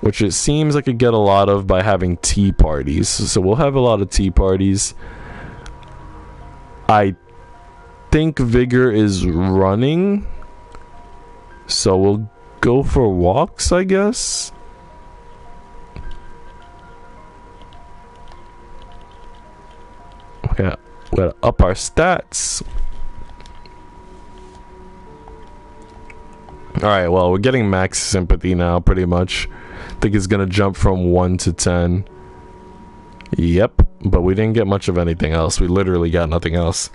which it seems like I get a lot of by having tea parties. So we'll have a lot of tea parties. I think vigor is running. So we'll go for walks, I guess. Yeah, we gotta up our stats. Alright, well, we're getting max sympathy now, pretty much. I think it's gonna jump from 1 to 10. Yep, but we didn't get much of anything else. We literally got nothing else.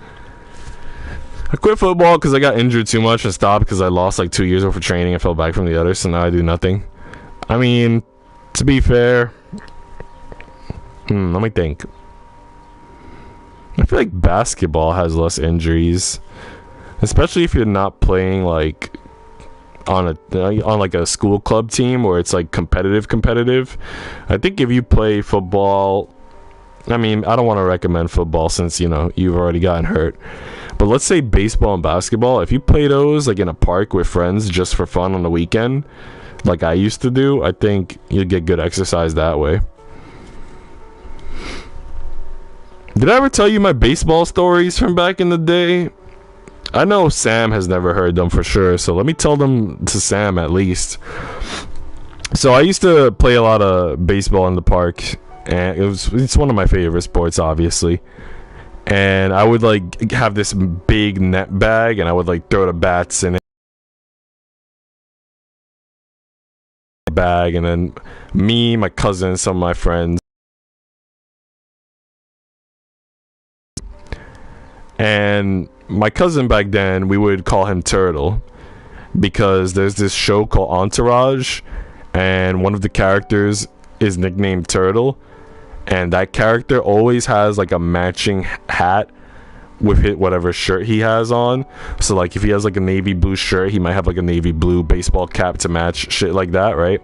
I quit football because I got injured too much and stopped because I lost like 2 years worth of training and fell back from the other, so now I do nothing. I mean, to be fair, let me think. I feel like basketball has less injuries, especially if you're not playing like on like a school club team where it's like competitive. I think if you play football, I mean, I don't want to recommend football since, you know, you've already gotten hurt. But let's say baseball and basketball, if you play those like in a park with friends just for fun on the weekend, like I used to do, I think you'd get good exercise that way. Did I ever tell you my baseball stories from back in the day? I know Sam has never heard them for sure, so let me tell them to Sam at least. So I used to play a lot of baseball in the park, and it's one of my favorite sports, obviously. And I would like have this big net bag, and I would like throw the bats in it. Bag, and then me, my cousin, some of my friends. And my cousin back then, we would call him Turtle because there's this show called Entourage, and one of the characters is nicknamed Turtle, and that character always has like a matching hat with whatever shirt he has on. So like if he has like a navy blue shirt, he might have like a navy blue baseball cap to match, shit like that, right?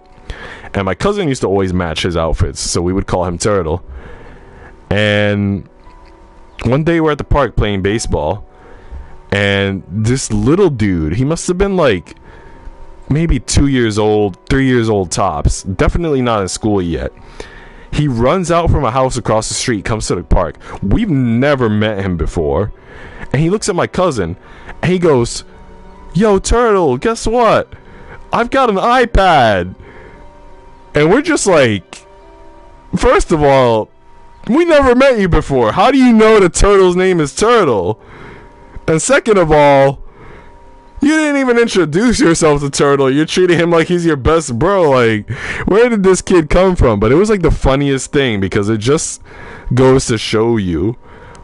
And my cousin used to always match his outfits, so we would call him Turtle. And one day we're at the park playing baseball, and this little dude, he must have been like maybe 2 years old, 3 years old tops, definitely not in school yet. He runs out from a house across the street, comes to the park. We've never met him before, and he looks at my cousin and he goes, "Yo, Turtle, guess what? I've got an iPad." And we're just like, first of all, we never met you before. How do you know the turtle's name is Turtle? And second of all, you didn't even introduce yourself to Turtle. You're treating him like he's your best bro. Like, where did this kid come from? But it was like the funniest thing because it just goes to show you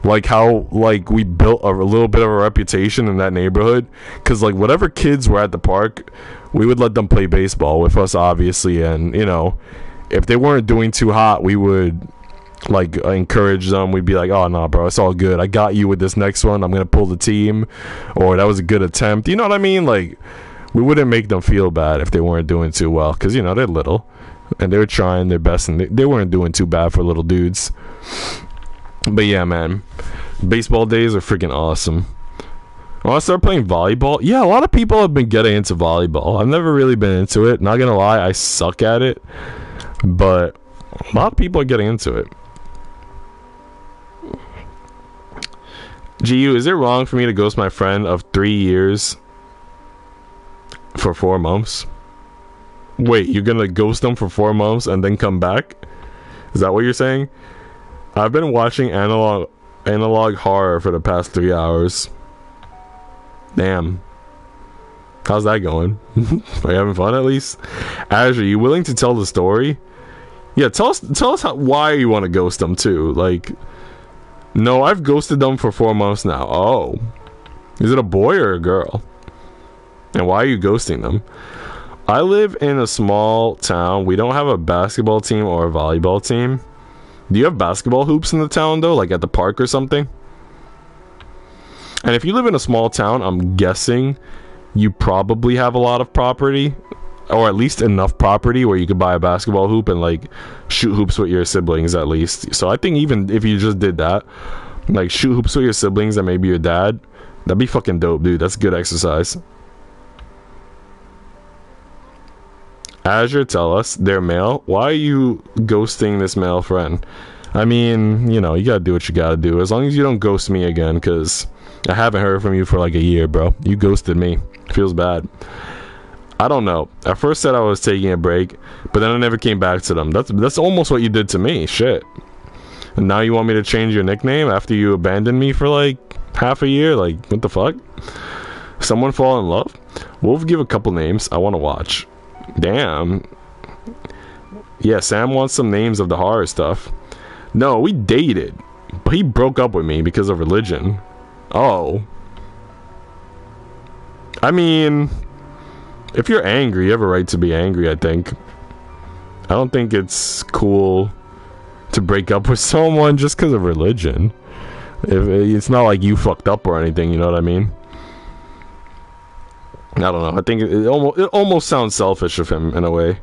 like how like we built a little bit of a reputation in that neighborhood. Because like whatever kids were at the park, we would let them play baseball with us, obviously. And, you know, if they weren't doing too hot, we would like encourage them. We'd be like, "Oh no, bro, it's all good. I got you with this next one. I'm gonna pull the team," or "That was a good attempt." You know what I mean? Like, we wouldn't make them feel bad if they weren't doing too well, because, you know, they're little and they were trying their best, and they weren't doing too bad for little dudes. But yeah, man, baseball days are freaking awesome. I want to start playing volleyball. Yeah, a lot of people have been getting into volleyball. I've never really been into it, not gonna lie. I suck at it, but a lot of people are getting into it. GU, is it wrong for me to ghost my friend of 3 years for 4 months? Wait, you're gonna ghost them for 4 months and then come back? Is that what you're saying? I've been watching analog horror for the past 3 hours. Damn. How's that going? Are you having fun at least? Azure, you willing to tell the story? Yeah, tell us why you want to ghost them too. Like, No, I've ghosted them for 4 months now. Oh. Is it a boy or a girl? And why are you ghosting them? I live in a small town. We don't have a basketball team or a volleyball team. Do you have basketball hoops in the town, though? Like at the park or something? And if you live in a small town, I'm guessing you probably have a lot of property. Or at least enough property where you could buy a basketball hoop and, like, shoot hoops with your siblings at least. So I think even if you just did that, like, shoot hoops with your siblings and maybe your dad, that'd be fucking dope, dude. That's good exercise. Azure, tell us, they're male. Why are you ghosting this male friend? I mean, you know, you gotta do what you gotta do. As long as you don't ghost me again, because I haven't heard from you for like a year, bro. You ghosted me. Feels bad. I don't know. I first said I was taking a break, but then I never came back to them. That's almost what you did to me. Shit. And now you want me to change your nickname after you abandoned me for like half a year? Like, what the fuck? Someone fall in love? We'll give a couple names. I want to watch. Damn. Yeah, Sam wants some names of the horror stuff. No, we dated, but he broke up with me because of religion. Oh. I mean, if you're angry, you have a right to be angry, I think. I don't think it's cool to break up with someone just because of religion. It's not like you fucked up or anything, you know what I mean? I don't know. I think it almost sounds selfish of him in a way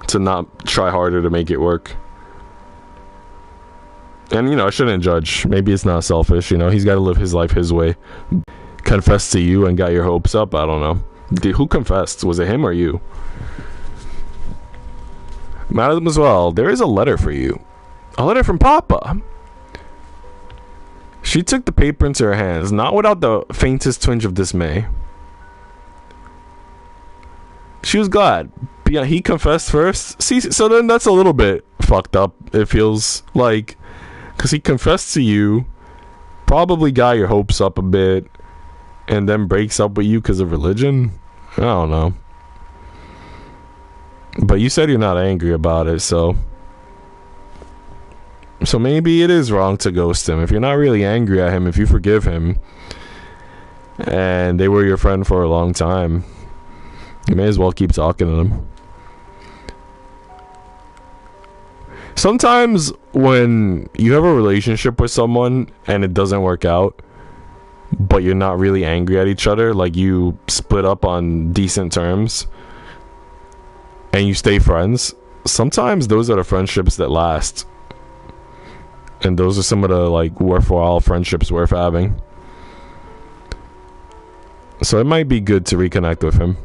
to not try harder to make it work. And, you know, I shouldn't judge. Maybe it's not selfish, you know? He's got to live his life his way. Confessed to you and got your hopes up? I don't know. Who confessed? Was it him or you? Mademoiselle, there is a letter for you. A letter from Papa. She took the paper into her hands, not without the faintest twinge of dismay. She was glad. But yeah, he confessed first. See, so then that's a little bit fucked up, it feels like. Because he confessed to you, probably got your hopes up a bit, and then breaks up with you because of religion. I don't know. But you said you're not angry about it, so maybe it is wrong to ghost him. If you're not really angry at him, if you forgive him, and they were your friend for a long time, you may as well keep talking to them. Sometimes when you have a relationship with someone and it doesn't work out, but you're not really angry at each other, like you split up on decent terms and you stay friends, sometimes those are the friendships that last. And those are some of the like worthwhile friendships worth having. So it might be good to reconnect with him.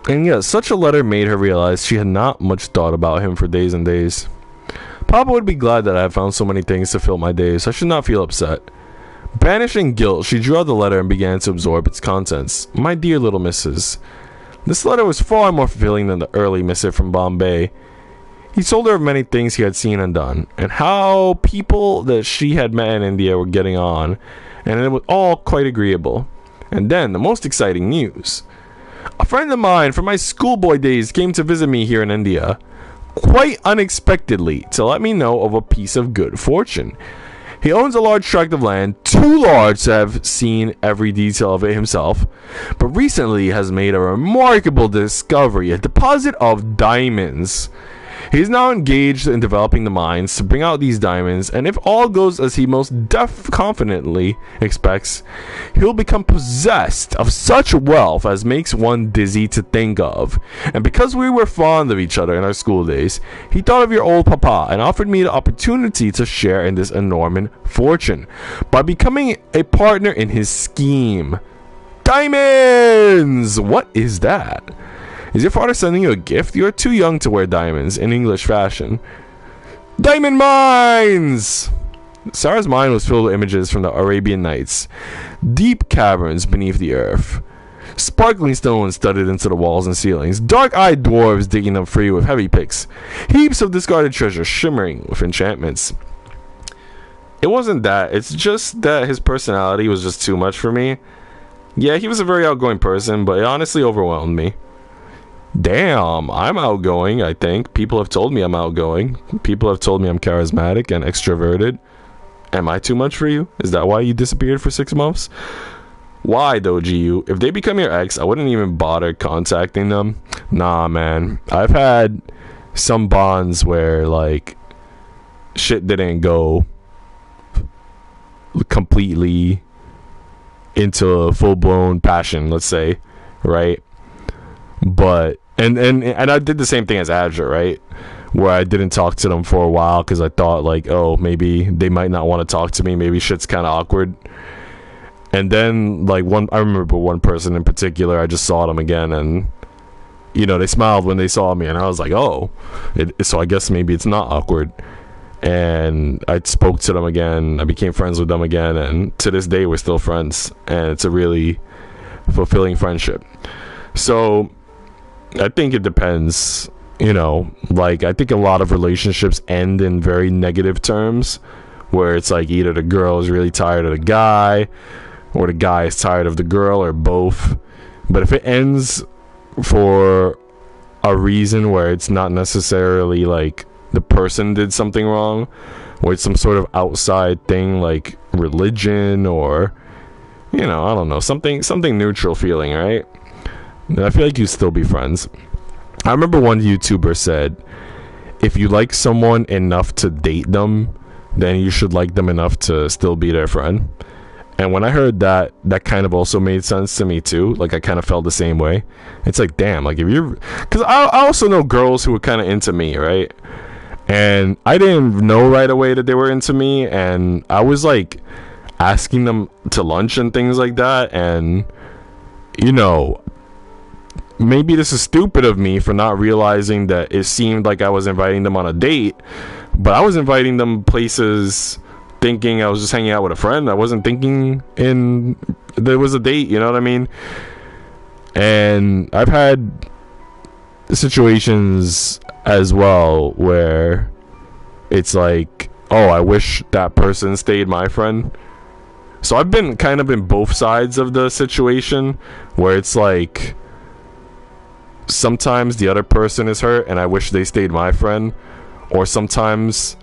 And yeah, such a letter made her realize she had not much thought about him for days and days. Papa would be glad that I have found so many things to fill my days. I should not feel upset. Banishing guilt, she drew out the letter and began to absorb its contents. My dear little missus. This letter was far more fulfilling than the early missive from Bombay. He told her of many things he had seen and done, and how people that she had met in India were getting on, and it was all quite agreeable. And then, the most exciting news. A friend of mine from my schoolboy days came to visit me here in India, quite unexpectedly, to let me know of a piece of good fortune. He owns a large tract of land, too large to have seen every detail of it himself, but recently has made a remarkable discovery, a deposit of diamonds. He is now engaged in developing the mines to bring out these diamonds, and if all goes as he most confidently expects, he will become possessed of such wealth as makes one dizzy to think of. And because we were fond of each other in our school days, he thought of your old papa and offered me the opportunity to share in this enormous fortune by becoming a partner in his scheme. Diamonds! What is that? Is your father sending you a gift? You are too young to wear diamonds in English fashion. Diamond mines! Sarah's mind was filled with images from the Arabian Nights. Deep caverns beneath the earth. Sparkling stones studded into the walls and ceilings. Dark-eyed dwarves digging them free with heavy picks. Heaps of discarded treasure shimmering with enchantments. It wasn't that. It's just that his personality was just too much for me. Yeah, he was a very outgoing person, but it honestly overwhelmed me. damn, I'm outgoing. I think people have told me I'm outgoing. People have told me I'm charismatic and extroverted. Am I too much for you? Is that why you disappeared for 6 months? Why though, GU? If they become your ex, I wouldn't even bother contacting them. Nah, man. I've had some bonds where like shit didn't go completely into full-blown passion, let's say, right? But and I did the same thing as Azure, right? Where I didn't talk to them for a while because I thought like, oh, maybe they might not want to talk to me, maybe shit's kind of awkward. And then like I remember one person in particular, I just saw them again, and you know, they smiled when they saw me, and I was like, oh, so I guess maybe it's not awkward. And I spoke to them again, I became friends with them again, and to this day we're still friends, and it's a really fulfilling friendship. So I think it depends, you know, like I think a lot of relationships end in very negative terms, where it's like either the girl is really tired of the guy or the guy is tired of the girl, or both. But if it ends for a reason where it's not necessarily like the person did something wrong, or it's some sort of outside thing like religion, or you know, I don't know, something neutral feeling, right? Then I feel like you still be friends. I remember one YouTuber said, if you like someone enough to date them, then you should like them enough to still be their friend. And when I heard that, that kind of also made sense to me too. Like I kind of felt the same way. It's like, damn, like if you're, because I also know girls who were kind of into me, right? And I didn't know right away that they were into me, and I was like asking them to lunch and things like that. And you know, maybe this is stupid of me for not realizing that it seemed like I was inviting them on a date, but I was inviting them places thinking I was just hanging out with a friend. I wasn't thinking there was a date, you know what I mean? And I've had situations as well where it's like, oh, I wish that person stayed my friend. So I've been kind of in both sides of the situation, where it's like sometimes the other person is hurt and I wish they stayed my friend, or sometimes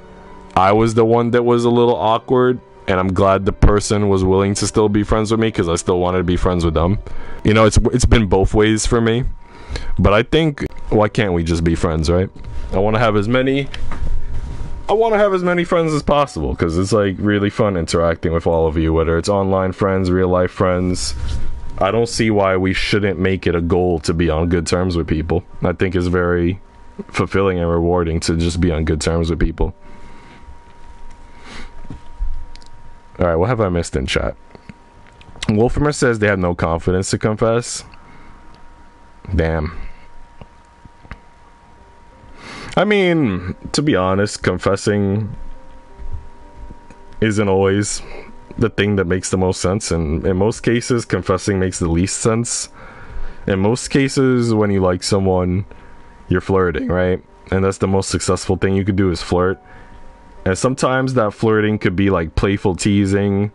I was the one that was a little awkward and I'm glad the person was willing to still be friends with me because I still wanted to be friends with them. You know, it's been both ways for me. But I think, why can't we just be friends, right? I want to have as many friends as possible, because it's like really fun interacting with all of you, whether it's online friends, real life friends. I don't see why we shouldn't make it a goal to be on good terms with people. I think it's very fulfilling and rewarding to just be on good terms with people. Alright, what have I missed in chat? Wolfmer says they have no confidence to confess. Damn. I mean, to be honest, confessing isn't always the thing that makes the most sense, and in most cases confessing makes the least sense. In most cases, when you like someone, you're flirting, right? And that's the most successful thing you could do, is flirt. And sometimes that flirting could be like playful teasing.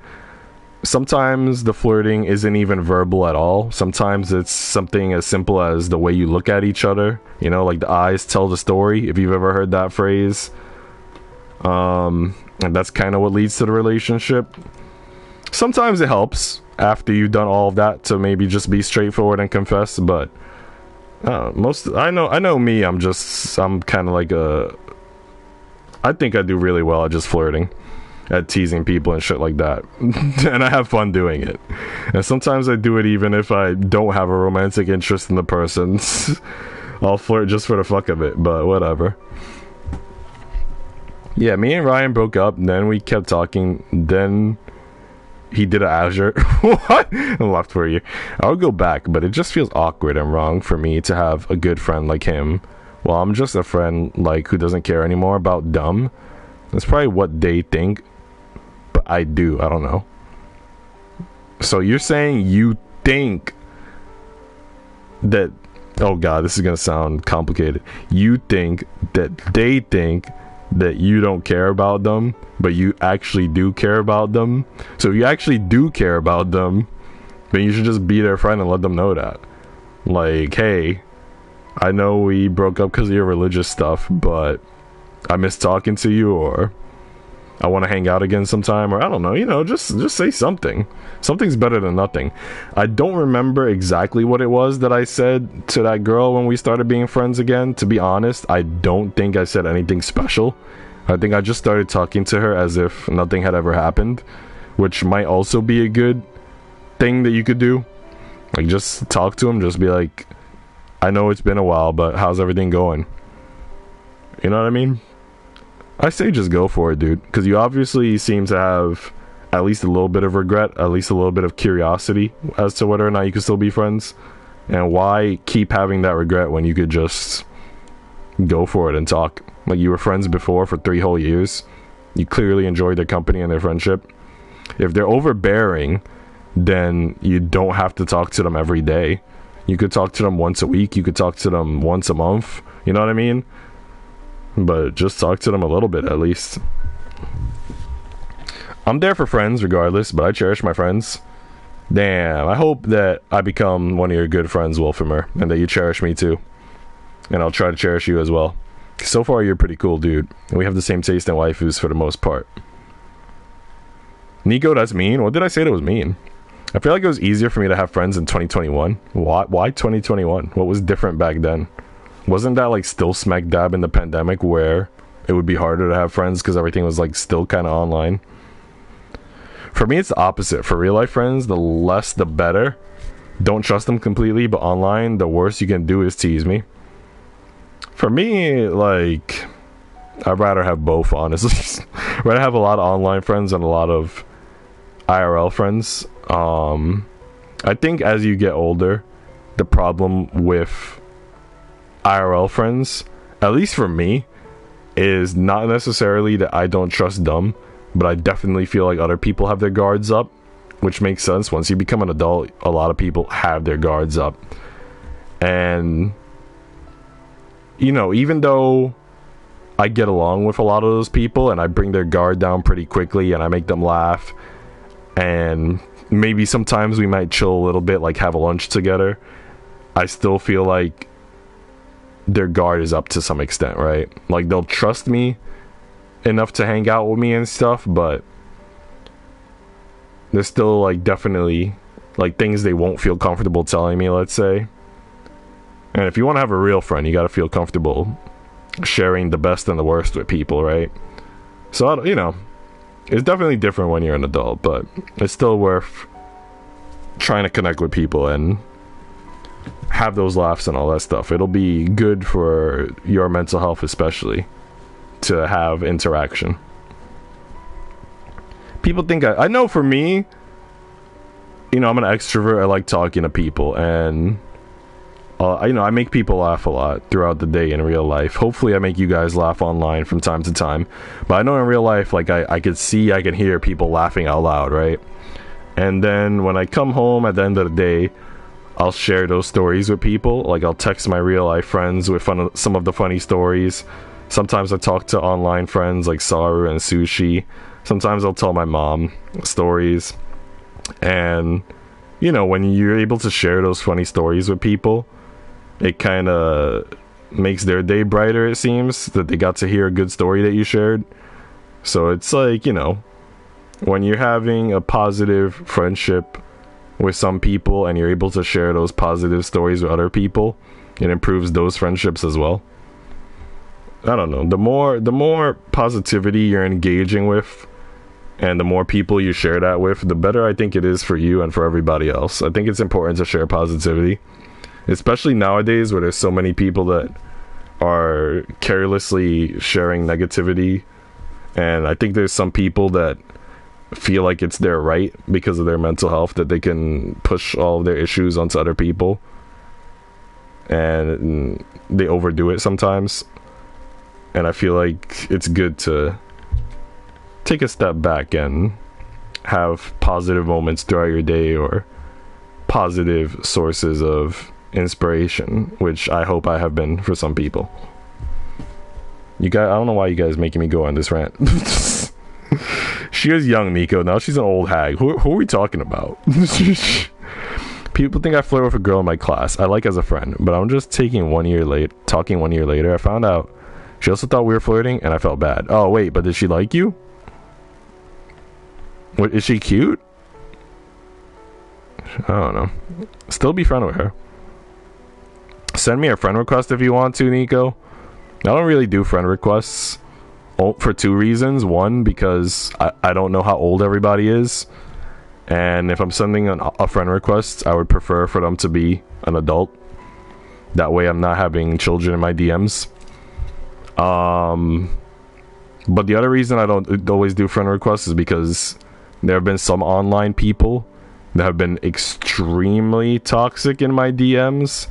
Sometimes the flirting isn't even verbal at all. Sometimes it's something as simple as the way you look at each other, you know, like the eyes tell the story, if you've ever heard that phrase. And that's kind of what leads to the relationship. Sometimes it helps after you've done all of that to maybe just be straightforward and confess, but I know me, I'm kind of like I think I do really well at just flirting, at teasing people and shit like that. And I have fun doing it. And sometimes I do it even if I don't have a romantic interest in the person. I'll flirt just for the fuck of it, but whatever. Yeah, me and Ryan broke up, and then we kept talking, then he did an Azure. What? I left for you. I'll go back, but it just feels awkward and wrong for me to have a good friend like him. Well, I'm just a friend like who doesn't care anymore about dumb. That's probably what they think, but I do. I don't know. So you're saying you think that, oh god, this is gonna sound complicated. You think that they think that you don't care about them, but you actually do care about them. So if you actually do care about them, then you should just be their friend and let them know that. Like, hey, I know we broke up because of your religious stuff, but I miss talking to you, or I want to hang out again sometime, or I don't know, you know, just say something. Something's better than nothing. I don't remember exactly what it was that I said to that girl when we started being friends again. To be honest, I don't think I said anything special. I think I just started talking to her as if nothing had ever happened, which might also be a good thing that you could do. Like, just talk to him, just be like, I know it's been a while, but how's everything going? You know what I mean? I say just go for it, dude, because you obviously seem to have at least a little bit of regret, at least a little bit of curiosity as to whether or not you can still be friends. And why keep having that regret when you could just go for it and talk? Like, you were friends before for 3 whole years. You clearly enjoyed their company and their friendship. If they're overbearing, then you don't have to talk to them every day. You could talk to them once a week. You could talk to them once a month. You know what I mean? But just talk to them a little bit at least. I'm there for friends regardless, but I cherish my friends. Damn, I hope that I become one of your good friends, Wolfimer, and that you cherish me too. And I'll try to cherish you as well. So far, you're pretty cool, dude. And we have the same taste in waifus for the most part. Nico, that's mean? What did I say that was mean? I feel like it was easier for me to have friends in 2021. Why 2021? What was different back then? Wasn't that like still smack dab in the pandemic where it would be harder to have friends because everything was like still kind of online? For me, it's the opposite. For real life friends, the less the better. Don't trust them completely, but online, the worst you can do is tease me. For me, like, I'd rather have both, honestly. I'd rather have a lot of online friends and a lot of IRL friends. I think as you get older, the problem with IRL friends, at least for me, is not necessarily that I don't trust them, but I definitely feel like other people have their guards up, which makes sense. Once you become an adult, a lot of people have their guards up. And, you know, even though I get along with a lot of those people and I bring their guard down pretty quickly and I make them laugh, and maybe sometimes we might chill a little bit, like have a lunch together, I still feel like their guard is up to some extent, right? Like, they'll trust me enough to hang out with me and stuff, but there's still like definitely like things they won't feel comfortable telling me, let's say. And if you want to have a real friend, you got to feel comfortable sharing the best and the worst with people, right? So, you know, it's definitely different when you're an adult, but it's still worth trying to connect with people and have those laughs and all that stuff. It'll be good for your mental health, especially, to have interaction. People think I know for me, you know, I'm an extrovert. I like talking to people, and you know, I make people laugh a lot throughout the day in real life. Hopefully I make you guys laugh online from time to time, but I know in real life, like, I can hear people laughing out loud, right? And then when I come home at the end of the day, I'll share those stories with people. Like, I'll text my real life friends with some of the funny stories. Sometimes I talk to online friends like Saru and Sushi. Sometimes I'll tell my mom stories. And, you know, when you're able to share those funny stories with people, it kind of makes their day brighter, it seems, that they got to hear a good story that you shared. So it's like, you know, when you're having a positive friendship with some people and you're able to share those positive stories with other people, it improves those friendships as well. I don't know, the more positivity you're engaging with and the more people you share that with, the better I think it is for you and for everybody else. I think it's important to share positivity, especially nowadays where there's so many people that are carelessly sharing negativity. And I think there's some people that feel like it's their right, because of their mental health, that they can push all of their issues onto other people, and they overdo it sometimes. And I feel like it's good to take a step back and have positive moments throughout your day, or positive sources of inspiration, which I hope I have been for some people. You guys, I don't know why you guys making me go on this rant. She is young, Nico. Now she's an old hag. Who are we talking about? People think I flirt with a girl in my class I like as a friend, but I'm just talking 1 year later. I found out she also thought we were flirting, and I felt bad. Oh wait, but did she like you? What, is she cute? I don't know. Still be friend with her. Send me a friend request if you want to, Nico. I don't really do friend requests for 2 reasons. One, because I don't know how old everybody is, and if I'm sending a friend request, I would prefer for them to be an adult. That way I'm not having children in my DMs. But the other reason I don't always do friend requests is because there have been some online people that have been extremely toxic in my DMs.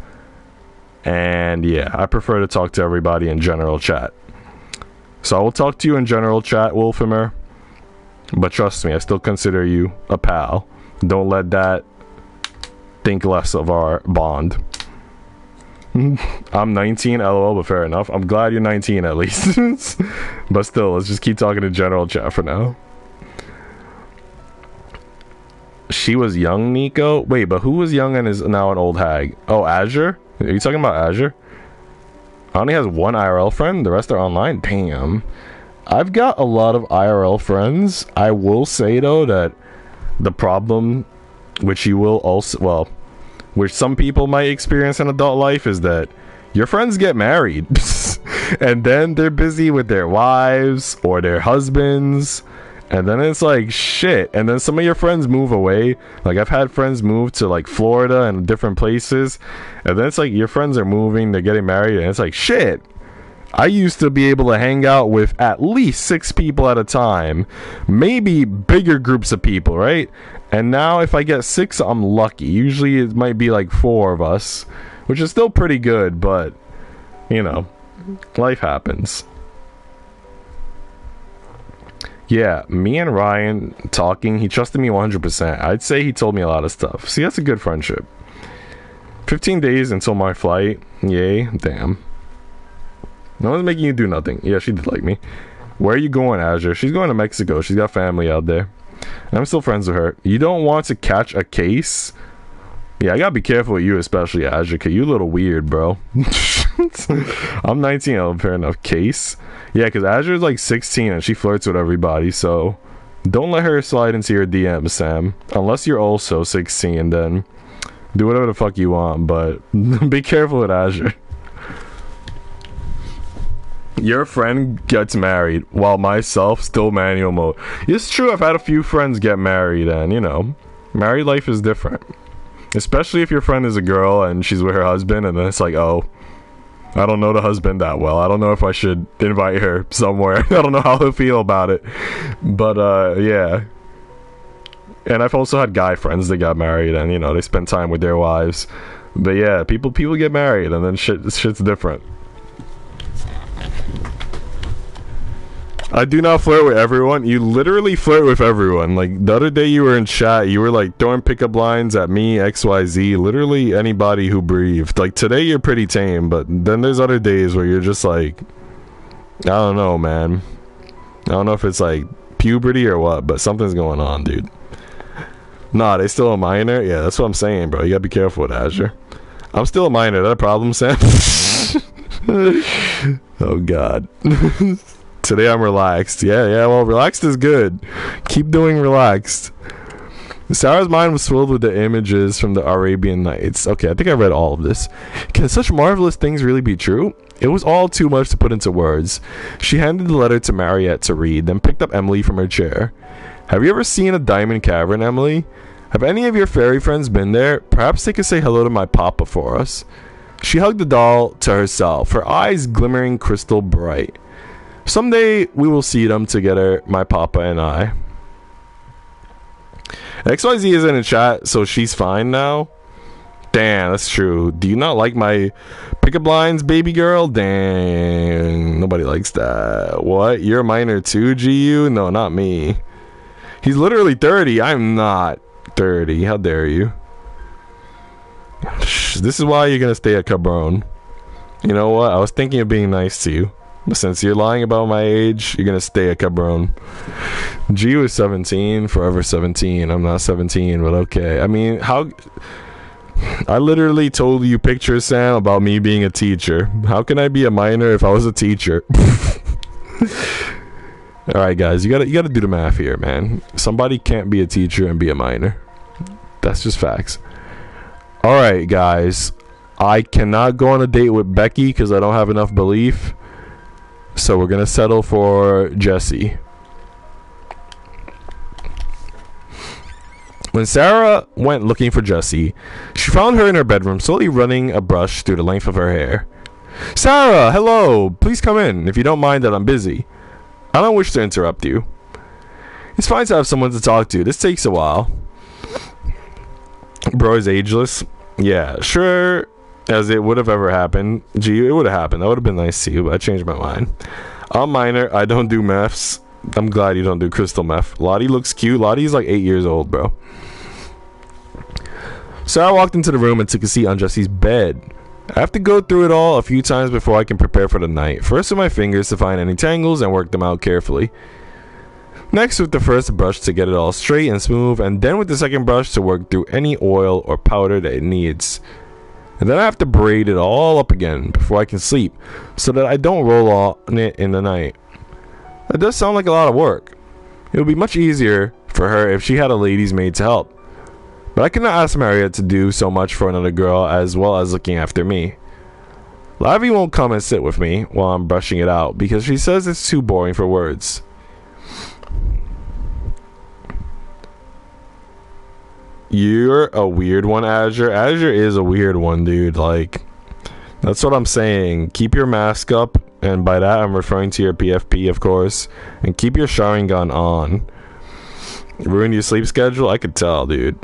And yeah, I prefer to talk to everybody in general chat. So I will talk to you in general chat, Wolfimer. But trust me, I still consider you a pal. Don't let that think less of our bond. I'm 19, lol, but fair enough. I'm glad you're 19 at least. But still, let's just keep talking in general chat for now. She was young, Nico? Wait, but who was young and is now an old hag? Oh, Azure? Are you talking about Azure? Only has 1 IRL friend, the rest are online? Damn. I've got a lot of IRL friends. I will say though that the problem, which you will also, well, which some people might experience in adult life, is that your friends get married and then they're busy with their wives or their husbands, and then it's like shit, and then some of your friends move away. Like I've had friends move to like Florida and different places, and then it's like your friends are moving, they're getting married, and it's like shit, I used to be able to hang out with at least 6 people at a time, maybe bigger groups of people, right? And now if I get 6, I'm lucky. Usually it might be like 4 of us, which is still pretty good, but you know, life happens. Yeah, me and Ryan talking, he trusted me 100%. I'd say he told me a lot of stuff. See, that's a good friendship. 15 days until my flight. Yay, damn. No one's making you do nothing. Yeah, she did like me. Where are you going, Azure? She's going to Mexico. She's got family out there. And I'm still friends with her. You don't want to catch a case? Yeah, I gotta be careful with you, especially Azure, because you a little weird, bro. I'm 19, oh, fair enough. Case? Yeah, because Azure's like 16 and she flirts with everybody, so don't let her slide into your DMs, Sam. Unless you're also 16, then do whatever the fuck you want, but be careful with Azure. Your friend gets married while myself still manual mode. It's true, I've had a few friends get married, and you know, married life is different. Especially if your friend is a girl and she's with her husband, and then it's like, oh, I don't know the husband that well. I don't know if I should invite her somewhere. I don't know how he'll feel about it. But yeah. And I've also had guy friends that got married, and you know, they spend time with their wives. But yeah, people get married, and then shit's different. I do not flirt with everyone. You literally flirt with everyone. Like the other day you were in chat, you were like throwing pickup lines at me, XYZ, literally anybody who breathed. Like today you're pretty tame, but then there's other days where you're just like, I don't know, man. I don't know if it's like puberty or what, but something's going on, dude. Nah, they still a minor? Yeah, that's what I'm saying, bro. You gotta be careful with Azure. I'm still a minor. Is that a problem, Sam? Oh god. Today I'm relaxed. Yeah, well, relaxed is good. Keep doing relaxed. Sarah's mind was filled with the images from the Arabian Nights. Okay, I think I read all of this. Can such marvelous things really be true? It was all too much to put into words. She handed the letter to Mariette to read, then picked up Emily from her chair. Have you ever seen a diamond cavern, Emily? Have any of your fairy friends been there? Perhaps they could say hello to my papa for us. She hugged the doll to herself, her eyes glimmering crystal bright. Someday we will see them together, my papa and I. XYZ isn't in chat, so she's fine now. Damn, that's true. Do you not like my pickup lines, baby girl? Dang, nobody likes that. What? You're a minor too, GU? No, not me. He's literally 30. I'm not 30. How dare you? This is why you're gonna stay at Cabron. You know what? I was thinking of being nice to you. But since you're lying about my age, you're gonna stay a cabron. G was 17, forever 17. I'm not 17, but okay. I mean, how I literally told you picture Sam about me being a teacher. How can I be a minor if I was a teacher? Alright guys, you gotta do the math here, man. Somebody can't be a teacher and be a minor. That's just facts. Alright guys, I cannot go on a date with Becky because I don't have enough belief. So we're gonna settle for Jessie. When Sarah went looking for Jessie, she found her in her bedroom slowly running a brush through the length of her hair. Sarah, hello! Please come in, if you don't mind that I'm busy. I don't wish to interrupt you. It's fine to have someone to talk to. This takes a while. Bro is ageless. Yeah, sure as it would have ever happened. Gee, it would have happened. That would have been nice to you, but I changed my mind. I'm minor. I don't do meths. I'm glad you don't do crystal meth. Lottie looks cute. Lottie's like 8 years old, bro. Sarah walked into the room and took a seat on Jessie's bed. I have to go through it all a few times before I can prepare for the night. First with my fingers to find any tangles and work them out carefully. Next with the first brush to get it all straight and smooth, and then with the second brush to work through any oil or powder that it needs. And then I have to braid it all up again before I can sleep, so that I don't roll on it in the night. That does sound like a lot of work. It would be much easier for her if she had a lady's maid to help. But I cannot ask Maria to do so much for another girl as well as looking after me. Lavi won't come and sit with me while I'm brushing it out because she says it's too boring for words. You're a weird one, Azure. Azure is a weird one, dude. Like, that's what I'm saying. Keep your mask up, and by that I'm referring to your PFP, of course. And keep your showering gun on. Ruin your sleep schedule? I could tell, dude.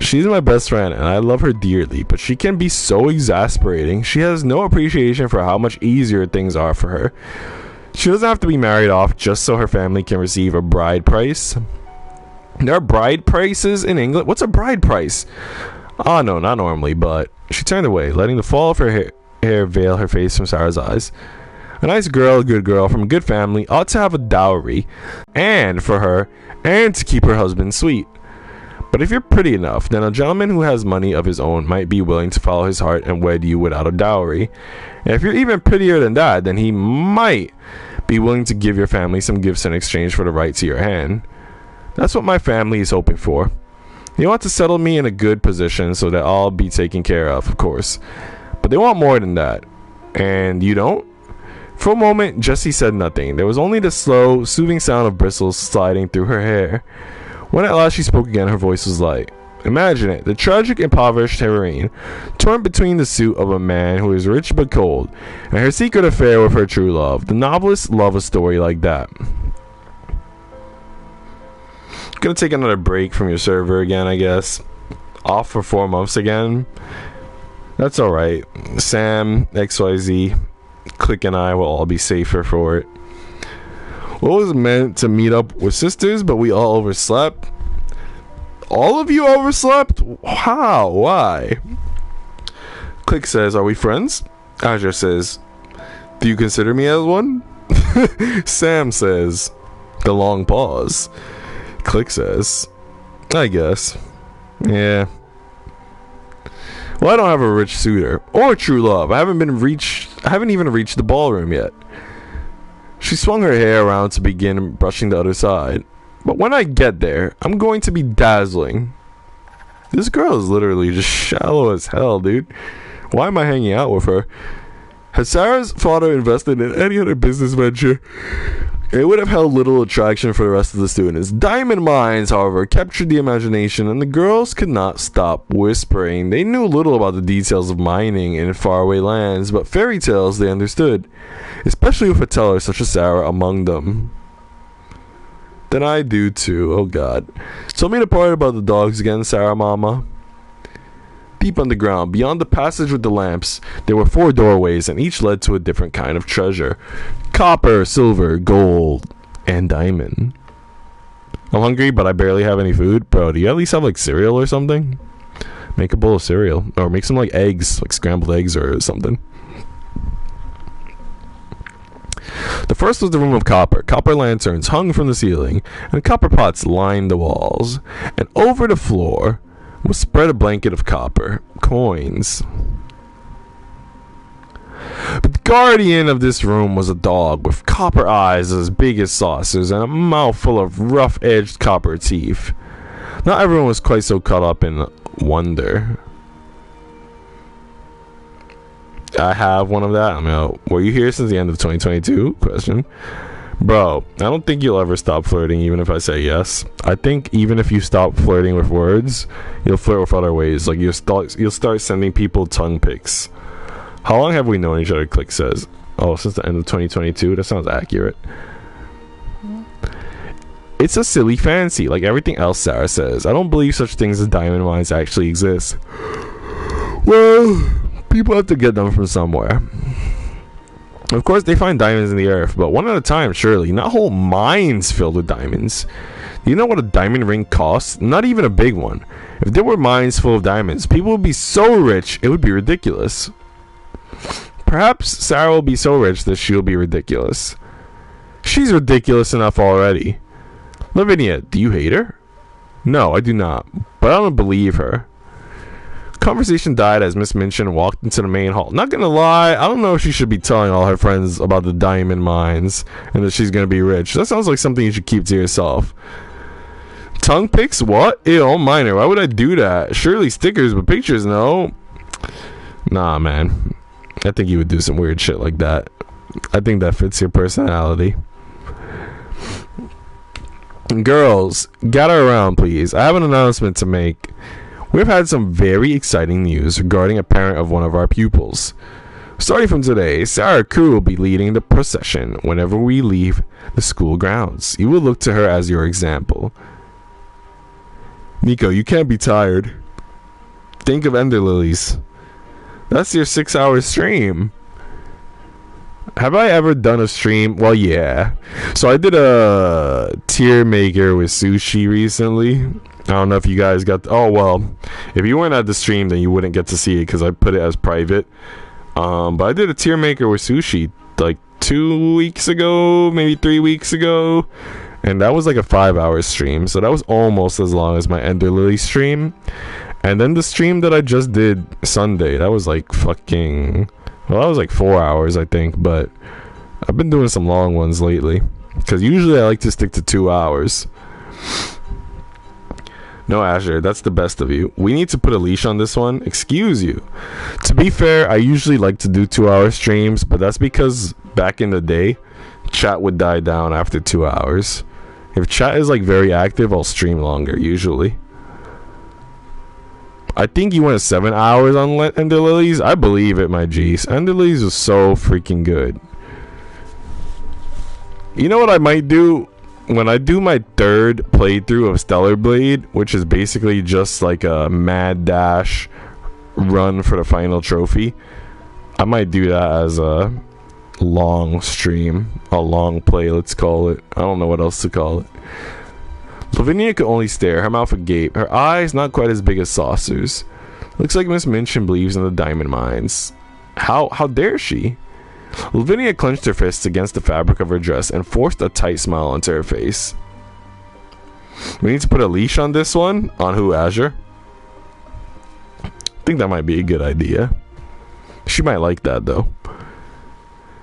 She's my best friend and I love her dearly, but she can be so exasperating. She has no appreciation for how much easier things are for her. She doesn't have to be married off just so her family can receive a bride price. There are bride prices in England? What's a bride price? Oh no, not normally, but she turned away, letting the fall of her hair veil her face from Sarah's eyes. A nice girl, a good girl, from a good family ought to have a dowry, and for her, and to keep her husband sweet. But if you're pretty enough, then a gentleman who has money of his own might be willing to follow his heart and wed you without a dowry. And if you're even prettier than that, then he might be willing to give your family some gifts in exchange for the right to your hand. That's what my family is hoping for. They want to settle me in a good position so that I'll be taken care of course. But they want more than that. And you don't? For a moment, Jessie said nothing. There was only the slow, soothing sound of bristles sliding through her hair. When at last she spoke again, her voice was light. Imagine it, the tragic, impoverished heroine, torn between the suit of a man who is rich but cold, and her secret affair with her true love. The novelists love a story like that. Gonna take another break from your server again, I guess. Off for 4 months again. That's alright. Sam, XYZ, Click and I will all be safer for it. What was meant to meet up with sisters, but we all overslept? All of you overslept? How? Why? Click says, are we friends? Azure says, do you consider me as one? Sam says, the long pause. Click says, I guess. Yeah. Well, I don't have a rich suitor or true love. I haven't even reached the ballroom yet. She swung her hair around to begin brushing the other side. But when I get there, I'm going to be dazzling. This girl is literally just shallow as hell, dude. Why am I hanging out with her? Had Sarah's father invested in any other business venture, it would have held little attraction for the rest of the students. Diamond mines, however, captured the imagination, and the girls could not stop whispering. They knew little about the details of mining in faraway lands, but fairy tales they understood, especially with a teller such as Sarah among them. Then I do too, oh god. Tell me the part about the dogs again, Sarah Mama. Deep underground, beyond the passage with the lamps, there were 4 doorways, and each led to a different kind of treasure. Copper, silver, gold, and diamond. I'm hungry, but I barely have any food. Bro, do you at least have like cereal or something? Make a bowl of cereal. Or make some like eggs, like scrambled eggs or something. The first was the room of copper. Copper lanterns hung from the ceiling, and copper pots lined the walls. And over the floor, We'll spread a blanket of copper. Coins. But the guardian of this room was a dog with copper eyes as big as saucers and a mouth full of rough-edged copper teeth. Not everyone was quite so caught up in wonder. I have one of that. I mean, were you here since the end of 2022? Question. Bro, I don't think you'll ever stop flirting even if I say yes. I think even if you stop flirting with words, you'll flirt with other ways. Like you'll start sending people tongue pics. How long have we known each other? Click says. Oh, since the end of 2022? That sounds accurate. It's a silly fantasy, like everything else Sarah says. I don't believe such things as diamond mines actually exist. Well, people have to get them from somewhere. Of course, they find diamonds in the earth, but one at a time, surely. Not whole mines filled with diamonds. Do you know what a diamond ring costs? Not even a big one. If there were mines full of diamonds, people would be so rich, it would be ridiculous. Perhaps Sarah will be so rich that she'll be ridiculous. She's ridiculous enough already. Lavinia, do you hate her? No, I do not, but I don't believe her. Conversation died as Miss Minchin walked into the main hall. Not gonna lie, I don't know if she should be telling all her friends about the diamond mines and that she's gonna be rich. That sounds like something you should keep to yourself. Tongue pics? What? Ew, minor. Why would I do that? Surely stickers, but pictures, no. Nah, man. I think you would do some weird shit like that. I think that fits your personality. Girls, gather around, please. I have an announcement to make. We've had some very exciting news regarding a parent of one of our pupils. Starting from today, Sarah Crew will be leading the procession whenever we leave the school grounds. You will look to her as your example. Nico, you can't be tired. Think of Ender Lilies. That's your 6-hour stream. Have I ever done a stream? Well, yeah. So I did a tier maker with sushi recently. I don't know if you guys got... Oh, well. If you weren't at the stream, then you wouldn't get to see it because I put it as private. But I did a tier maker with sushi like 2 weeks ago, maybe 3 weeks ago. And that was like a 5-hour stream. So that was almost as long as my Ender Lily stream. And then the stream that I just did Sunday, that was like fucking... Well, that was like 4 hours, I think. But I've been doing some long ones lately. Because usually I like to stick to 2 hours. No, Asher, that's the best of you. We need to put a leash on this one. Excuse you. To be fair, I usually like to do 2-hour streams. But that's because back in the day, chat would die down after 2 hours. If chat is like very active, I'll stream longer, usually. I think you went 7 hours on Ender Lilies. I believe it, my G's. Ender Lilies was so freaking good. You know what I might do? When I do my third playthrough of Stellar Blade, which is basically just like a mad dash run for the final trophy, I might do that as a long stream. A long play, let's call it. I don't know what else to call it. Lavinia could only stare, her mouth agape, her eyes not quite as big as saucers. Looks like Miss Minchin believes in the diamond mines. How dare she? Lavinia clenched her fists against the fabric of her dress and forced a tight smile onto her face. We need to put a leash on this one? On who, Azure? I think that might be a good idea. She might like that, though.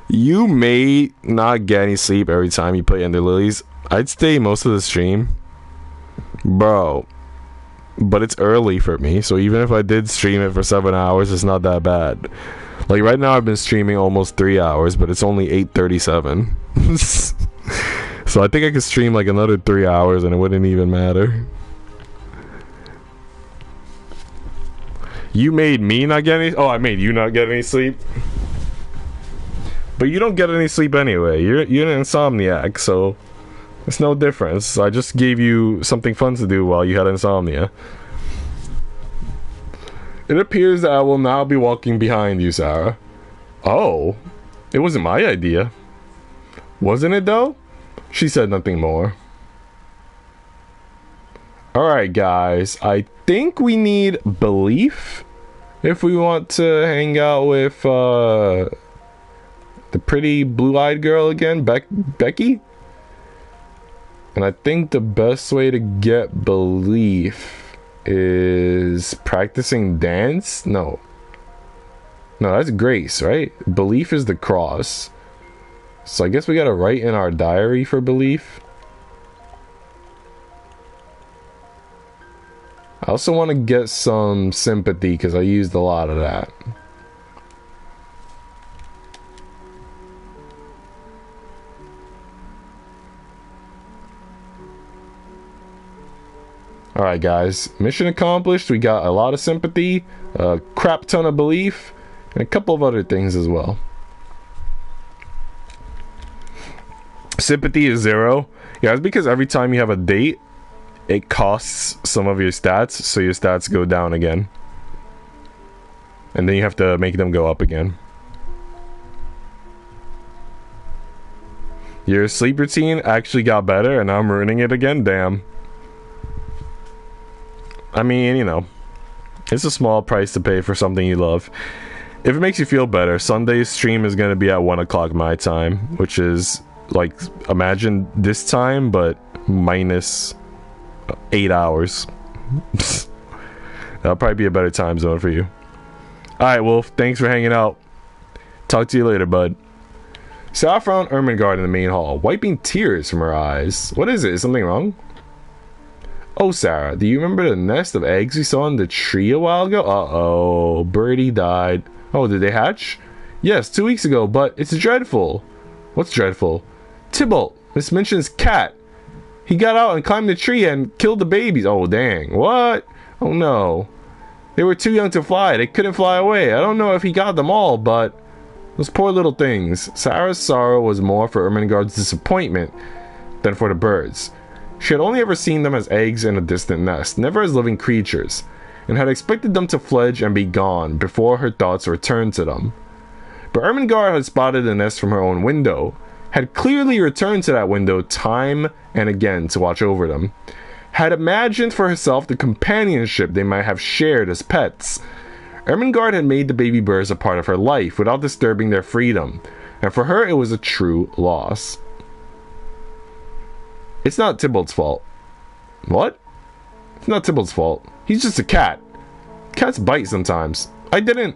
You may not get any sleep every time you play Ender Lilies. I'd stay most of the stream. Bro, but it's early for me, so even if I did stream it for 7 hours, it's not that bad. Like right now I've been streaming almost 3 hours, but it's only 8:37. So I think I could stream like another 3 hours and it wouldn't even matter. You made me not get any... Oh, I made you not get any sleep? But you don't get any sleep anyway. You're an insomniac, so... It's no difference. I just gave you something fun to do while you had insomnia. It appears that I will now be walking behind you, Sarah. Oh, it wasn't my idea. Wasn't it, though? She said nothing more. Alright, guys. I think we need belief if we want to hang out with the pretty blue-eyed girl again, Becky? And I think the best way to get belief is practicing dance. No, that's grace, right? Belief is the cross. So I guess we gotta write in our diary for belief. I also want to get some sympathy because I used a lot of that. Alright guys, mission accomplished. We got a lot of sympathy, a crap ton of belief, and a couple of other things as well. Sympathy is 0. Yeah, it's because every time you have a date, it costs some of your stats, so your stats go down again. And then you have to make them go up again. Your sleep routine actually got better, and I'm ruining it again? Damn. I mean, you know, it's a small price to pay for something you love. If it makes you feel better, Sunday's stream is going to be at 1 o'clock my time, which is, like, imagine this time, but minus 8 hours. That'll probably be a better time zone for you. Alright, Wolf, thanks for hanging out. Talk to you later, bud. Sarah found Ermengarde in the main hall, wiping tears from her eyes. What is it? Is something wrong? Oh, Sarah, do you remember the nest of eggs we saw in the tree a while ago? Uh-oh, Birdie died. Oh, did they hatch? Yes, 2 weeks ago, but it's dreadful. What's dreadful? Tybalt, Miss Minchin's cat. He got out and climbed the tree and killed the babies. Oh, dang. What? Oh, no. They were too young to fly. They couldn't fly away. I don't know if he got them all, but those poor little things. Sarah's sorrow was more for Ermengarde's disappointment than for the birds. She had only ever seen them as eggs in a distant nest, never as living creatures, and had expected them to fledge and be gone before her thoughts returned to them. But Ermengarde had spotted the nest from her own window, had clearly returned to that window time and again to watch over them, had imagined for herself the companionship they might have shared as pets. Ermengarde had made the baby birds a part of her life without disturbing their freedom, and for her it was a true loss. It's not Tybalt's fault. What? It's not Tybalt's fault. He's just a cat. Cats bite sometimes. I didn't...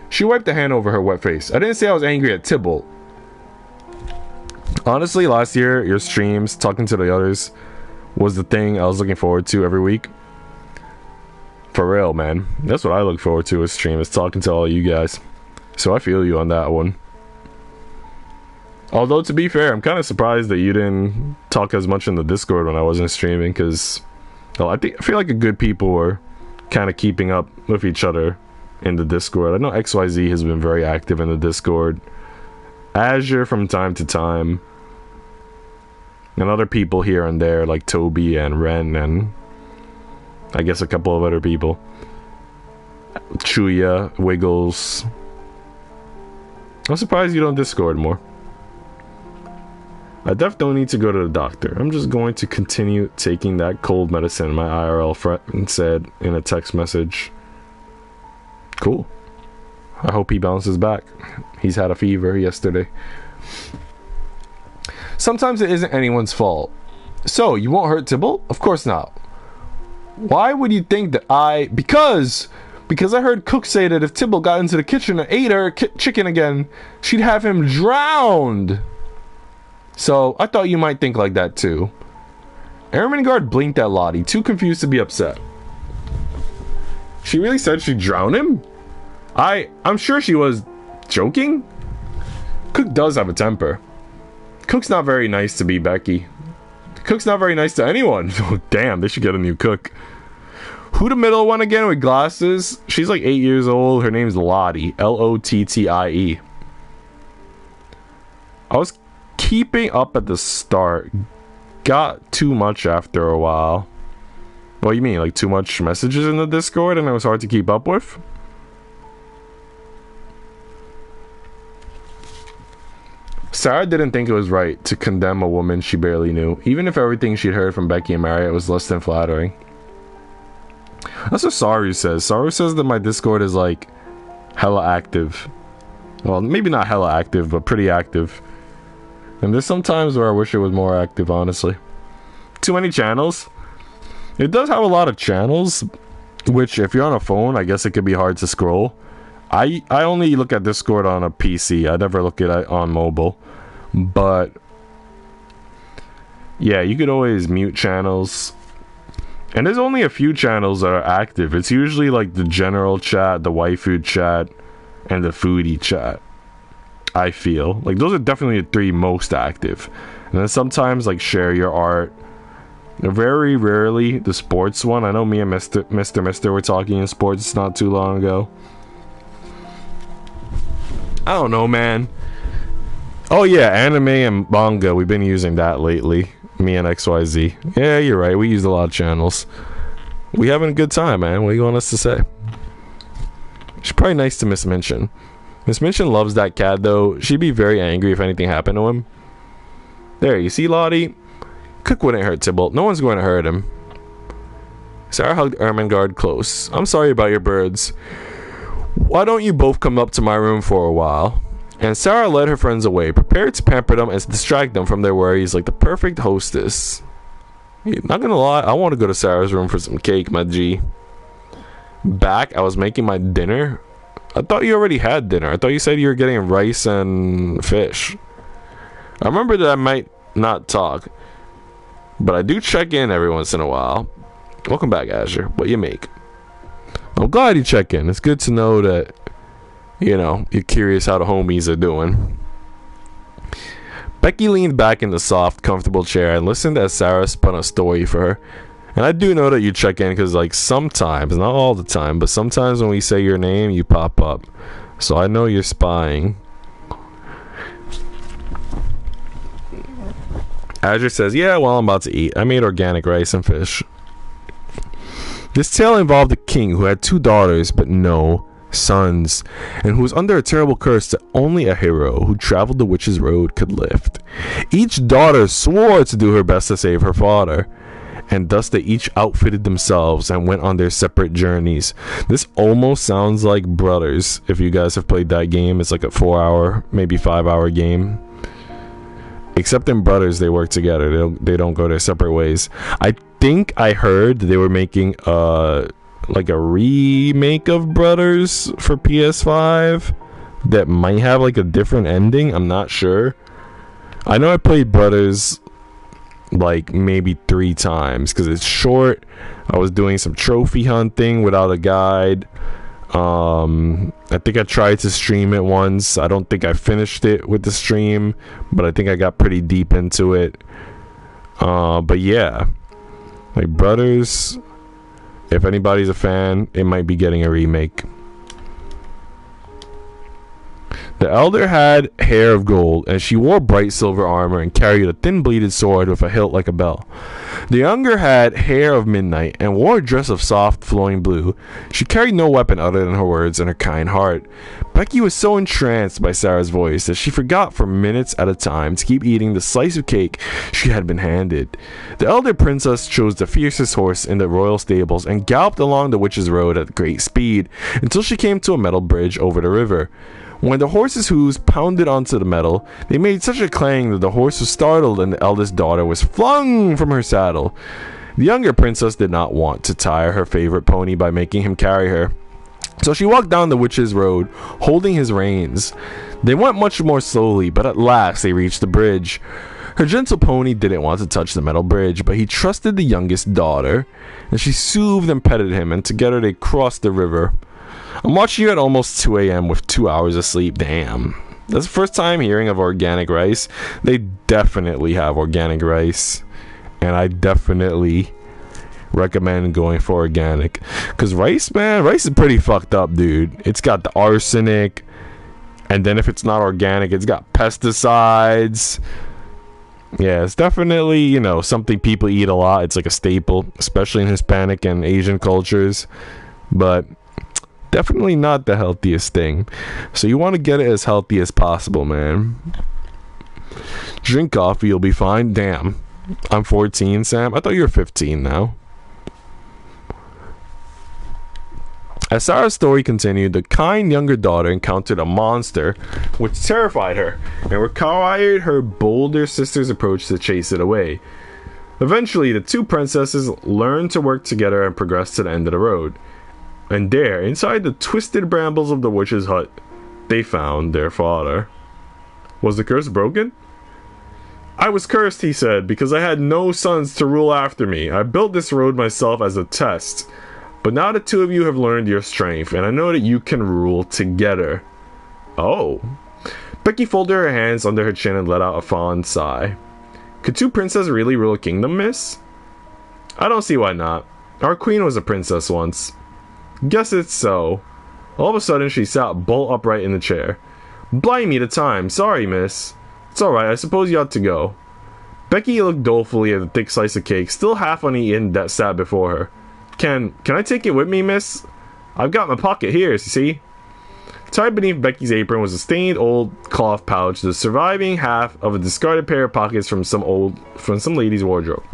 She wiped a hand over her wet face. I didn't say I was angry at Tybalt. Honestly, last year, your streams, talking to the others, was the thing I was looking forward to every week. For real, man. That's what I look forward to with stream, is talking to all you guys. So I feel you on that one. Although, to be fair, I'm kind of surprised that you didn't talk as much in the Discord when I wasn't streaming, because well, I feel like a good people were kind of keeping up with each other in the Discord. I know XYZ has been very active in the Discord. Azure from time to time. And other people here and there, like Toby and Ren and I guess a couple of other people. Chuya, Wiggles. I'm surprised you don't Discord more. I definitely don't need to go to the doctor. I'm just going to continue taking that cold medicine my IRL friend said in a text message. Cool. I hope he bounces back. He's had a fever yesterday. Sometimes it isn't anyone's fault. So, you won't hurt Tybalt? Of course not. Why would you think that I... Because I heard Cook say that if Tybalt got into the kitchen and ate her chicken again, she'd have him drowned. So, I thought you might think like that too. Ermengarde blinked at Lottie, too confused to be upset. She really said she'd drown him? I'm sure she was joking. Cook does have a temper. Cook's not very nice to be Becky. Cook's not very nice to anyone. Oh, damn, they should get a new cook. Who the middle one again with glasses? She's like 8 years old. Her name's Lottie. Lottie. I was keeping up at the start. Got too much after a while. What do you mean? Like too much messages in the Discord and it was hard to keep up with? Sarah didn't think it was right to condemn a woman she barely knew, even if everything she'd heard from Becky and Marriott was less than flattering. That's what Saru says. Saru says that my Discord is like hella active. Well, maybe not hella active, but pretty active. And there's some times where I wish it was more active, honestly. Too many channels? It does have a lot of channels, which if you're on a phone, I guess it could be hard to scroll. I only look at Discord on a PC. I never look at it on mobile. But yeah, you could always mute channels. And there's only a few channels that are active. It's usually like the general chat, the waifu chat, and the foodie chat. I feel like those are definitely the 3 most active. And then sometimes like share your art. Very rarely the sports one. I know me and Mr. were talking in sports not too long ago. I don't know, man. Oh yeah, anime and manga. We've been using that lately. Me and XYZ. Yeah, you're right. We use a lot of channels. We having a good time, man. What do you want us to say? She's probably nice to Miss Minchin. Miss Minchin loves that cat, though. She'd be very angry if anything happened to him. There, you see, Lottie? Cook wouldn't hurt Tybalt. No one's going to hurt him. Sarah hugged Ermengarde close. I'm sorry about your birds. Why don't you both come up to my room for a while? And Sarah led her friends away, prepared to pamper them and distract them from their worries like the perfect hostess. Not gonna lie, I want to go to Sarah's room for some cake, my G. Back, I was making my dinner. I thought you already had dinner. I thought you said you were getting rice and fish. I remember that I might not talk, but I do check in every once in a while. Welcome back, Azure. What you make? I'm glad you check in. It's good to know that, you know, you're curious how the homies are doing. Becky leaned back in the soft, comfortable chair and listened as Sarah spun a story for her. And I do know that you check in because, like, sometimes, not all the time, but sometimes when we say your name, you pop up. So I know you're spying. Azure says, yeah, well, I'm about to eat. I made organic rice and fish. This tale involved a king who had 2 daughters, but no sons, and who was under a terrible curse that only a hero who traveled the witch's road could lift. Each daughter swore to do her best to save her father, and thus they each outfitted themselves and went on their separate journeys. This almost sounds like Brothers. If you guys have played that game, it's like a 4-hour, maybe 5-hour game. Except in Brothers, they work together. They don't go their separate ways. I think I heard they were making like a remake of Brothers for PS5 that might have like a different ending. I'm not sure. I know I played Brothers like maybe 3 times because it's short. I was doing some trophy hunting without a guide. I think I tried to stream it once. I don't think I finished it with the stream, but I think I got pretty deep into it. But yeah, like Brothers, if anybody's a fan, it might be getting a remake. The elder had hair of gold, and she wore bright silver armor and carried a thin bladed sword with a hilt like a bell. The younger had hair of midnight and wore a dress of soft, flowing blue. She carried no weapon other than her words and her kind heart. Becky was so entranced by Sarah's voice that she forgot for minutes at a time to keep eating the slice of cake she had been handed. The elder princess chose the fiercest horse in the royal stables and galloped along the witch's road at great speed until she came to a metal bridge over the river. When the horse's hooves pounded onto the metal, they made such a clang that the horse was startled and the eldest daughter was flung from her saddle. The younger princess did not want to tire her favorite pony by making him carry her, so she walked down the witch's road, holding his reins. They went much more slowly, but at last they reached the bridge. Her gentle pony didn't want to touch the metal bridge, but he trusted the youngest daughter, and she soothed and petted him, and together they crossed the river. I'm watching you at almost 2 a.m. with 2 hours of sleep. Damn. That's the first time hearing of organic rice. They definitely have organic rice. And I definitely recommend going for organic. Because rice, man, rice is pretty fucked up, dude. It's got the arsenic. And then if it's not organic, it's got pesticides. Yeah, it's definitely, you know, something people eat a lot. It's like a staple, especially in Hispanic and Asian cultures. But definitely not the healthiest thing. So you want to get it as healthy as possible, man. Drink coffee, you'll be fine. Damn. I'm 14, Sam. I thought you were 15 now. As Sarah's story continued, the kind younger daughter encountered a monster which terrified her and required her bolder sister's approach to chase it away. Eventually, the two princesses learned to work together and progressed to the end of the road. And there, inside the twisted brambles of the witch's hut, they found their father. Was the curse broken? I was cursed, he said, because I had no sons to rule after me. I built this road myself as a test. But now the two of you have learned your strength, and I know that you can rule together. Oh. Becky folded her hands under her chin and let out a fond sigh. Could two princesses really rule a kingdom, miss? I don't see why not. Our queen was a princess once. Guess it's so. All of a sudden, she sat bolt upright in the chair. Blimey the time. Sorry, miss. It's alright, I suppose you ought to go. Becky looked dolefully at the thick slice of cake, still half uneaten, that sat before her. Can I take it with me, miss? I've got my pocket here, you see? Tied beneath Becky's apron was a stained old cloth pouch, the surviving half of a discarded pair of pockets from some lady's wardrobe.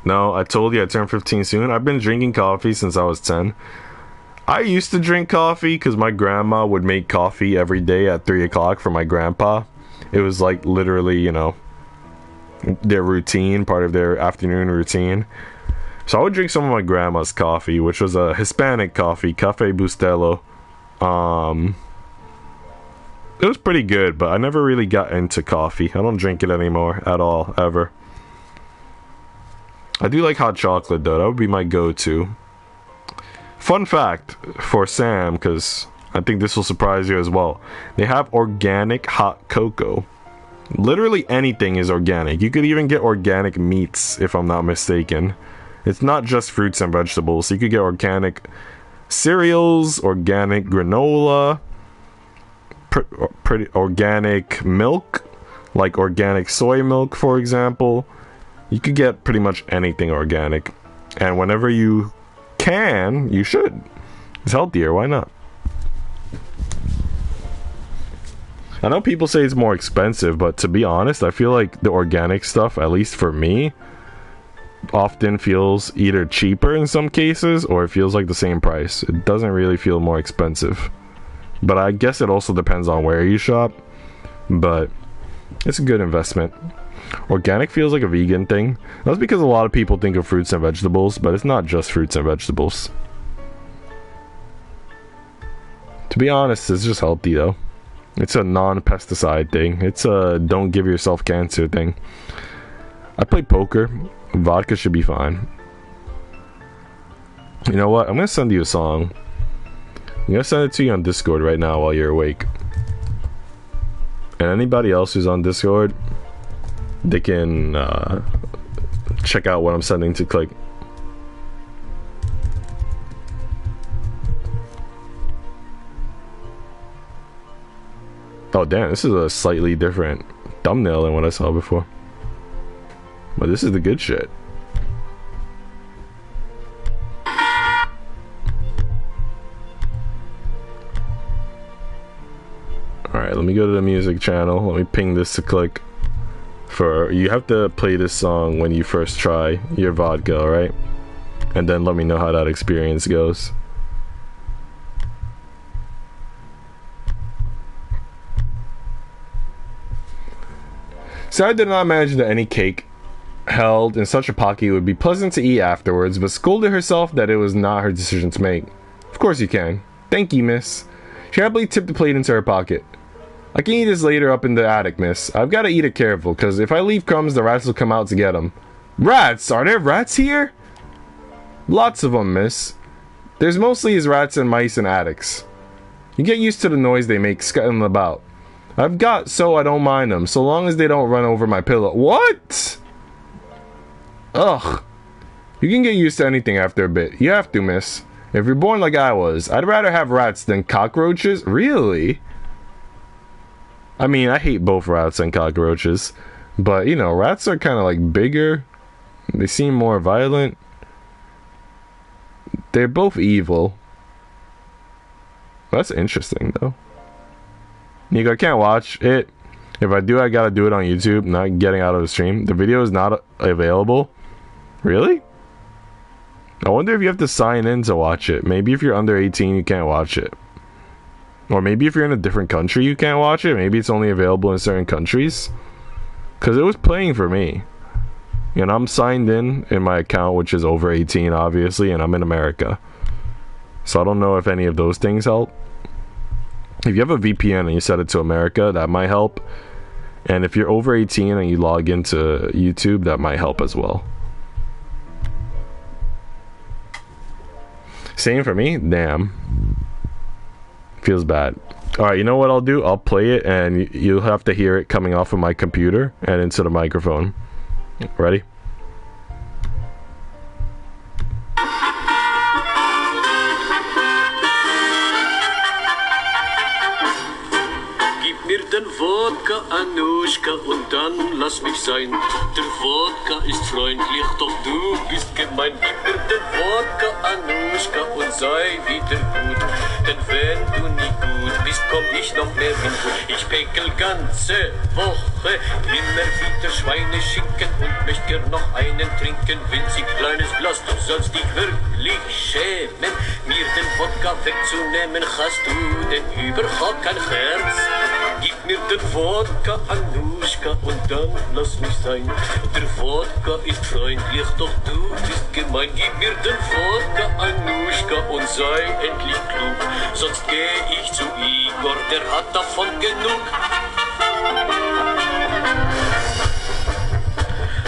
No, I told you I turned 15 soon. I've been drinking coffee since I was 10. I used to drink coffee because my grandma would make coffee every day at 3 o'clock for my grandpa. It was like literally, you know, their routine, part of their afternoon routine. So I would drink some of my grandma's coffee, which was a Hispanic coffee, Cafe Bustelo. It was pretty good, but I never really got into coffee. I don't drink it anymore at all, ever. I do like hot chocolate, though. That would be my go-to. Fun fact for Sam, because I think this will surprise you as well. They have organic hot cocoa. Literally anything is organic. You could even get organic meats, if I'm not mistaken. It's not just fruits and vegetables. You could get organic cereals, organic granola, pretty organic milk, like organic soy milk, for example. You could get pretty much anything organic. And whenever you can, you should. It's healthier, why not? I know people say it's more expensive, but to be honest, I feel like the organic stuff, at least for me, often feels either cheaper in some cases, or it feels like the same price. It doesn't really feel more expensive. But I guess it also depends on where you shop. But it's a good investment. Organic feels like a vegan thing. That's because a lot of people think of fruits and vegetables, but it's not just fruits and vegetables. To be honest, it's just healthy though. It's a non-pesticide thing. It's a don't give yourself cancer thing. I play poker. Vodka should be fine. You know what? I'm gonna send you a song. I'm gonna send it to you on Discord right now while you're awake. And anybody else who's on Discord, they can check out what I'm sending to click. Oh damn, this is a slightly different thumbnail than what I saw before. But this is the good shit. Alright, let me go to the music channel. Let me ping this to click. You have to play this song when you first try your vodka, alright? And then let me know how that experience goes. So I did not imagine that any cake held in such a pocket would be pleasant to eat afterwards, but scolded herself that it was not her decision to make. Of course you can. Thank you, miss. She happily tipped the plate into her pocket. I can eat this later up in the attic, miss. I've got to eat it careful, because if I leave crumbs, the rats will come out to get them. Rats? Are there rats here? Lots of them, miss. There's mostly rats and mice in attics. You get used to the noise they make scuttling about. I've got so I don't mind them, so long as they don't run over my pillow. What? Ugh. You can get used to anything after a bit. You have to, miss. If you're born like I was, I'd rather have rats than cockroaches. Really? I mean, I hate both rats and cockroaches. But, you know, rats are kind of like bigger. They seem more violent. They're both evil. That's interesting, though. Nico, I can't watch it. If I do, I gotta do it on YouTube, not getting out of the stream. The video is not available. Really? I wonder if you have to sign in to watch it. Maybe if you're under 18, you can't watch it. Or maybe if you're in a different country, you can't watch it. Maybe it's only available in certain countries. Because it was playing for me. And I'm signed in my account, which is over 18, obviously, and I'm in America. So I don't know if any of those things help. If you have a VPN and you set it to America, that might help. And if you're over 18 and you log into YouTube, that might help as well. Same for me? Damn. Feels bad. Alright, you know what I'll do? I'll play it and you'll have to hear it coming off of my computer and into the microphone. Ready? Den Wodka, Anuschka, und dann lass mich sein. Der Wodka ist freundlich, doch du bist gemein. Gib mir den Wodka, Anuschka, und sei wieder gut. Denn wenn du nie gut bist, komm ich noch mehr hin. Ich päckel ganze Woche immer wieder Schweineschinken und möchte gern noch einen trinken. Winzig kleines Glas, du sollst dich wirklich schämen. Mir den Wodka wegzunehmen, hast du denn überhaupt kein Herz? Gib mir den Wodka, Anuschka, und dann lass mich sein. Der Wodka ist freundlich, doch du bist gemein. Gib mir den Wodka, Anuschka, und sei endlich klug. Sonst geh ich zu Igor, der hat davon genug.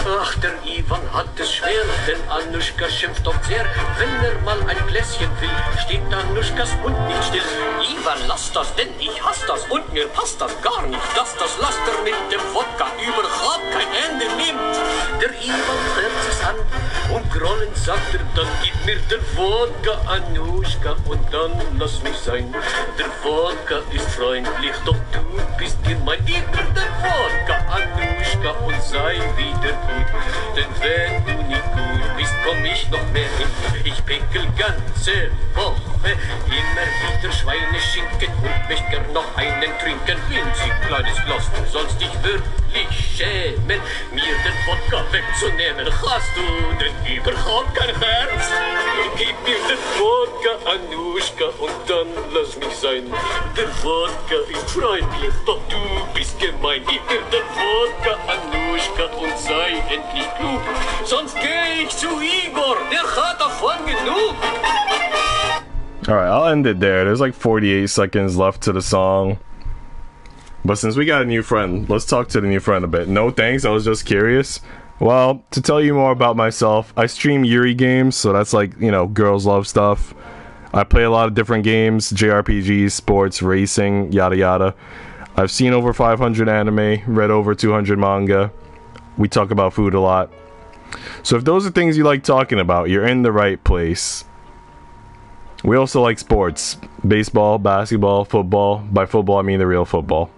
Ach, der Ivan hat es schwer, denn Anuschka schimpft oft sehr. Wenn mal ein Gläschen will, steht Anuschkas Hund nicht still. Ivan, lass das, denn ich hasse das und mir passt das gar nicht, dass das Laster mit dem Wodka überhaupt kein Ende nimmt. Der Ivan hört sich's an und grollend sagt er dann, gib mir den Wodka, Anuschka, und dann lass mich sein. Der Wodka ist freundlich, doch du bist gemein. Gib mir den Wodka, Anuschka, und sei wieder gut. Denn wenn du nicht gut bist, komm ich noch mehr hin. Ich päckel ganze Woche immer wieder Schweineschinken und möchte gern noch einen trinken. Winzig kleines Glas, du sollst dich wirklich schämen, mir den Wodka wegzunehmen. Hast du denn überhaupt kein Herz? Gib mir den Wodka, Anuschka, und dann lass mich sein. Der Wodka ist freundlich, doch du bist gemein. Gib mir den Wodka, Anuschka, und sei endlich klug. Sonst geh ich zu Igor, der hat davon genug. Alright, I'll end it there. There's like 48 seconds left to the song. But since we got a new friend, let's talk to the new friend a bit. No thanks, I was just curious. Well, to tell you more about myself, I stream Yuri games, so that's like, you know, girls love stuff. I play a lot of different games, JRPGs, sports, racing, yada yada. I've seen over 500 anime, read over 200 manga. We talk about food a lot. So if those are things you like talking about, you're in the right place. We also like sports. Baseball, basketball, football. By football, I mean the real football.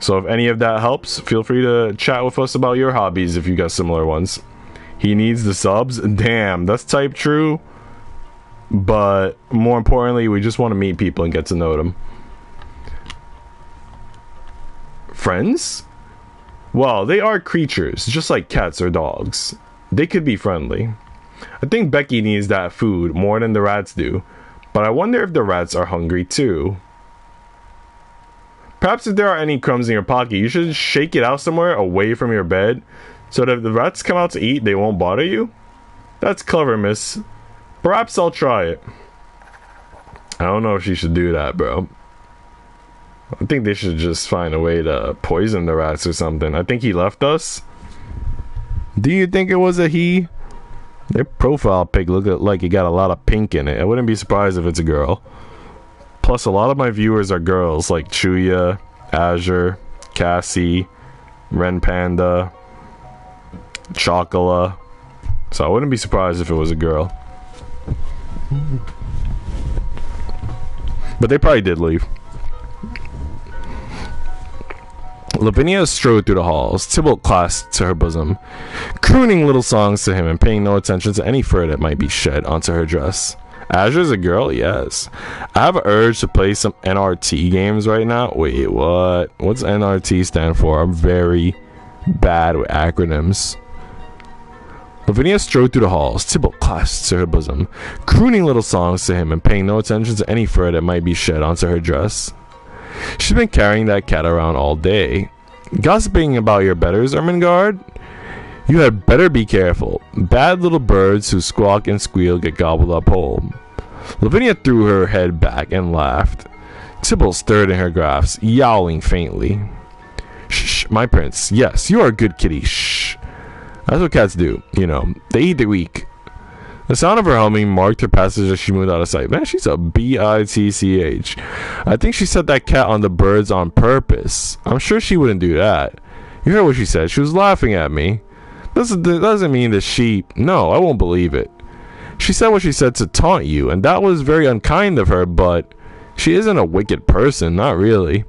So if any of that helps, feel free to chat with us about your hobbies if you got similar ones. He needs the subs? Damn, that's type true. But more importantly, we just want to meet people and get to know them. Friends? Well, they are creatures, just like cats or dogs. They could be friendly. I think Becky needs that food more than the rats do, but I wonder if the rats are hungry too. Perhaps if there are any crumbs in your pocket, you should shake it out somewhere away from your bed, so that if the rats come out to eat, they won't bother you? That's clever, miss. Perhaps I'll try it. I don't know if she should do that, bro. I think they should just find a way to poison the rats or something. I think he left us. Do you think it was a he? Their profile pic looked like it got a lot of pink in it. I wouldn't be surprised if it's a girl. Plus, a lot of my viewers are girls, like Chuya, Azure, Cassie, Ren Panda, Chocola. So I wouldn't be surprised if it was a girl. But they probably did leave. Lavinia strode through the halls, Tybalt clasped to her bosom, crooning little songs to him and paying no attention to any fur that might be shed onto her dress. Azure's a girl? Yes. I have an urge to play some NRT games right now. Wait, what? What's NRT stand for? I'm very bad with acronyms. Lavinia strode through the halls, Tybalt clasped to her bosom, crooning little songs to him and paying no attention to any fur that might be shed onto her dress. She's been carrying that cat around all day. Gossiping about your betters, Ermengarde? You had better be careful. Bad little birds who squawk and squeal get gobbled up whole. Lavinia threw her head back and laughed. Tybalt stirred in her grasp, yowling faintly. Shh, my prince. Yes, you are a good kitty. Shh. That's what cats do. You know, they eat the weak. The sound of her humming marked her passage as she moved out of sight. Man, she's a bitch. I think she set that cat on the birds on purpose. I'm sure she wouldn't do that. You heard what she said. She was laughing at me. Doesn't mean that she... No, I won't believe it. She said what she said to taunt you, and that was very unkind of her, but she isn't a wicked person, not really.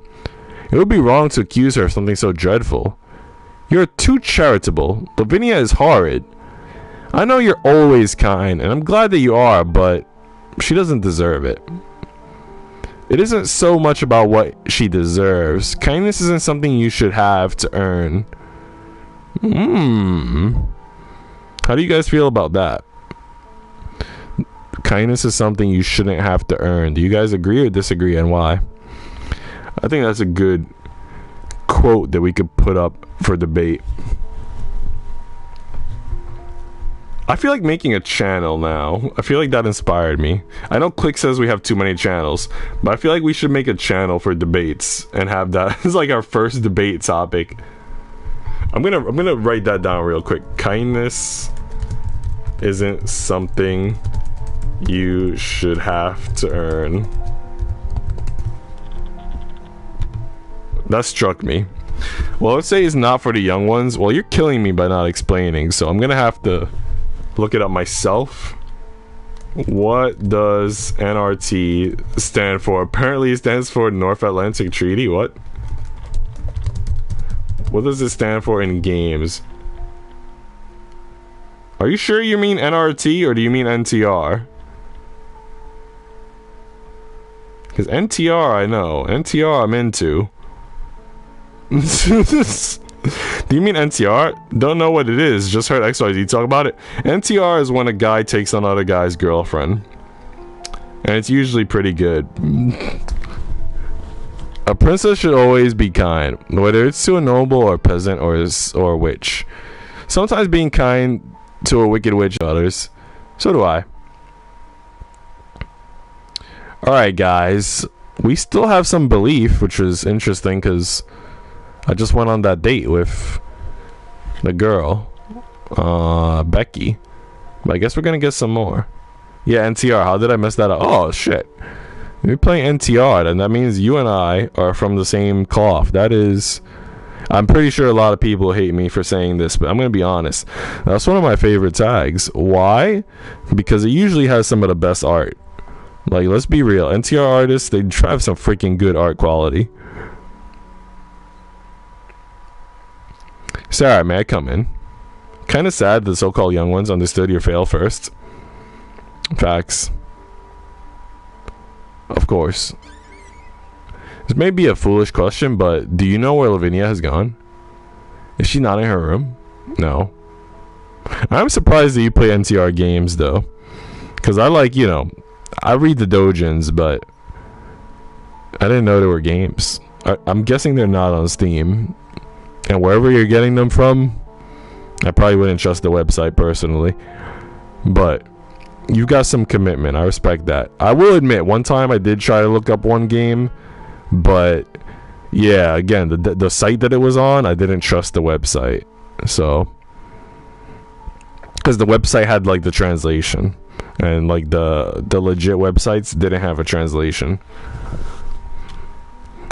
It would be wrong to accuse her of something so dreadful. You're too charitable. Lavinia is horrid. I know you're always kind, and I'm glad that you are, but she doesn't deserve it. It isn't so much about what she deserves. Kindness isn't something you should have to earn. How do you guys feel about that? Kindness is something you shouldn't have to earn. Do you guys agree or disagree, and why? I think that's a good quote that we could put up for debate. I feel like making a channel now. I feel like that inspired me. I know Click says we have too many channels, but I feel like we should make a channel for debates and have that as like our first debate topic. I'm gonna write that down real quick. Kindness isn't something you should have to earn. That struck me. Well, let's say it's not for the young ones. Well, you're killing me by not explaining, so I'm gonna have to look it up myself. What does NRT stand for? Apparently it stands for North Atlantic Treaty. What does it stand for in games? Are you sure you mean NRT or do you mean NTR? Because NTR I know. NTR I'm into. Do you mean NTR? Don't know what it is. Just heard XYZ talk about it. NTR is when a guy takes on another guy's girlfriend. And it's usually pretty good. A princess should always be kind, whether it's to a noble or peasant or a witch. Sometimes being kind to a wicked witch others. So do I. Alright guys. We still have some belief, which was interesting because I just went on that date with the girl, Becky. But I guess we're gonna get some more. Yeah, NTR. How did I mess that up? Oh shit. We're playing NTR, and that means you and I are from the same cloth. That is... I'm pretty sure a lot of people hate me for saying this, but I'm gonna be honest. That's one of my favorite tags. Why? Because it usually has some of the best art. Like, let's be real. NTR artists, they have some freaking good art quality. Sarah, may I come in? Kind of sad the so-called young ones understood your fail first. Facts. Of course. This may be a foolish question, but do you know where Lavinia has gone? Is she not in her room? No. I'm surprised that you play NTR games, though. Because I like, you know, I read the dojins, but I didn't know there were games. I'm guessing they're not on Steam. And wherever you're getting them from, I probably wouldn't trust the website personally. But you got some commitment. I respect that. I will admit, one time I did try to look up one game, but yeah, again, the site that it was on, I didn't trust the website. So, because the website had like the translation, and like the legit websites didn't have a translation.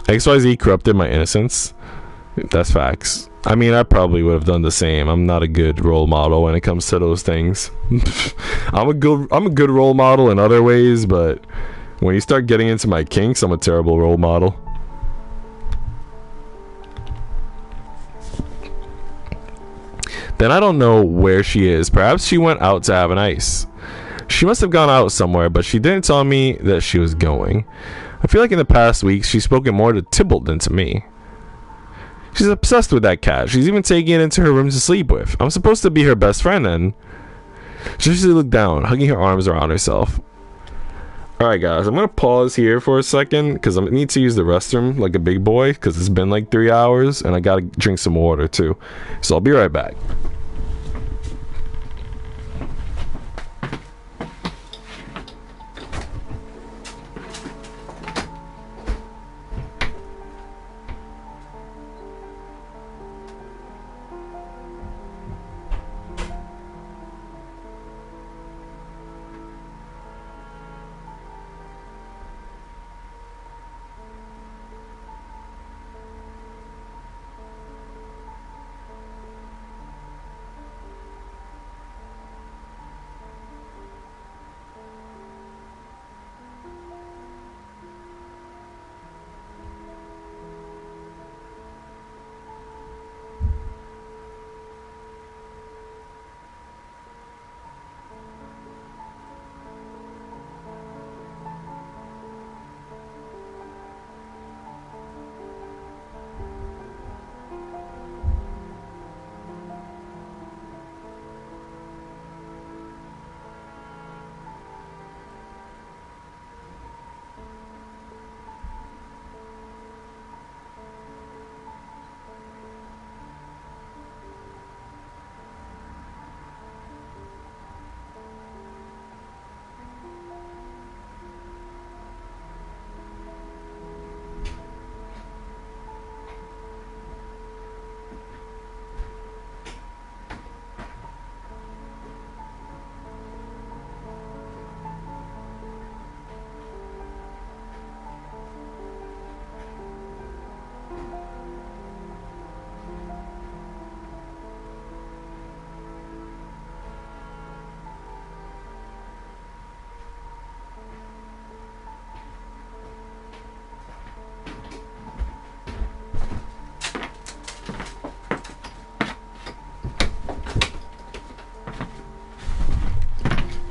XYZ corrupted my innocence. That's facts. I mean, I probably would have done the same. I'm not a good role model when it comes to those things. I'm a good role model in other ways, but when you start getting into my kinks, I'm a terrible role model. Then I don't know where she is. Perhaps she went out to have an ice. She must have gone out somewhere, but she didn't tell me that she was going. I feel like in the past weeks, she's spoken more to Tybalt than to me. She's obsessed with that cat. She's even taking it into her room to sleep with. I'm supposed to be her best friend, and she looked down, hugging her arms around herself. Alright guys, I'm gonna pause here for a second because I need to use the restroom like a big boy because it's been like 3 hours and I gotta drink some water too. So I'll be right back.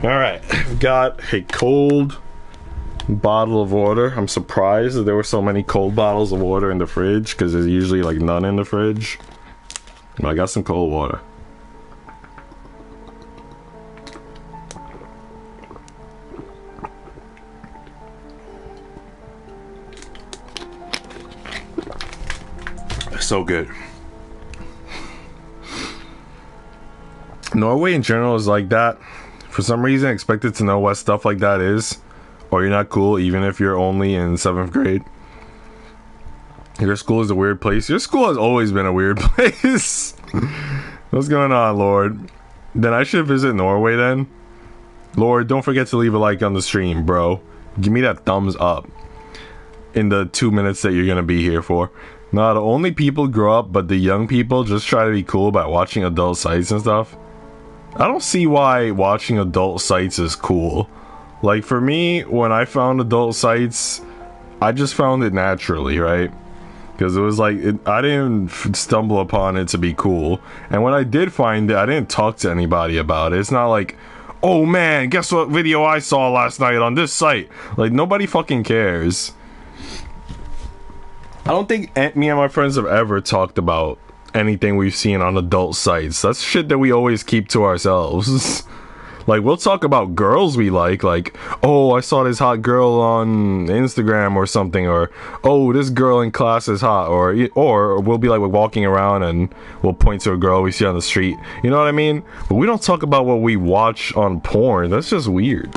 Alright, I've got a cold bottle of water. I'm surprised that there were so many cold bottles of water in the fridge because there's usually like none in the fridge. But I got some cold water. So good. Norway in general is like that. For some reason, I expected to know what stuff like that is, or you're not cool even if you're only in 7th grade. Your school is a weird place. Your school has always been a weird place. What's going on, Lord? Then I should visit Norway then. Lord, don't forget to leave a like on the stream, bro. Give me that thumbs up in the 2 minutes that you're gonna be here for. Now, the only people grow up, but the young people just try to be cool by watching adult sites and stuff. I don't see why watching adult sites is cool. Like, for me, when I found adult sites, I just found it naturally, right? Because it was like, I didn't stumble upon it to be cool. And when I did find it, I didn't talk to anybody about it. It's not like, oh man, guess what video I saw last night on this site? Like, nobody fucking cares. I don't think me and my friends have ever talked about anything we've seen on adult sites. That's shit that we always keep to ourselves. Like, we'll talk about girls we like, oh, I saw this hot girl on Instagram or something, or oh, this girl in class is hot, or we'll be like, we're walking around and we'll point to a girl we see on the street, you know what I mean? But we don't talk about what we watch on porn. That's just weird.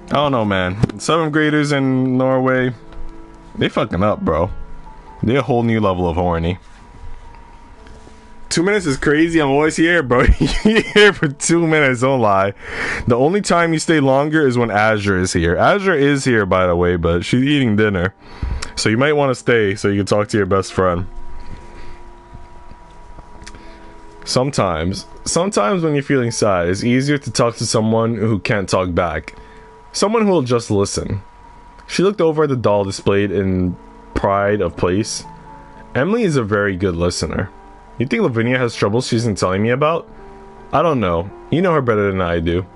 I don't know, man. 7th graders in Norway, they fucking up, bro. They're a whole new level of horny. 2 minutes is crazy. I'm always here, bro. You're here for 2 minutes, don't lie. The only time you stay longer is when Azure is here. Azure is here, by the way, but she's eating dinner. So you might want to stay so you can talk to your best friend. Sometimes when you're feeling sad, it's easier to talk to someone who can't talk back. Someone who will just listen. She looked over at the doll displayed in pride of place. Emily is a very good listener. You think Lavinia has trouble she isn't telling me about? I don't know. You know her better than I do.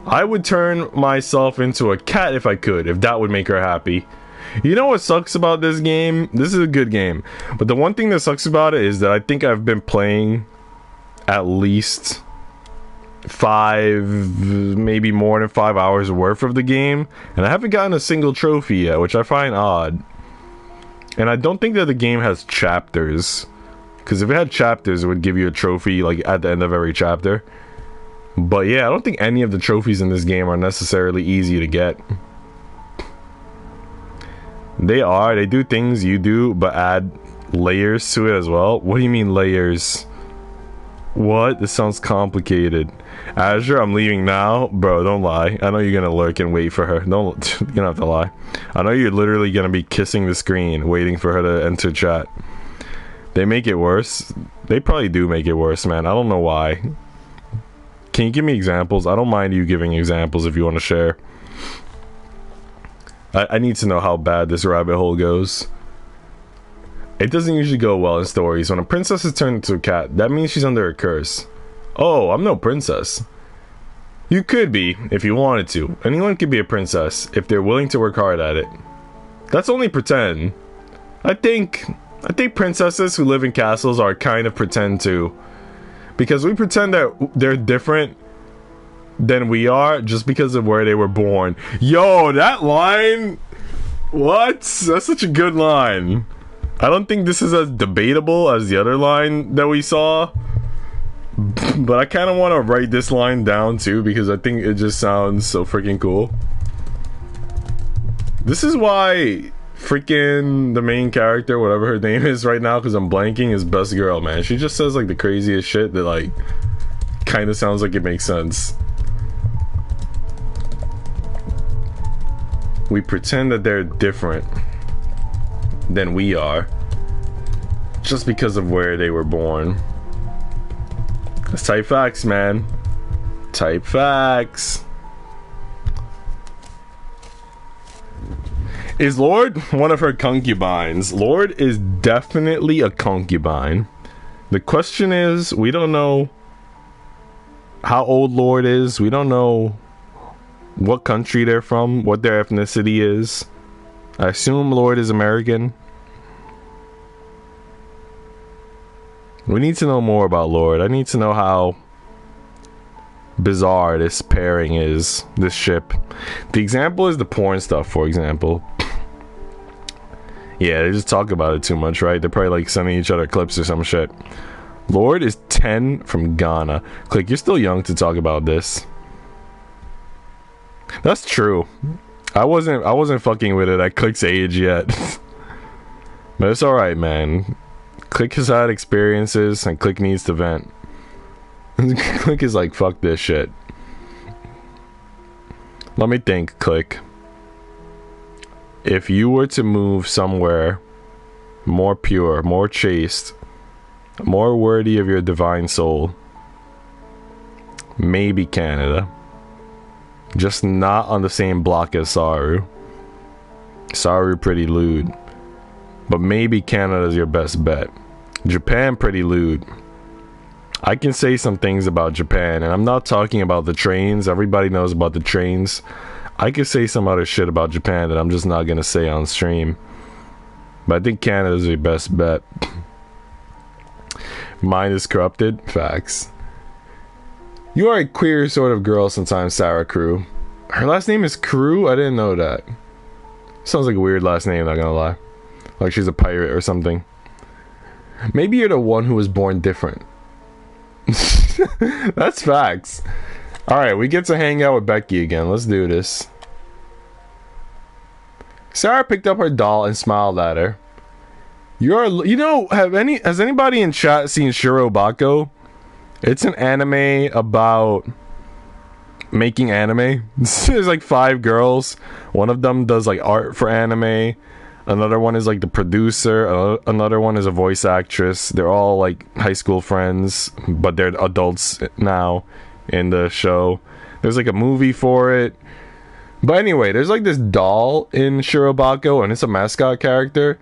I would turn myself into a cat if I could, if that would make her happy. You know what sucks about this game? This is a good game. But the one thing that sucks about it is that I think I've been playing at least maybe more than 5 hours worth of the game, and I haven't gotten a single trophy yet, which I find odd. And I don't think that the game has chapters, because if it had chapters, it would give you a trophy like at the end of every chapter. But yeah, I don't think any of the trophies in this game are necessarily easy to get. They do things you do, but add layers to it as well. What do you mean layers? What? This sounds complicated. Azure, I'm leaving now. Bro, don't lie. I know you're gonna lurk and wait for her. Don't, you don't have to lie. I know you're literally gonna be kissing the screen, waiting for her to enter chat. They make it worse. They probably do make it worse, man. I don't know why. Can you give me examples? I don't mind you giving examples if you want to share. I need to know how bad this rabbit hole goes. It doesn't usually go well in stories. When a princess is turned into a cat, that means she's under a curse. Oh, I'm no princess. You could be, if you wanted to. Anyone could be a princess, if they're willing to work hard at it. That's only pretend. I think princesses who live in castles are kind of pretend too. Because we pretend that they're different than we are just because of where they were born. Yo, that line... What? That's such a good line. I don't think this is as debatable as the other line that we saw. But I kind of want to write this line down too, because I think it just sounds so freaking cool. This is why freaking the main character, whatever her name is right now, because I'm blanking, is Best Girl, man. She just says like the craziest shit that like kind of sounds like it makes sense. We pretend that they're different than we are just because of where they were born. That's type facts, man. Type facts. Is Lord one of her concubines? Lord is definitely a concubine. The question is, we don't know how old Lord is. We don't know what country they're from, what their ethnicity is. I assume Lord is American. We need to know more about Lord. I need to know how bizarre this pairing is, this ship. The example is the porn stuff, for example. Yeah, they just talk about it too much, right? They're probably like sending each other clips or some shit. Lord is 10 from Ghana. Click, you're still young to talk about this. That's true. I wasn't fucking with it at Click's age yet. But it's alright, man. Click has had experiences and Click needs to vent. Click is like, fuck this shit. Let me think, Click. If you were to move somewhere more pure, more chaste, more worthy of your divine soul, maybe Canada. Just not on the same block as Saru. Saru pretty lewd. But maybe Canada's your best bet. Japan pretty lewd. I can say some things about Japan, and I'm not talking about the trains. Everybody knows about the trains. I could say some other shit about Japan that I'm just not gonna say on stream. But I think Canada's your best bet. Mind is corrupted. Facts. You are a queer sort of girl sometimes, Sarah Crew. Her last name is Crew? I didn't know that. Sounds like a weird last name, not gonna lie. Like she's a pirate or something. Maybe you're the one who was born different. That's facts. Alright, we get to hang out with Becky again. Let's do this. Sarah picked up her doll and smiled at her. You know, has anybody in chat seen Shirobako? It's an anime about making anime. There's like 5 girls. One of them does like art for anime. Another one is like the producer. Another one is a voice actress. They're all like high school friends, but they're adults now in the show. There's like a movie for it. But anyway, there's like this doll in Shirobako, and it's a mascot character.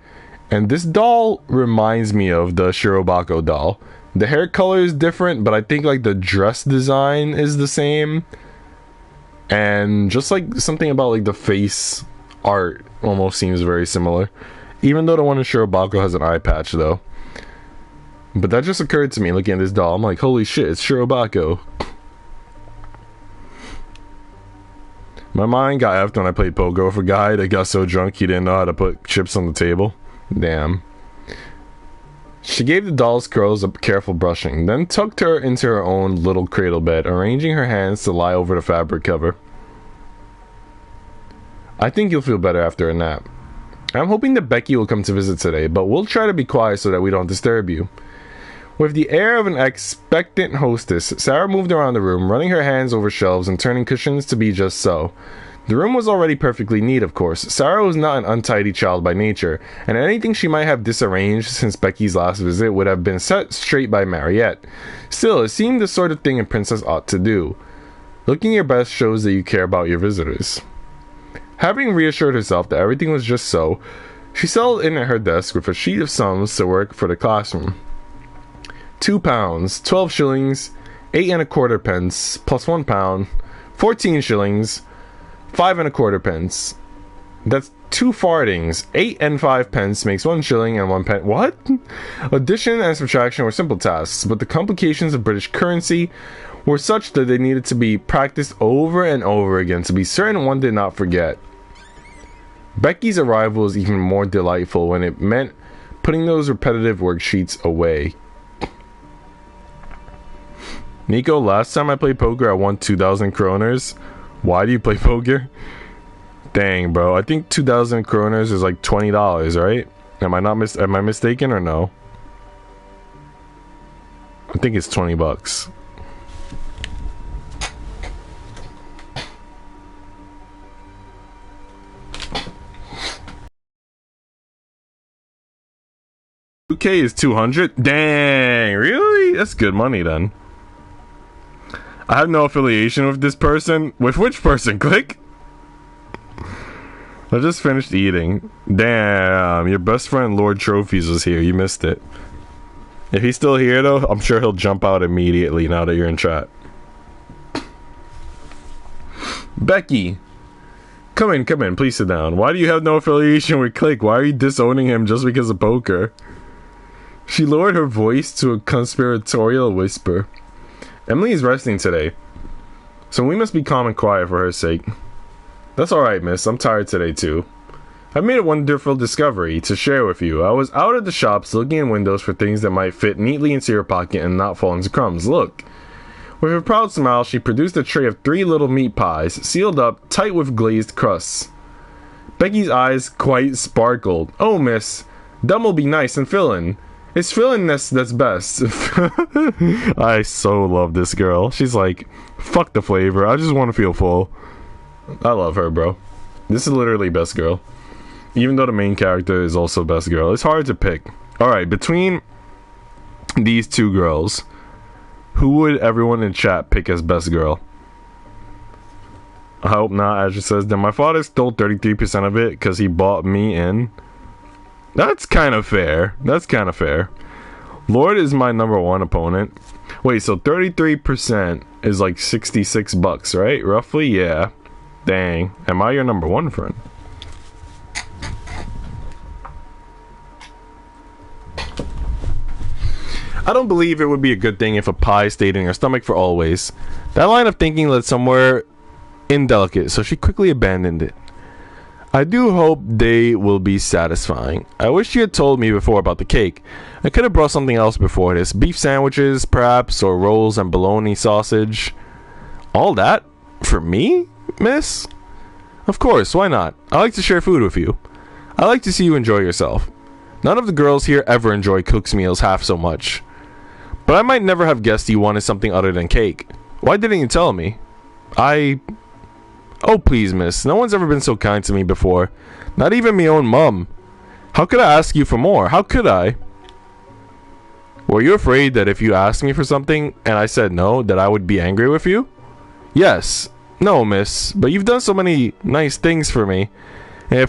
And this doll reminds me of the Shirobako doll. The hair color is different, but I think like the dress design is the same. And just like something about like the face art almost seems very similar. Even though the one in Shirobako has an eye patch though. But that just occurred to me looking at this doll. I'm like, holy shit, it's Shirobako. My mind got effed when I played poker with a guy that got so drunk he didn't know how to put chips on the table. Damn. She gave the doll's curls a careful brushing, then tucked her into her own little cradle bed, arranging her hands to lie over the fabric cover. I think you'll feel better after a nap. I'm hoping that Becky will come to visit today, but we'll try to be quiet so that we don't disturb you. With the air of an expectant hostess, Sarah moved around the room, running her hands over shelves and turning cushions to be just so. The room was already perfectly neat, of course. Sarah was not an untidy child by nature, and anything she might have disarranged since Becky's last visit would have been set straight by Mariette. Still, it seemed the sort of thing a princess ought to do. Looking your best shows that you care about your visitors. Having reassured herself that everything was just so, she settled in at her desk with a sheet of sums to work for the classroom. £2, 12 shillings, 8 1/4 pence, plus £1, 14 shillings, 5 1/4 pence. That's 2 farthings. 8 and 5 pence makes 1 shilling and 1 pence. What? Addition and subtraction were simple tasks, but the complications of British currency were such that they needed to be practiced over and over again to be certain one did not forget. Becky's arrival was even more delightful when it meant putting those repetitive worksheets away. Nico, last time I played poker I won 2,000 kroners. Why do you play poker? Dang, bro. I think 2,000 kroners is like $20, right? Am I mistaken or no? I think it's 20 bucks. $2K is 200? Dang, really? That's good money then. I have no affiliation with this person. With which person? Click. I just finished eating. Damn, your best friend Lord Trophies was here. You missed it. If he's still here though, I'm sure he'll jump out immediately now that you're in chat. Becky. Come in, please sit down. Why do you have no affiliation with Click? Why are you disowning him just because of poker? She lowered her voice to a conspiratorial whisper. Emily is resting today, so we must be calm and quiet for her sake. That's alright, miss. I'm tired today, too. I made a wonderful discovery to share with you. I was out at the shops looking in windows for things that might fit neatly into your pocket and not fall into crumbs. Look. With a proud smile, she produced a tray of 3 little meat pies, sealed up, tight with glazed crusts. Becky's eyes quite sparkled. Oh, miss, them will be nice and filling. It's fillingness that's best. I so love this girl. She's like, fuck the flavor. I just want to feel full. I love her, bro. This is literally best girl. Even though the main character is also best girl. It's hard to pick. Alright, between these two girls, who would everyone in chat pick as best girl? I hope not. As she says, then my father stole 33% of it because he bought me in. That's kind of fair. That's kind of fair. Lord is my #1 opponent. Wait, so 33% is like 66 bucks, right? Roughly, yeah. Dang. Am I your #1 friend? I don't believe it would be a good thing if a pie stayed in your stomach for always. That line of thinking led somewhere indelicate, so she quickly abandoned it. I do hope they will be satisfying. I wish you had told me before about the cake. I could have brought something else before this. Beef sandwiches, perhaps, or rolls and bologna sausage. All that? For me, miss? Of course, why not? I like to share food with you. I like to see you enjoy yourself. None of the girls here ever enjoy Cook's meals half so much. But I might never have guessed you wanted something other than cake. Why didn't you tell me? Oh, please, miss. No one's ever been so kind to me before. Not even me own mum. How could I ask you for more? How could I? Were you afraid that if you asked me for something and I said no, that I would be angry with you? Yes. No, miss. But you've done so many nice things for me. And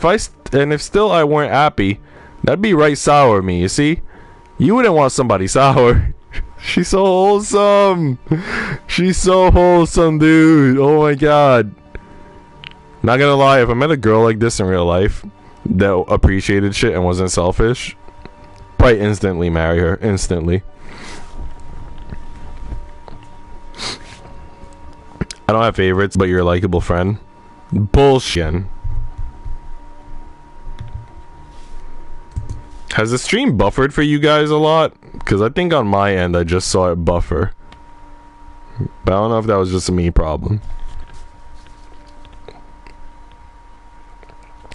if still I weren't happy, that'd be right sour of me, you see? You wouldn't want somebody sour. She's so wholesome. She's so wholesome, dude. Oh my god. Not gonna lie, if I met a girl like this in real life that appreciated shit and wasn't selfish, probably instantly marry her. Instantly. I don't have favorites, but you're a likable friend. Bullshit. Has the stream buffered for you guys a lot? Because I think on my end I just saw it buffer. But I don't know if that was just a me problem.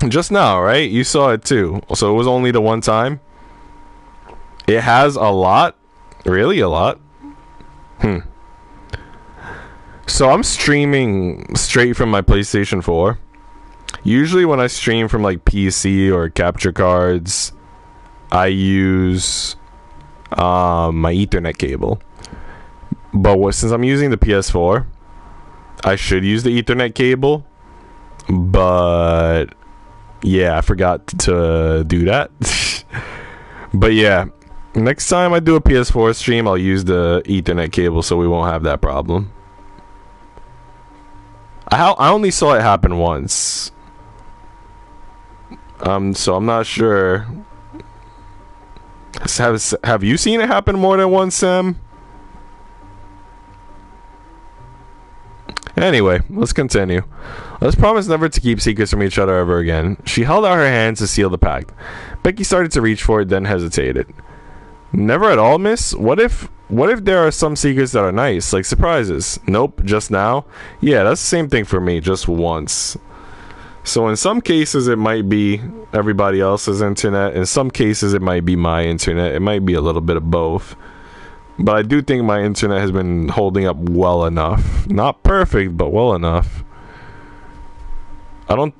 Just now, right? You saw it too. So it was only the one time? It has a lot? Really? A lot? So I'm streaming straight from my PlayStation 4. Usually when I stream from like PC or capture cards, I use my Ethernet cable. But since I'm using the PS4, I should use the Ethernet cable. But yeah, I forgot to do that. But yeah, next time I do a PS4 stream, I'll use the Ethernet cable so we won't have that problem. I only saw it happen once. So I'm not sure. Have you seen it happen more than once, Sam? Anyway, let's continue. Let's promise never to keep secrets from each other ever again. She held out her hand to seal the pact. Becky started to reach for it, then hesitated. Never at all, miss? What if there are some secrets that are nice, like surprises? Nope, just now? Yeah, that's the same thing for me, just once. So in some cases it might be everybody else's internet. In some cases it might be my internet. It might be a little bit of both. But I do think my internet has been holding up well enough. Not perfect, but well enough. I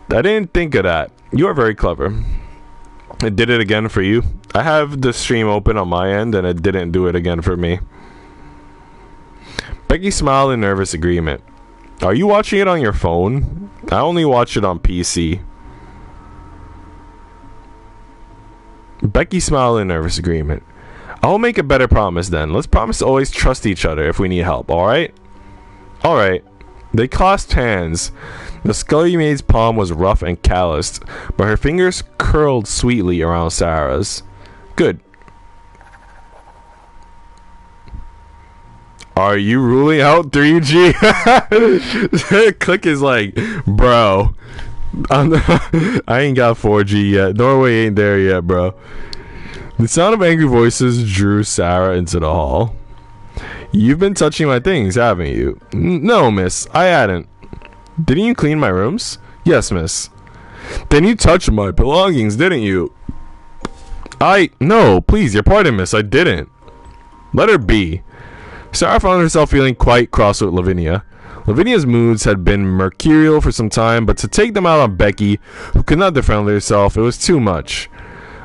didn't think of that. You are very clever. It did it again for you. I have the stream open on my end and it didn't do it again for me. Becky smiled in nervous agreement. Are you watching it on your phone? I only watch it on PC. Becky smiled in nervous agreement. I'll make a better promise then. Let's promise to always trust each other if we need help, alright? Alright. They clasped hands. The Scully maid's palm was rough and calloused, but her fingers curled sweetly around Sarah's. Good. Are you ruling out 3G? Click is like, bro. I ain't got 4G yet. Norway ain't there yet, bro. The sound of angry voices drew Sarah into the hall. You've been touching my things, haven't you? No, miss, I hadn't. Didn't you clean my rooms? Yes, miss. Then you touched my belongings, didn't you? No, please, your pardon, miss, I didn't. Let her be. Sarah found herself feeling quite cross with Lavinia. Lavinia's moods had been mercurial for some time, but to take them out on Becky, who could not defend herself, it was too much.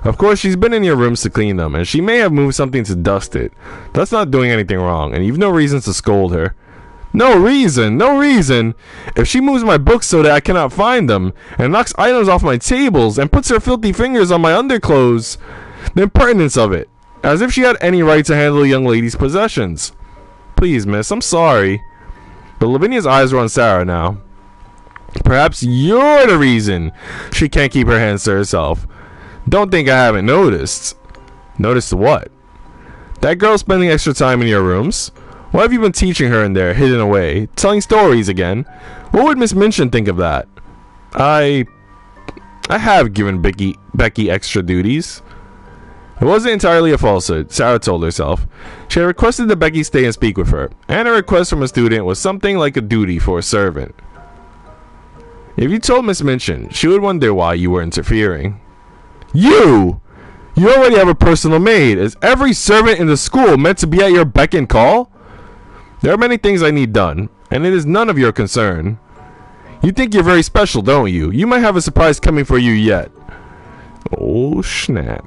Of course, she's been in your rooms to clean them, and she may have moved something to dust it. That's not doing anything wrong, and you've no reason to scold her. No reason, no reason. If she moves my books so that I cannot find them, and knocks items off my tables, and puts her filthy fingers on my underclothes, the impertinence of it, as if she had any right to handle a young lady's possessions. Please, miss, I'm sorry. But Lavinia's eyes were on Sarah now. Perhaps you're the reason she can't keep her hands to herself. Don't think I haven't noticed. Noticed what? That girl spending extra time in your rooms? What have you been teaching her in there, hidden away? Telling stories again? What would Miss Minchin think of that? I have given Becky extra duties. It wasn't entirely a falsehood, Sarah told herself. She had requested that Becky stay and speak with her, and a request from a student was something like a duty for a servant. If you told Miss Minchin, she would wonder why you were interfering. You already have a personal maid. Is every servant in the school meant to be at your beck and call? There are many things I need done, and it is none of your concern. You think you're very special, don't you? You might have a surprise coming for you yet. Oh, snap.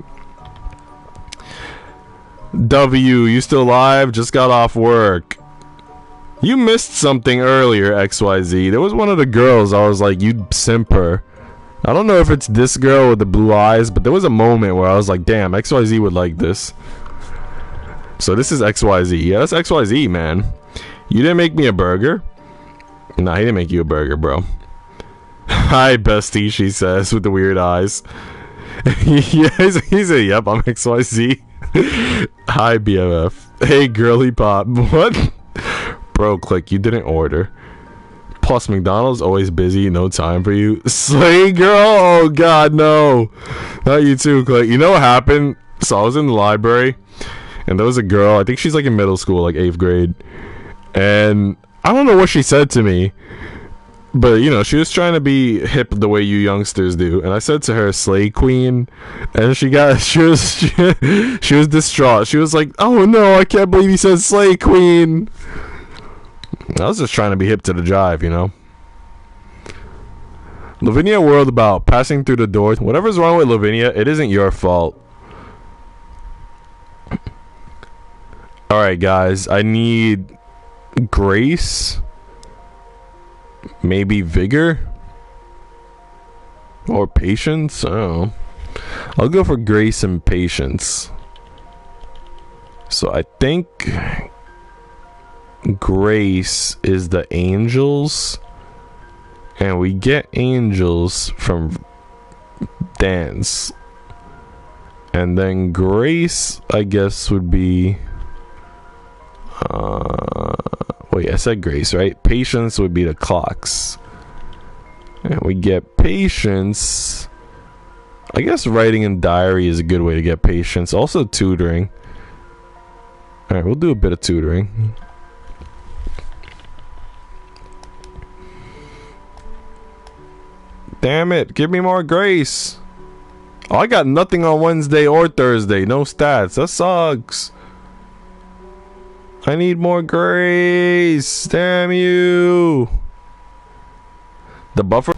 W, you still alive? Just got off work. You missed something earlier, XYZ. There was one of the girls I was like, you'd simper. I don't know if it's this girl with the blue eyes, but there was a moment where I was like, damn, XYZ would like this. So this is XYZ. Yeah, that's XYZ, man. You didn't make me a burger? Nah, he didn't make you a burger, bro. Hi, bestie, she says with the weird eyes. Yeah, he said, yep, I'm XYZ. Hi, BFF. Hey, girly pop. What? Bro, click, you didn't order. Plus, McDonald's always busy, no time for you. Slay girl? Oh god, no. Not you too, Clay. You know what happened? So I was in the library, and there was a girl, I think she's like in middle school, like 8th grade. And I don't know what she said to me, but you know, she was trying to be hip the way you youngsters do. And I said to her, Slay Queen. And she was distraught. She was like, oh no, I can't believe you said Slay Queen. I was just trying to be hip to the jive, you know. Lavinia World about passing through the door. Whatever's wrong with Lavinia, it isn't your fault. Alright guys, I need grace, maybe vigor, or patience. I don't know. I'll go for grace and patience. So I think grace is the angels, and we get angels from dance, and then grace I guess would be wait, I said grace, right? Patience would be the clocks, and we get patience. I guess writing in diary is a good way to get patience. Also tutoring. Alright, we'll do a bit of tutoring. Damn it, give me more grace. Oh, I got nothing on Wednesday or Thursday. No stats. That sucks. I need more grace. Damn you. The buffer.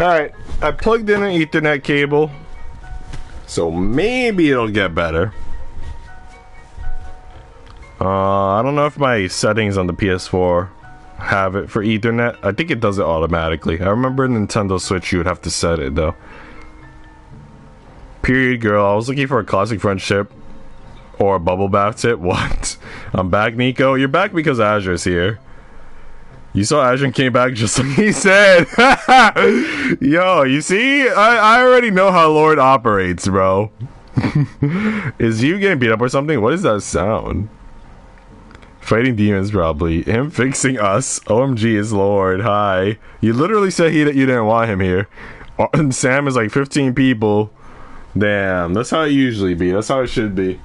Alright, I plugged in an Ethernet cable, so maybe it'll get better. I don't know if my settings on the PS4 have it for Ethernet. I think it does it automatically. I remember Nintendo Switch you would have to set it though. Period girl, I was looking for a classic friendship or a bubble bath tip. What? I'm back, Nico. You're back because Azure's here. You saw Azure came back just like he said. Yo, you see? I already know how Lord operates, bro. Is you getting beat up or something? What is that sound? Fighting demons, probably. Him fixing us. OMG is Lord. Hi. You literally said you didn't want him here. And Sam is like 15 people. Damn, that's how it usually be. That's how it should be.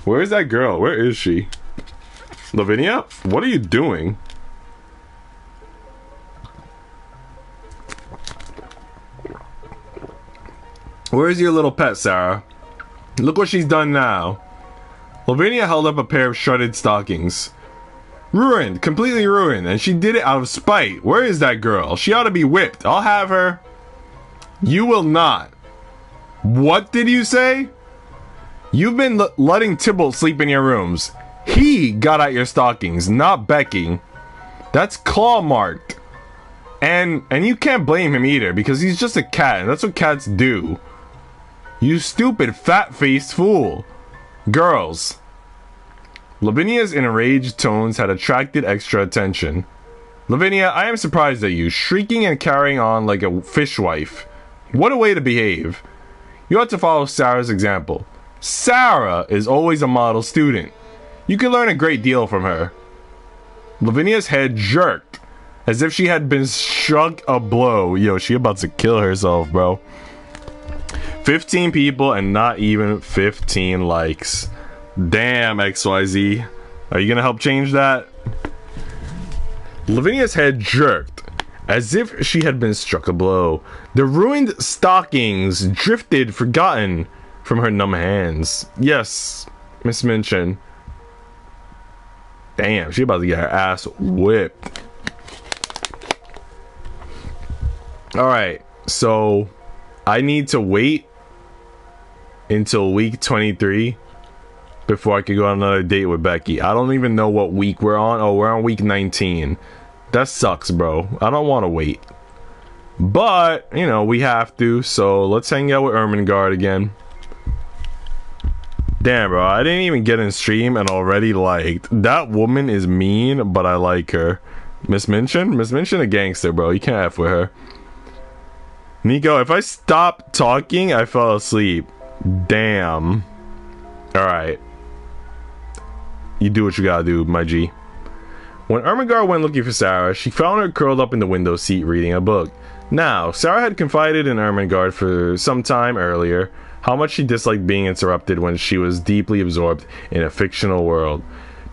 Where is that girl? Where is she? Lavinia? What are you doing? Where's your little pet, Sarah? Look what she's done now. Lavinia held up a pair of shredded stockings. Ruined, completely ruined, and she did it out of spite. Where is that girl? She ought to be whipped. I'll have her. You will not. What did you say? You've been letting Tybalt sleep in your rooms. He got out your stockings, not Becky. That's claw marked. And you can't blame him either, because he's just a cat, and that's what cats do. You stupid fat-faced fool. Girls. Lavinia's enraged tones had attracted extra attention. Lavinia, I am surprised at you, shrieking and carrying on like a fishwife. What a way to behave. You ought to follow Sarah's example. Sarah is always a model student. You can learn a great deal from her. Lavinia's head jerked, as if she had been struck a blow. Yo, she about to kill herself, bro. 15 people and not even 15 likes. Damn, XYZ. Are you gonna help change that? Lavinia's head jerked, as if she had been struck a blow. The ruined stockings drifted forgotten from her numb hands. Yes, Miss Minchin. Damn, she about to get her ass whipped. Alright, so I need to wait until week 23 before I could go on another date with Becky. I don't even know what week we're on. Oh, we're on week 19. That sucks, bro. I don't want to wait. But, you know, we have to. So let's hang out with Ermengarde again. Damn, bro. I didn't even get in stream and already liked. That woman is mean, but I like her. Miss Minchin? Miss Minchin a gangster, bro. You can't F with her. Nico, if I stop talking, I fell asleep. Damn. Alright. You do what you gotta do, my G. When Ermengarde went looking for Sarah, she found her curled up in the window seat reading a book. Now, Sarah had confided in Ermengarde for some time earlier how much she disliked being interrupted when she was deeply absorbed in a fictional world.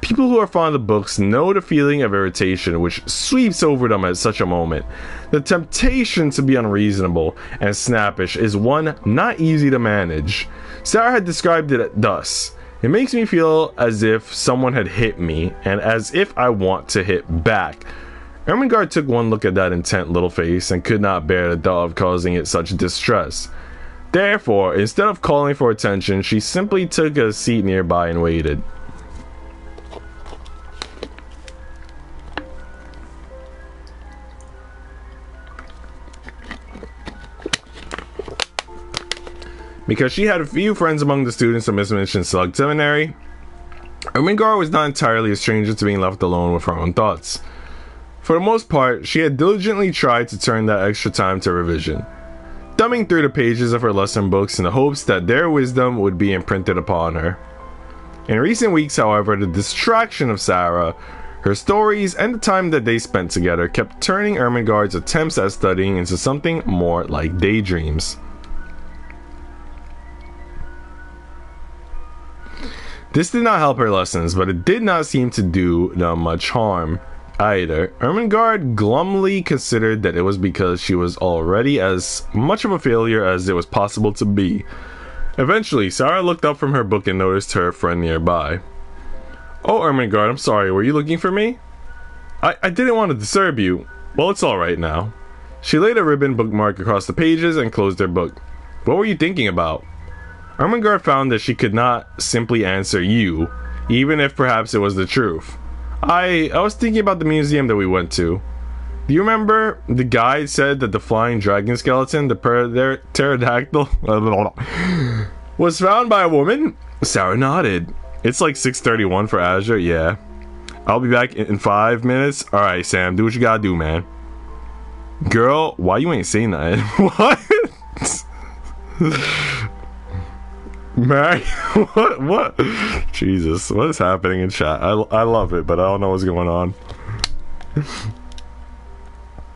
People who are fond of books know the feeling of irritation which sweeps over them at such a moment. The temptation to be unreasonable and snappish is one not easy to manage. Sarah had described it thus: "It makes me feel as if someone had hit me, and as if I want to hit back." Ermengarde took one look at that intent little face and could not bear the thought of causing it such distress. Therefore, instead of calling for attention, she simply took a seat nearby and waited. Because she had a few friends among the students of Miss Minchin's Select Seminary, Ermengarde was not entirely a stranger to being left alone with her own thoughts. For the most part, she had diligently tried to turn that extra time to revision, thumbing through the pages of her lesson books in the hopes that their wisdom would be imprinted upon her. In recent weeks, however, the distraction of Sarah, her stories, and the time that they spent together kept turning Ermengarde's attempts at studying into something more like daydreams. This did not help her lessons, but it did not seem to do them much harm either. Ermengarde glumly considered that it was because she was already as much of a failure as it was possible to be. Eventually, Sarah looked up from her book and noticed her friend nearby. "Oh, Ermengarde, I'm sorry, were you looking for me?" I didn't want to disturb you. Well, it's alright now." She laid a ribbon bookmark across the pages and closed her book. "What were you thinking about?" Ermengarde found that she could not simply answer you, even if perhaps it was the truth. I was thinking about the museum that we went to. Do you remember the guide said that the flying dragon skeleton, the pterodactyl, was found by a woman? Sarah nodded. It's like 6:31 for Azure, yeah. I'll be back in 5 minutes. Alright, Sam, do what you gotta do, man. Girl, why you ain't saying that? What? Mary, what? Jesus, what is happening in chat? I love it, but I don't know what's going on.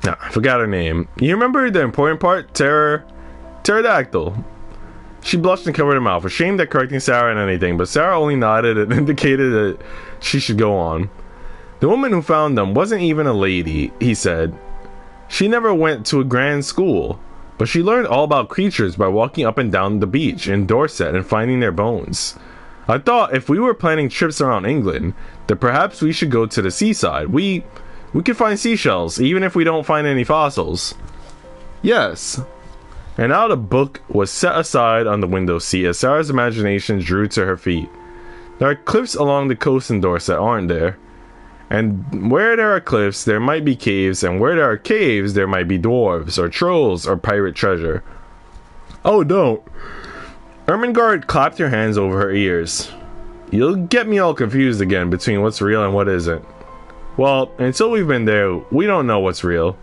Nah, I forgot her name. You remember the important part? Pterodactyl. She blushed and covered her mouth, ashamed at correcting Sarah and anything, but Sarah only nodded and indicated that she should go on. The woman who found them wasn't even a lady, he said. She never went to a grand school, but she learned all about creatures by walking up and down the beach in Dorset and finding their bones. I thought if we were planning trips around England, that perhaps we should go to the seaside. We could find seashells, even if we don't find any fossils. Yes. And now the book was set aside on the window seat as Sarah's imagination drew to her feet. There are cliffs along the coast in Dorset, aren't there? And where there are cliffs, there might be caves, and where there are caves, there might be dwarves, or trolls, or pirate treasure. Oh, don't. Ermengarde clapped her hands over her ears. You'll get me all confused again between what's real and what isn't. Well, until we've been there, we don't know what's real.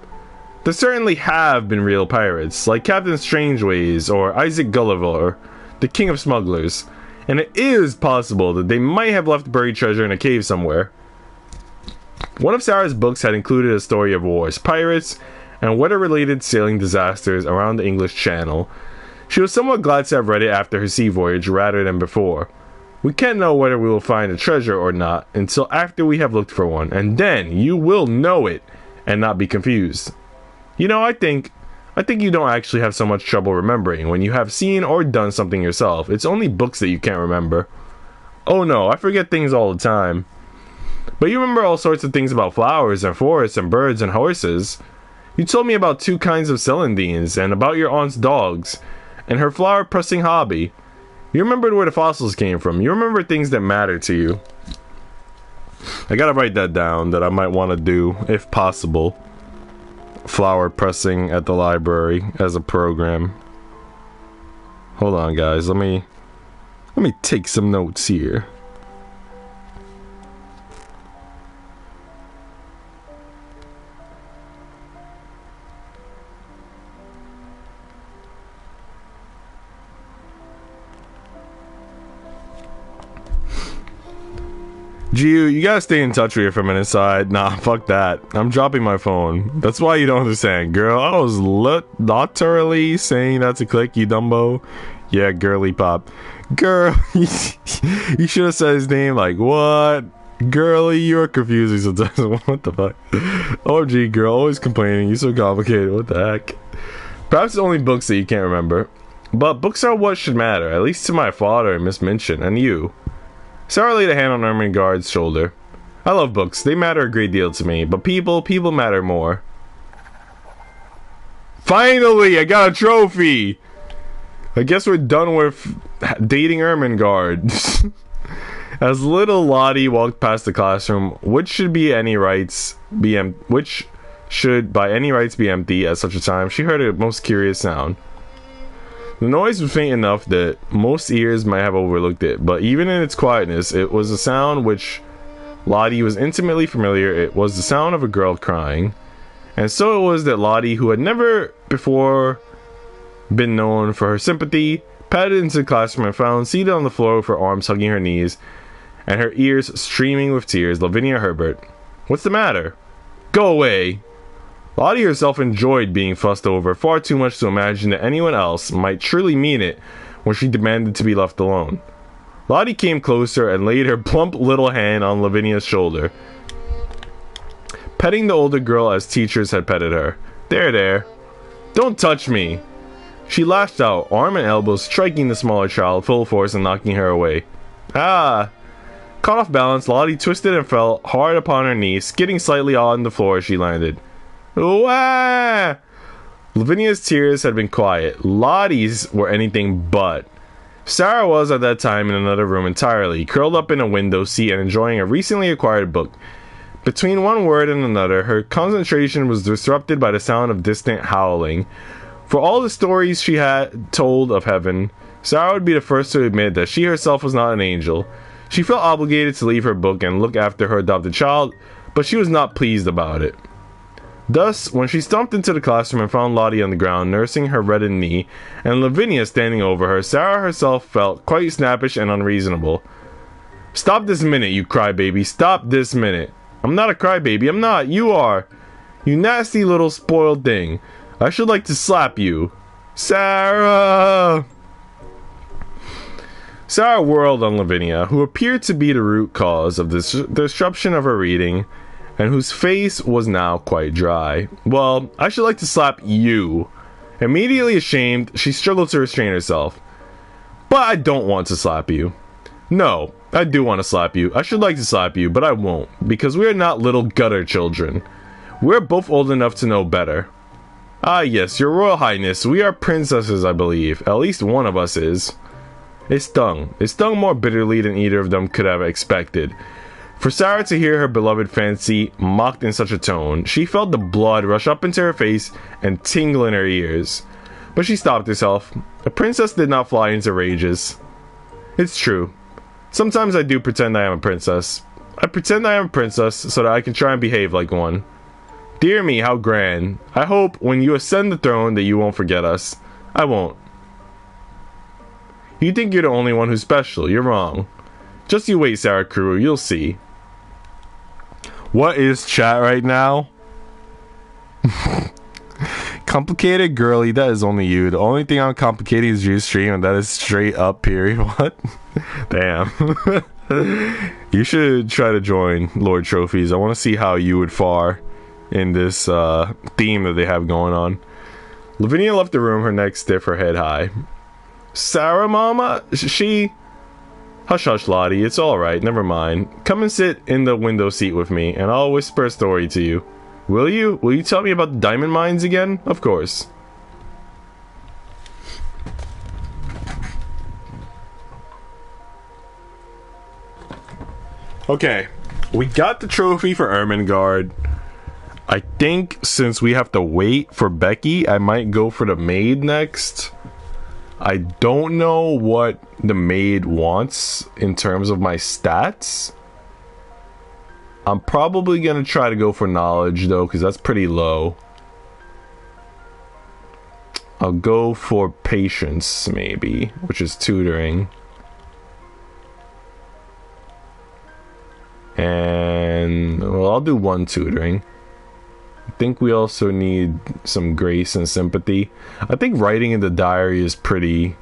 There certainly have been real pirates, like Captain Strangeways, or Isaac Gulliver, the king of smugglers. And it is possible that they might have left buried treasure in a cave somewhere. One of Sarah's books had included a story of wars, pirates, and weather-related sailing disasters around the English Channel. She was somewhat glad to have read it after her sea voyage rather than before. We can't know whether we will find a treasure or not until after we have looked for one, and then you will know it and not be confused. You know, I think you don't actually have so much trouble remembering when you have seen or done something yourself. It's only books that you can't remember. Oh no, I forget things all the time. But you remember all sorts of things about flowers and forests and birds and horses. You told me about 2 kinds of celandines and about your aunt's dogs and her flower pressing hobby. You remembered where the fossils came from. You remember things that matter to you. I gotta write that down, that I might want to do, if possible. Flower pressing at the library as a program. Hold on, guys. Let me take some notes here. Giu, you gotta stay in touch with her from inside. Nah, fuck that. I'm dropping my phone. That's why you don't understand. Girl, I was literally saying that to click, you dumbo. Yeah, girly pop. Girl, you should have said his name like, what? Girly, you're confusing sometimes. What the fuck? OMG, girl, always complaining. You're so complicated. What the heck? Perhaps it's only books that you can't remember. But books are what should matter, at least to my father and Miss Minchin, and you. Sarah laid a hand on Ermengarde's shoulder. I love books. They matter a great deal to me, but people matter more. Finally, I got a trophy! I guess we're done with dating Ermengarde. As little Lottie walked past the classroom, which should by any rights be empty at such a time, she heard a most curious sound. The noise was faint enough that most ears might have overlooked it, but even in its quietness, it was a sound which Lottie was intimately familiar. It was the sound of a girl crying. And so it was that Lottie, who had never before been known for her sympathy, padded into the classroom and found seated on the floor with her arms hugging her knees and her ears streaming with tears, Lavinia Herbert. What's the matter? Go away! Lottie herself enjoyed being fussed over far too much to imagine that anyone else might truly mean it when she demanded to be left alone. Lottie came closer and laid her plump little hand on Lavinia's shoulder, petting the older girl as teachers had petted her. There. Don't touch me! She lashed out, arm and elbow striking the smaller child full force and knocking her away. Ah! Caught off balance, Lottie twisted and fell hard upon her knee, skidding slightly on the floor as she landed. Wah! Lavinia's tears had been quiet. Lottie's were anything but. Sarah was at that time in another room entirely, curled up in a window seat and enjoying a recently acquired book. Between one word and another, her concentration was disrupted by the sound of distant howling. For all the stories she had told of heaven, Sarah would be the first to admit that she herself was not an angel. She felt obligated to leave her book and look after her adopted child, but she was not pleased about it. Thus, when she stomped into the classroom and found Lottie on the ground, nursing her reddened knee, and Lavinia standing over her, Sarah herself felt quite snappish and unreasonable. Stop this minute, you crybaby. Stop this minute. I'm not a crybaby. I'm not. You are. You nasty little spoiled thing. I should like to slap you. Sarah! Sarah whirled on Lavinia, who appeared to be the root cause of the disruption of her reading, and whose face was now quite dry. Well, I should like to slap you. Immediately ashamed, she struggled to restrain herself. But I don't want to slap you. No, I do want to slap you. I should like to slap you, but I won't, because we are not little gutter children. We're both old enough to know better. Ah yes, your royal highness, we are princesses, I believe. At least one of us is. It stung. It stung more bitterly than either of them could have expected. For Sarah to hear her beloved fancy mocked in such a tone, she felt the blood rush up into her face and tingle in her ears. But she stopped herself. A princess did not fly into rages. It's true. Sometimes I do pretend I am a princess. I pretend I am a princess so that I can try and behave like one. Dear me, how grand. I hope when you ascend the throne that you won't forget us. I won't. You think you're the only one who's special. You're wrong. Just you wait, Sarah Crew. You'll see. What is chat right now? Complicated girly, that is only you. The only thing I'm complicating is your stream, and that is straight up, period. What? Damn. You should try to join Lord Trophies. I want to see how you would fare in this theme that they have going on. Lavinia left the room, her neck stiff, her head high. Sarah, mama? She... Hush, hush, Lottie. It's alright. Never mind. Come and sit in the window seat with me, and I'll whisper a story to you. Will you? Will you tell me about the diamond mines again? Of course. Okay. We got the trophy for Ermengarde. I think since we have to wait for Becky, I might go for the maid next. I don't know what the maid wants in terms of my stats. I'm probably going to try to go for knowledge, though, because that's pretty low. I'll go for patience, maybe, which is tutoring. And, well, I'll do one tutoring. I think we also need some grace and sympathy. I think writing in the diary is pretty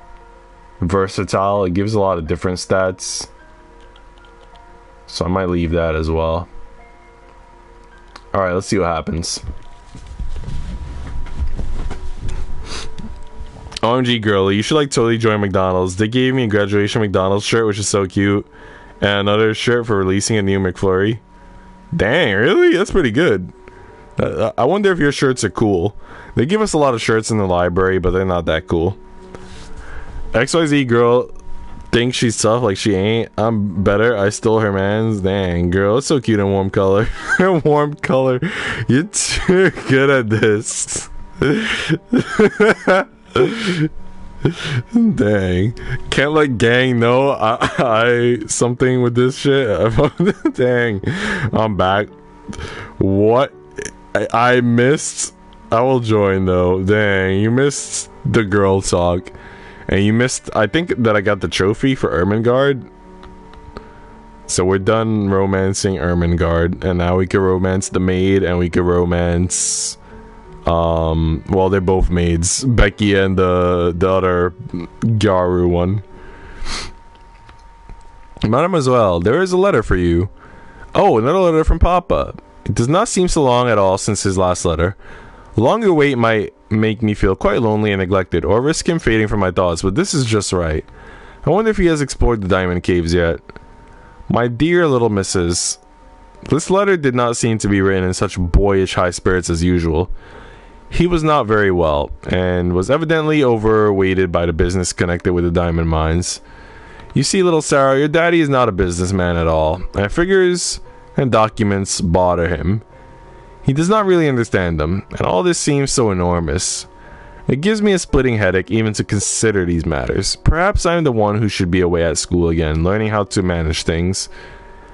versatile. It gives a lot of different stats. So I might leave that as well. Alright, let's see what happens. OMG girly, you should like totally join McDonald's. They gave me a graduation McDonald's shirt, which is so cute. And another shirt for releasing a new McFlurry. Dang, really? That's pretty good. I wonder if your shirts are cool. They give us a lot of shirts in the library, but they're not that cool. XYZ girl thinks she's tough like she ain't. I'm better. I stole her man's. Dang, girl. It's so cute in warm color. Warm color. You're too good at this. Dang. Can't let gang know I something with this shit. Dang. I'm back. What? I missed. I will join though. Dang, you missed the girl talk. And you missed, I think that I got the trophy for Ermengarde. So we're done romancing Ermengarde. And now we can romance the maid, and we can romance well, they're both maids. Becky and the other Garu one. Mademoiselle, there is a letter for you. Oh, another letter from Papa. It does not seem so long at all since his last letter. A longer wait might make me feel quite lonely and neglected, or risk him fading from my thoughts, but this is just right. I wonder if he has explored the diamond caves yet. My dear little missus. This letter did not seem to be written in such boyish high spirits as usual. He was not very well, and was evidently overweighted by the business connected with the diamond mines. You see, little Sarah, your daddy is not a businessman at all, and figures and documents bother him. He does not really understand them, and all this seems so enormous. It gives me a splitting headache even to consider these matters. Perhaps I am the one who should be away at school again, learning how to manage things.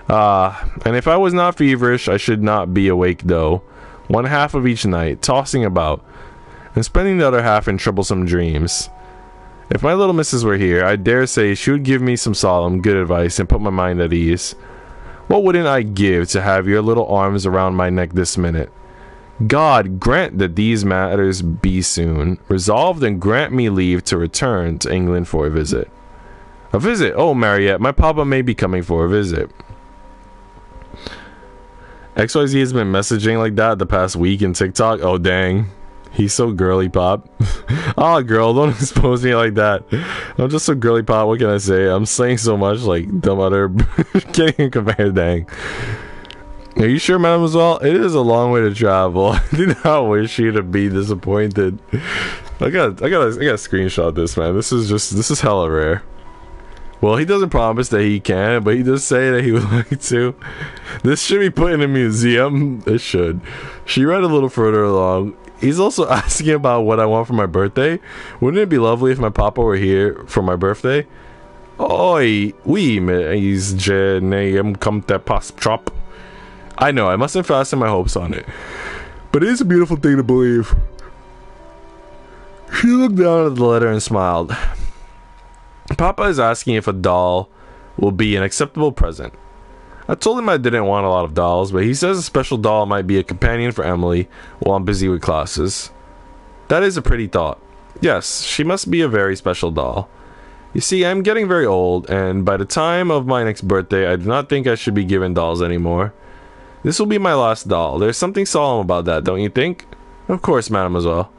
And if I was not feverish, I should not be awake though. One half of each night, tossing about, and spending the other half in troublesome dreams. If my little missus were here, I dare say she would give me some solemn, good advice and put my mind at ease. What wouldn't I give to have your little arms around my neck this minute? God grant that these matters be soon resolved, and grant me leave to return to England for a visit. A visit? Oh, Mariette, my papa may be coming for a visit. XYZ has been messaging like that the past week in TikTok. Oh, dang. He's so girly pop. Ah, girl, don't expose me like that. I'm just so girly pop. What can I say? I'm saying so much like dumb other. Can't even compare. Dang. Are you sure, mademoiselle? It is a long way to travel. I do not wish you to be disappointed. I gotta screenshot this, man. This is hella rare. Well, he doesn't promise that he can, but he does say that he would like to. This should be put in a museum. It should. She read a little further along. He's also asking about what I want for my birthday. Wouldn't it be lovely if my papa were here for my birthday? Oi, oui, mais je n'aime comme te pas trop. I know, I mustn't fasten my hopes on it. But it is a beautiful thing to believe. She looked down at the letter and smiled. Papa is asking if a doll will be an acceptable present. I told him I didn't want a lot of dolls, but he says a special doll might be a companion for Emily while I'm busy with classes. That is a pretty thought. Yes, she must be a very special doll. You see, I'm getting very old, and by the time of my next birthday, I do not think I should be given dolls anymore. This will be my last doll. There's something solemn about that, don't you think? Of course, mademoiselle.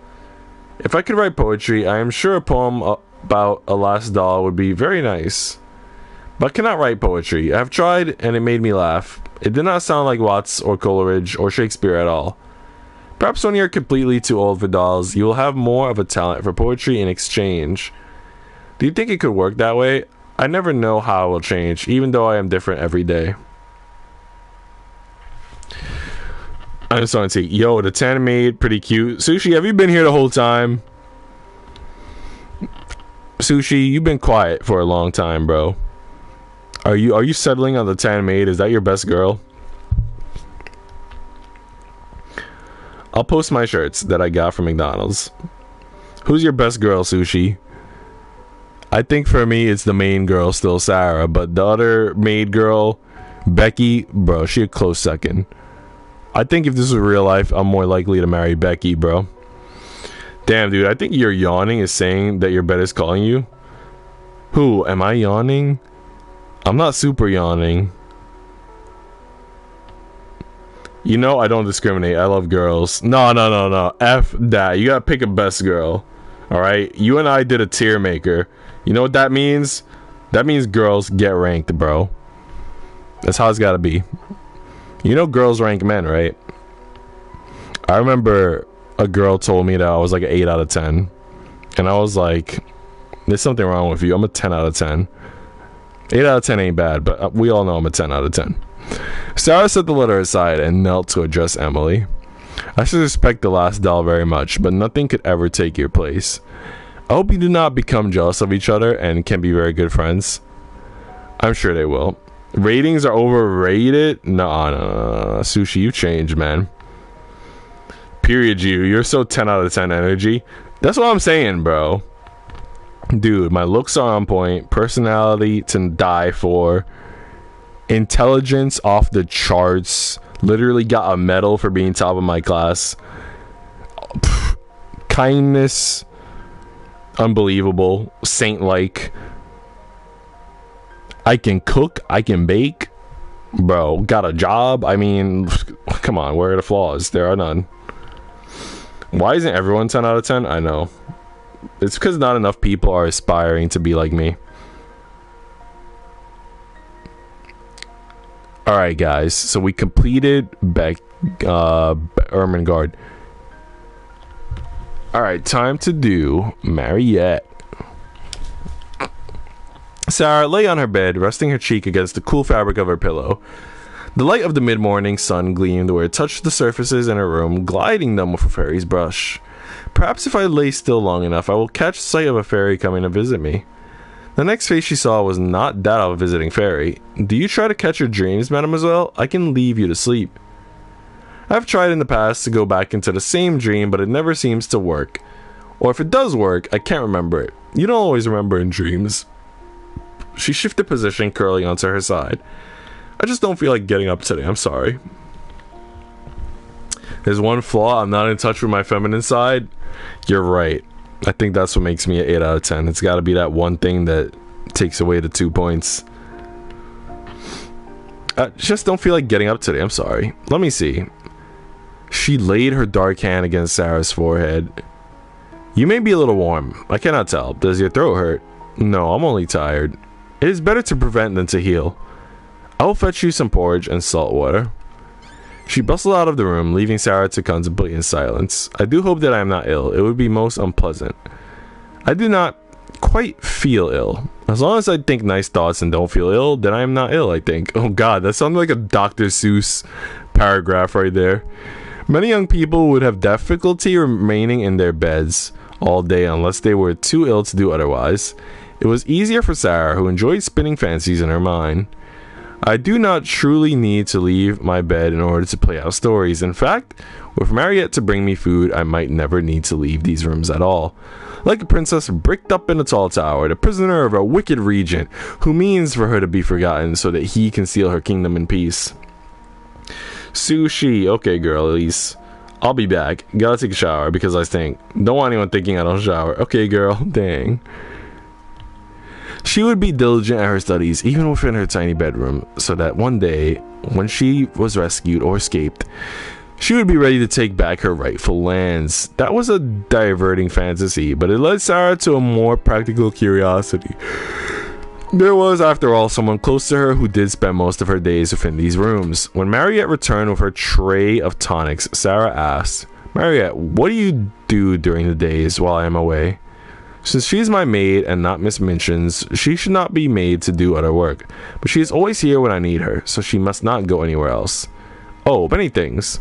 If I could write poetry, I am sure a poem about a last doll would be very nice. But I cannot write poetry. I have tried, and it made me laugh. It did not sound like Watts or Coleridge or Shakespeare at all. Perhaps when you're completely too old for dolls, you will have more of a talent for poetry in exchange. Do you think it could work that way? I never know how it will change, even though I am different every day. I'm just going to say, yo, the tan maid, pretty cute. Sushi, have you been here the whole time? Sushi, you've been quiet for a long time, bro. Are you settling on the tan maid? Is that your best girl? I'll post my shirts that I got from McDonald's. Who's your best girl, Sushi? I think for me, it's the main girl, still Sarah. But the other maid girl, Becky, bro, she a close second. I think if this was real life, I'm more likely to marry Becky, bro. Damn, dude, I think your yawning is saying that your bed is calling you. Who? Am I yawning? I'm not super yawning. You know I don't discriminate. I love girls. No. F that. You gotta pick a best girl. Alright? You and I did a tier maker. You know what that means? That means girls get ranked, bro. That's how it's gotta be. You know girls rank men, right? I remember a girl told me that I was like an 8 out of 10. And I was like, there's something wrong with you. I'm a 10 out of 10. 8 out of 10 ain't bad, but we all know I'm a 10 out of 10. Sarah set the letter aside and knelt to address Emily. I should respect the last doll very much, but nothing could ever take your place. I hope you do not become jealous of each other and can be very good friends. I'm sure they will. Ratings are overrated? No. Sushi, you changed, man. Period, you're so 10 out of 10 energy. That's what I'm saying, bro. Dude, my looks are on point. Personality to die for. Intelligence off the charts. Literally got a medal for being top of my class. Kindness. Unbelievable. Saint-like. I can cook. I can bake. Bro, got a job. I mean, come on. Where are the flaws? There are none. Why isn't everyone 10 out of 10? I know. It's because not enough people are aspiring to be like me. Alright, guys. So we completed Ermengarde. Alright, time to do Mariette. Sarah lay on her bed, resting her cheek against the cool fabric of her pillow. The light of the mid-morning sun gleamed where it touched the surfaces in her room, gliding them with a fairy's brush. Perhaps if I lay still long enough, I will catch sight of a fairy coming to visit me. The next face she saw was not that of a visiting fairy. Do you try to catch your dreams, mademoiselle? I can leave you to sleep. I've tried in the past to go back into the same dream, but it never seems to work. Or if it does work, I can't remember it. You don't always remember in dreams. She shifted position, curling onto her side. I just don't feel like getting up today. I'm sorry. There's one flaw. I'm not in touch with my feminine side. You're right. I think that's what makes me an 8 out of 10. It's got to be that one thing that takes away the 2 points. I just don't feel like getting up today. I'm sorry. Let me see. She laid her dark hand against Sarah's forehead. You may be a little warm. I cannot tell. Does your throat hurt? No, I'm only tired. It is better to prevent than to heal. I will fetch you some porridge and salt water. She bustled out of the room, leaving Sarah to contemplate in silence. I do hope that I am not ill. It would be most unpleasant. I do not quite feel ill. As long as I think nice thoughts and don't feel ill, then I am not ill, I think. Oh god, that sounded like a Dr. Seuss paragraph right there. Many young people would have difficulty remaining in their beds all day unless they were too ill to do otherwise. It was easier for Sarah, who enjoyed spinning fancies in her mind. I do not truly need to leave my bed in order to play out stories. In fact, with Mariette to bring me food, I might never need to leave these rooms at all. Like a princess bricked up in a tall tower, the prisoner of a wicked regent, who means for her to be forgotten so that he can steal her kingdom in peace. Sushi, okay girlies. I'll be back. Gotta take a shower because I stink. Don't want anyone thinking I don't shower. Okay, girl. Dang. She would be diligent at her studies, even within her tiny bedroom, so that one day, when she was rescued or escaped, she would be ready to take back her rightful lands. That was a diverting fantasy, but it led Sarah to a more practical curiosity. There was, after all, someone close to her who did spend most of her days within these rooms. When Mariette returned with her tray of tonics, Sarah asked, "Mariette, what do you do during the days while I am away? Since she's my maid and not Miss Minchin's, she should not be made to do other work. But she is always here when I need her, so she must not go anywhere else." "Oh, many things."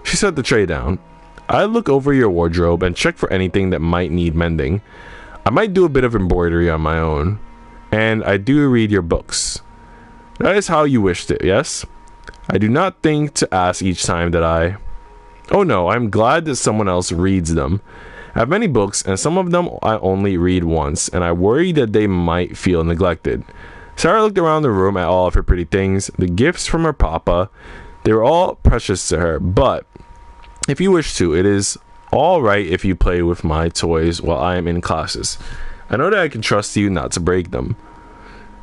She set the tray down. "I look over your wardrobe and check for anything that might need mending. I might do a bit of embroidery on my own. And I do read your books. That is how you wished it, yes? I do not think to ask each time that I... Oh no, I'm glad that someone else reads them. I have many books, and some of them I only read once, and I worry that they might feel neglected." Sarah looked around the room at all of her pretty things, the gifts from her papa. They were all precious to her, but if you wish to, it is all right if you play with my toys while I am in classes. I know that I can trust you not to break them.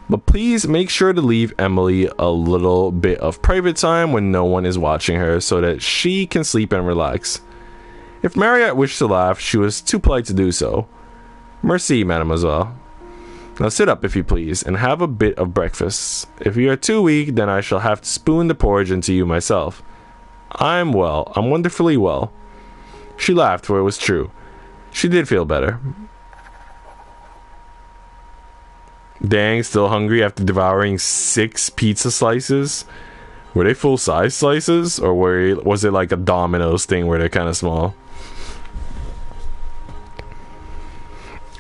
But please make sure to leave Emily a little bit of private time when no one is watching her so that she can sleep and relax. If Mariette wished to laugh, she was too polite to do so. "Merci, mademoiselle. Now sit up, if you please, and have a bit of breakfast. If you are too weak, then I shall have to spoon the porridge into you myself. I'm well. I'm wonderfully well." She laughed, for it was true. She did feel better. Dang, still hungry after devouring 6 pizza slices? Were they full-size slices? Or was it like a Domino's thing where they're kind of small?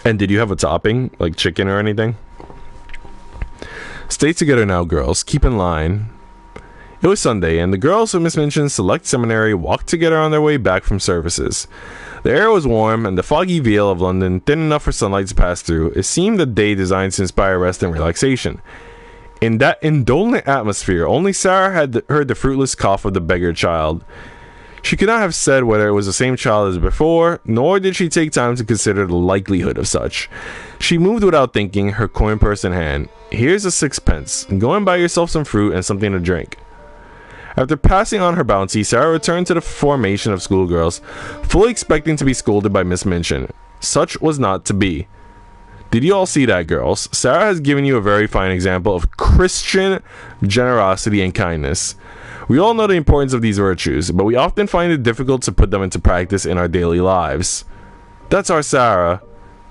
And did you have a topping? Like chicken or anything? "Stay together now, girls. Keep in line." It was Sunday, and the girls of Miss Minchin's select seminary walked together on their way back from services. The air was warm, and the foggy veil of London thin enough for sunlight to pass through. It seemed a day designed to inspire rest and relaxation. In that indolent atmosphere, only Sarah had heard the fruitless cough of the beggar child. She could not have said whether it was the same child as before, nor did she take time to consider the likelihood of such. She moved without thinking, her coin purse in hand. "Here's a 6pence. Go and buy yourself some fruit and something to drink." After passing on her bounty, Sarah returned to the formation of schoolgirls, fully expecting to be scolded by Miss Minchin. Such was not to be. Did you all see that, girls? Sarah has given you a very fine example of Christian generosity and kindness. We all know the importance of these virtues, but we often find it difficult to put them into practice in our daily lives. That's our Sarah.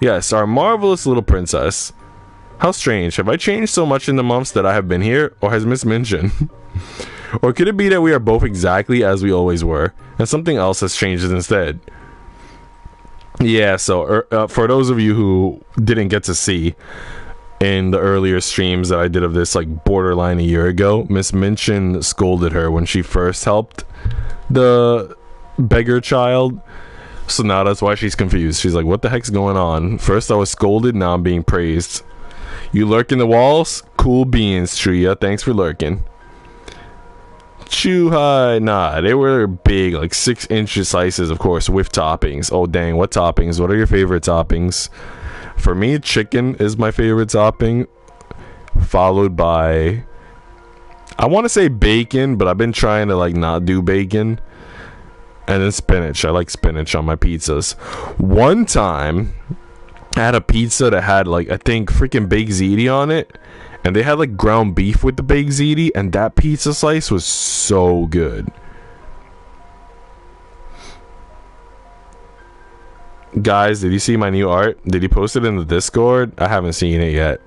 Yes, our marvelous little princess. How strange. Have I changed so much in the months that I have been here, or has Miss Minchin? Or could it be that we are both exactly as we always were, and something else has changed instead? Yeah, so for those of you who didn't get to see in the earlier streams that I did of this, like borderline a year ago, Miss Minchin scolded her when she first helped the beggar child. So now that's why she's confused. She's like, what the heck's going on? First I was scolded, now I'm being praised. You lurk in the walls? Cool beans, Tria. Thanks for lurking. Chew high. Nah, they were big, like 6-inch slices, of course, with toppings. Oh dang, what toppings? What are your favorite toppings? For me, chicken is my favorite topping, followed by, I want to say bacon, but I've been trying to like not do bacon. And then spinach. I like spinach on my pizzas. One time I had a pizza that had like, I think freaking baked ziti on it, and they had like ground beef with the baked ziti, and that pizza slice was so good. Guys, did you see my new art? Did you post it in the Discord? I haven't seen it yet.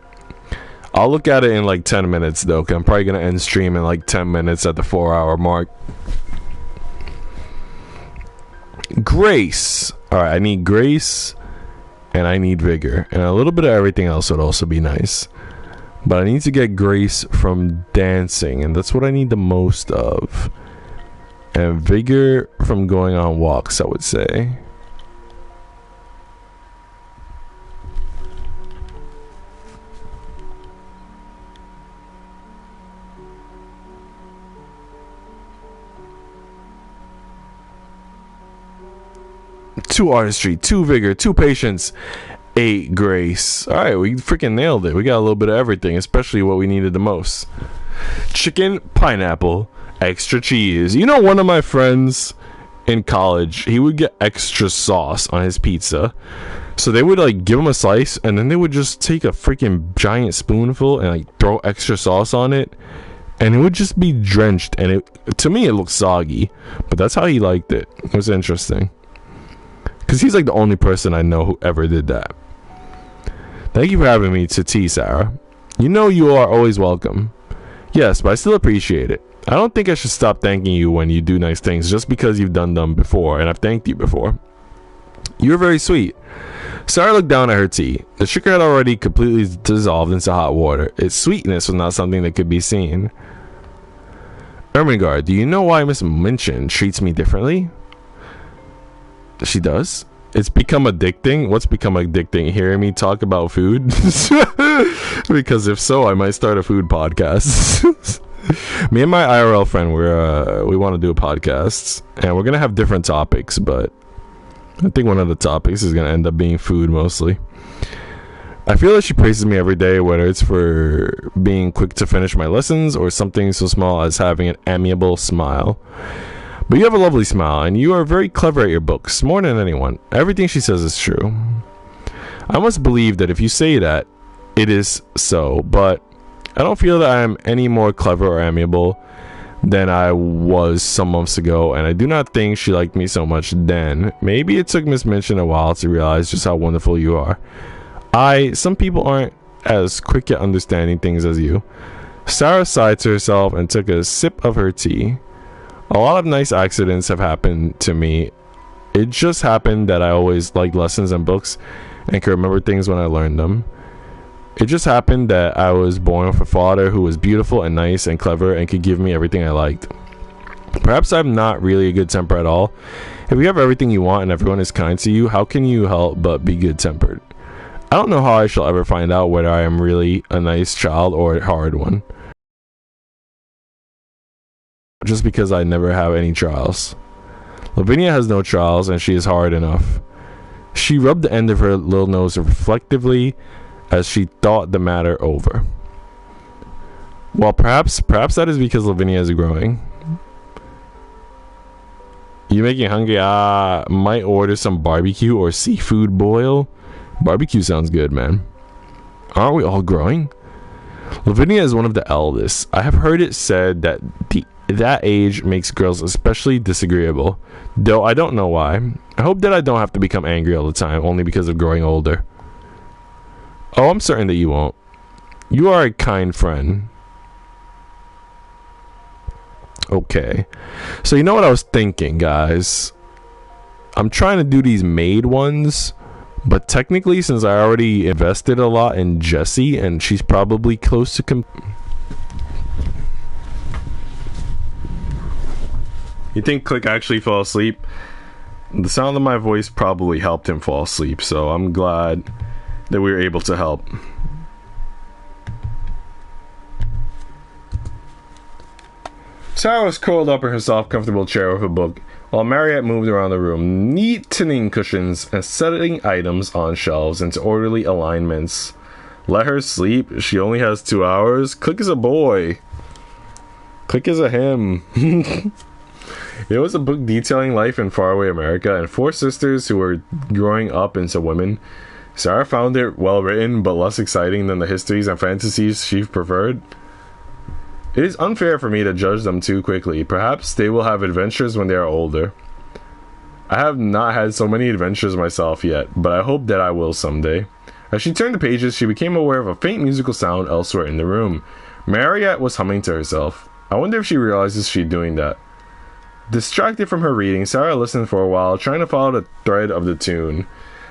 I'll look at it in like 10 minutes though, 'cause I'm probably gonna end stream in like 10 minutes at the 4-hour mark. Grace. Alright, I need grace and I need vigor, and a little bit of everything else would also be nice. But I need to get grace from dancing, and that's what I need the most of. And vigor from going on walks, I would say. 2 artistry, 2 vigor, 2 patience, 8 grace. Alright, we freaking nailed it. We got a little bit of everything, especially what we needed the most. Chicken, pineapple, extra cheese. You know, one of my friends in college, he would get extra sauce on his pizza. So they would like give him a slice, and then they would just take a freaking giant spoonful and like throw extra sauce on it, and it would just be drenched. And it, to me, it looked soggy, but that's how he liked it. It was interesting, because he's like the only person I know who ever did that. Thank you for having me to tea, Sarah. You know you are always welcome. Yes, but I still appreciate it. I don't think I should stop thanking you when you do nice things just because you've done them before, and I've thanked you before. You're very sweet. Sarah looked down at her tea. The sugar had already completely dissolved into hot water. Its sweetness was not something that could be seen. Ermengarde, do you know why Miss Minchin treats me differently? She does? It's become addicting? What's become addicting? Hearing me talk about food? Because if so, I might start a food podcast. Me and my IRL friend, we want to do a podcast, and we're going to have different topics, but I think one of the topics is going to end up being food mostly. I feel that she praises me every day, whether it's for being quick to finish my lessons or something so small as having an amiable smile. But you have a lovely smile, and you are very clever at your books, more than anyone. Everything she says is true. I must believe that if you say that, it is so, but I don't feel that I am any more clever or amiable than I was some months ago, and I do not think she liked me so much then. Maybe it took Miss Minchin a while to realize just how wonderful you are. Some people aren't as quick at understanding things as you. Sarah sighed to herself and took a sip of her tea. A lot of nice accidents have happened to me. It just happened that I always liked lessons and books and could remember things when I learned them. It just happened that I was born with a father who was beautiful and nice and clever and could give me everything I liked. Perhaps I'm not really a good temper at all. If you have everything you want and everyone is kind to you, how can you help but be good-tempered? I don't know how I shall ever find out whether I am really a nice child or a hard one. Just because I never have any trials. Lavinia has no trials and she is hard enough. She rubbed the end of her little nose reflectively as she thought the matter over. Well, perhaps that is because Lavinia is growing. You making hungry? Might order some barbecue or seafood boil. Barbecue sounds good, man. Aren't we all growing? Lavinia is one of the eldest. I have heard it said that that age makes girls especially disagreeable, though I don't know why. I hope that I don't have to become angry all the time only because of growing older. Oh, I'm certain that you won't. You are a kind friend. Okay. So you know what I was thinking, guys? I'm trying to do these maid ones, but technically, since I already invested a lot in Jessie, and she's probably close to You think Click actually fell asleep? The sound of my voice probably helped him fall asleep, so I'm glad that we were able to help. Sarah was curled up in her soft, comfortable chair with a book, while Mariette moved around the room, neatening cushions and setting items on shelves into orderly alignments. Let her sleep. She only has 2 hours. Click is a boy. Click is a him. It was a book detailing life in faraway America and 4 sisters who were growing up into women. Sarah found it well written, but less exciting than the histories and fantasies she preferred. It is unfair for me to judge them too quickly. Perhaps they will have adventures when they are older. I have not had so many adventures myself yet, but I hope that I will someday. As she turned the pages, she became aware of a faint musical sound elsewhere in the room. Mariette was humming to herself. I wonder if she realizes she's doing that. Distracted from her reading, Sarah listened for a while, trying to follow the thread of the tune.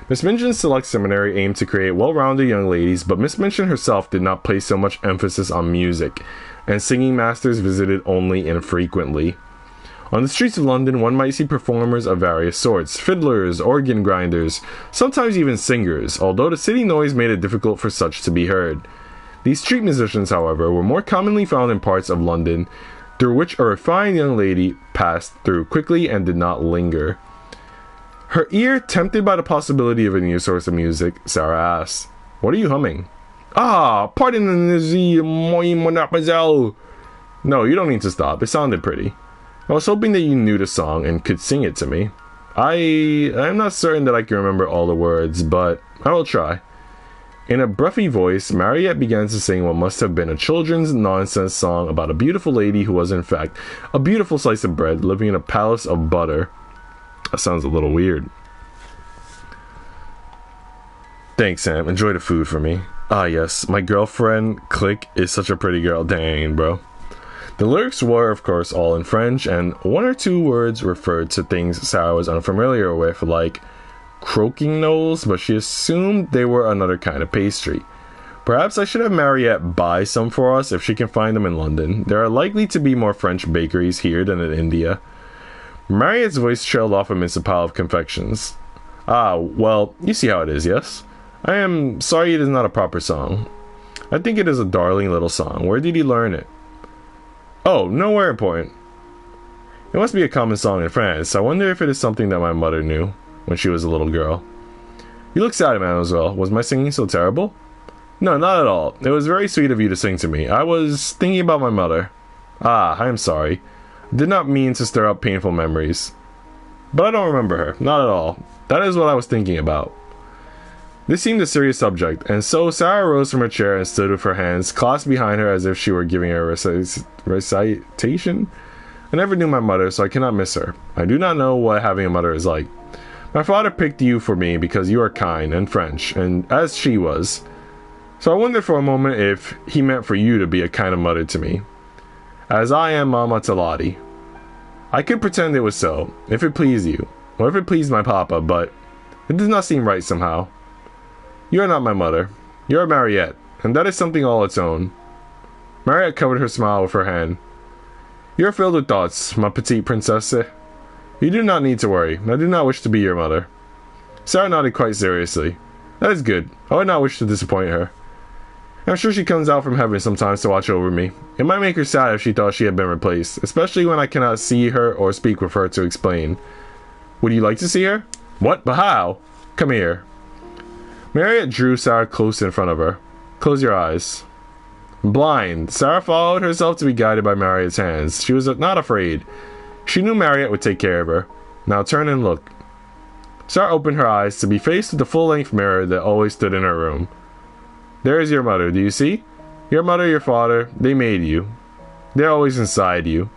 Miss Minchin's Select Seminary aimed to create well-rounded young ladies, but Miss Minchin herself did not place so much emphasis on music, and singing masters visited only infrequently. On the streets of London, one might see performers of various sorts, fiddlers, organ grinders, sometimes even singers, although the city noise made it difficult for such to be heard. These street musicians, however, were more commonly found in parts of London, through which a refined young lady passed through quickly and did not linger. Her ear tempted by the possibility of a new source of music, Sarah asked, "What are you humming?" "Ah, pardon the mademoiselle." "No, you don't need to stop. It sounded pretty. I was hoping that you knew the song and could sing it to me. I'm not certain that I can remember all the words, but I will try." In a breathy voice, Mariette began to sing what must have been a children's nonsense song about a beautiful lady who was in fact a beautiful slice of bread living in a palace of butter. That sounds a little weird. "Thanks, Sam. Enjoy the food for me." "Ah, yes. My girlfriend, Click, is such a pretty girl." Dang, bro. The lyrics were, of course, all in French, and one or two words referred to things Sarah was unfamiliar with, like croaking knolls, but she assumed they were another kind of pastry. Perhaps I should have Mariette buy some for us if she can find them in London. There are likely to be more French bakeries here than in India. Mariette's voice trailed off amidst a pile of confections. "Ah, well, you see how it is, yes? I am sorry it is not a proper song. I think it is a darling little song. Where did you learn it?" "Oh, nowhere important. It must be a common song in France. I wonder if it is something that my mother knew when she was a little girl." "You look sad, mademoiselle. Was my singing so terrible?" "No, not at all. It was very sweet of you to sing to me. I was thinking about my mother." "Ah, I am sorry. I did not mean to stir up painful memories. But I don't remember her. Not at all. That is what I was thinking about." This seemed a serious subject, and so Sarah rose from her chair and stood with her hands clasped behind her as if she were giving a recitation. "I never knew my mother, so I cannot miss her. I do not know what having a mother is like. My father picked you for me because you are kind and French, and as she was. So I wondered for a moment if he meant for you to be a kind of mother to me, as I am Mama to Lottie. I could pretend it was so, if it pleased you, or if it pleased my papa, but it does not seem right somehow. You are not my mother. You are Mariette, and that is something all its own." Mariette covered her smile with her hand. "You are filled with thoughts, ma petite princesse. You do not need to worry. I do not wish to be your mother." Sarah nodded quite seriously. "That is good. I would not wish to disappoint her. I'm sure she comes out from heaven sometimes to watch over me. It might make her sad if she thought she had been replaced, especially when I cannot see her or speak with her to explain." "Would you like to see her?" "What? But how?" "Come here." Mariette drew Sarah close in front of her. "Close your eyes." Blind, Sarah followed herself to be guided by Mariette's hands. She was not afraid. She knew Mariette would take care of her. "Now turn and look." Sarah opened her eyes to be faced with the full-length mirror that always stood in her room. "There is your mother, do you see? Your mother, your father, they made you. They're always inside you."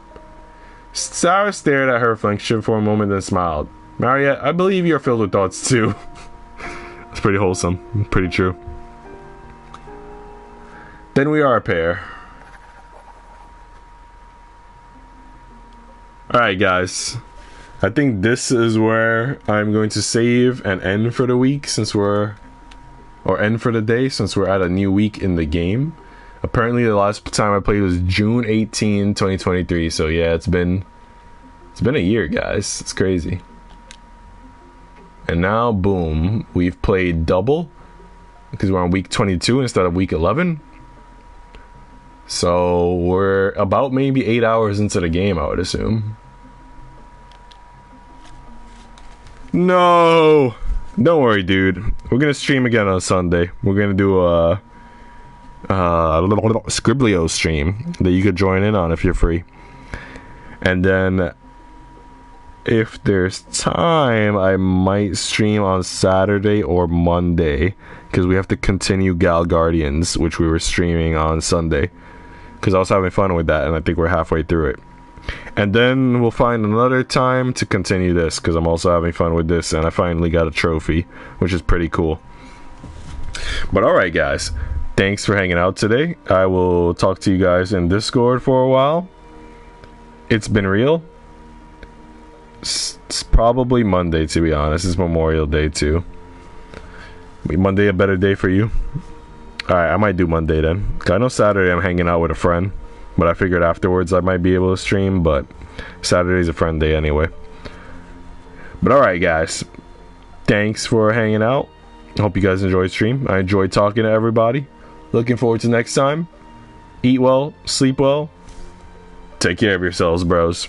Sarah stared at her reflection for a moment and smiled. "Mariette, I believe you're filled with thoughts too." It's pretty wholesome. Pretty true. "Then we are a pair." Alright, guys. I think this is where I'm going to save and end for the week end for the day since we're at a new week in the game. Apparently the last time I played was June 18, 2023. So yeah, it's been a year, guys. It's crazy. And now, boom, we've played double because we're on week 22 instead of week 11. So we're about maybe 8 hours into the game, I would assume. No! Don't worry, dude. We're gonna stream again on Sunday. We're gonna do a little Scriblio stream that you could join in on if you're free. And then if there's time, I might stream on Saturday or Monday because we have to continue Gal Guardians, which we were streaming on Sunday because I was having fun with that and I think we're halfway through it. And then we'll find another time to continue this because I'm also having fun with this and I finally got a trophy, which is pretty cool. But alright, guys, thanks for hanging out today. I will talk to you guys in Discord for a while. It's been real. It's probably Monday, to be honest. It's Memorial Day too. Monday a better day for you? Alright, I might do Monday then. I know Saturday I'm hanging out with a friend, but I figured afterwards I might be able to stream, but Saturday's a friend day anyway. But alright, guys, thanks for hanging out. I hope you guys enjoyed the stream. I enjoyed talking to everybody. Looking forward to next time. Eat well, sleep well. Take care of yourselves, bros.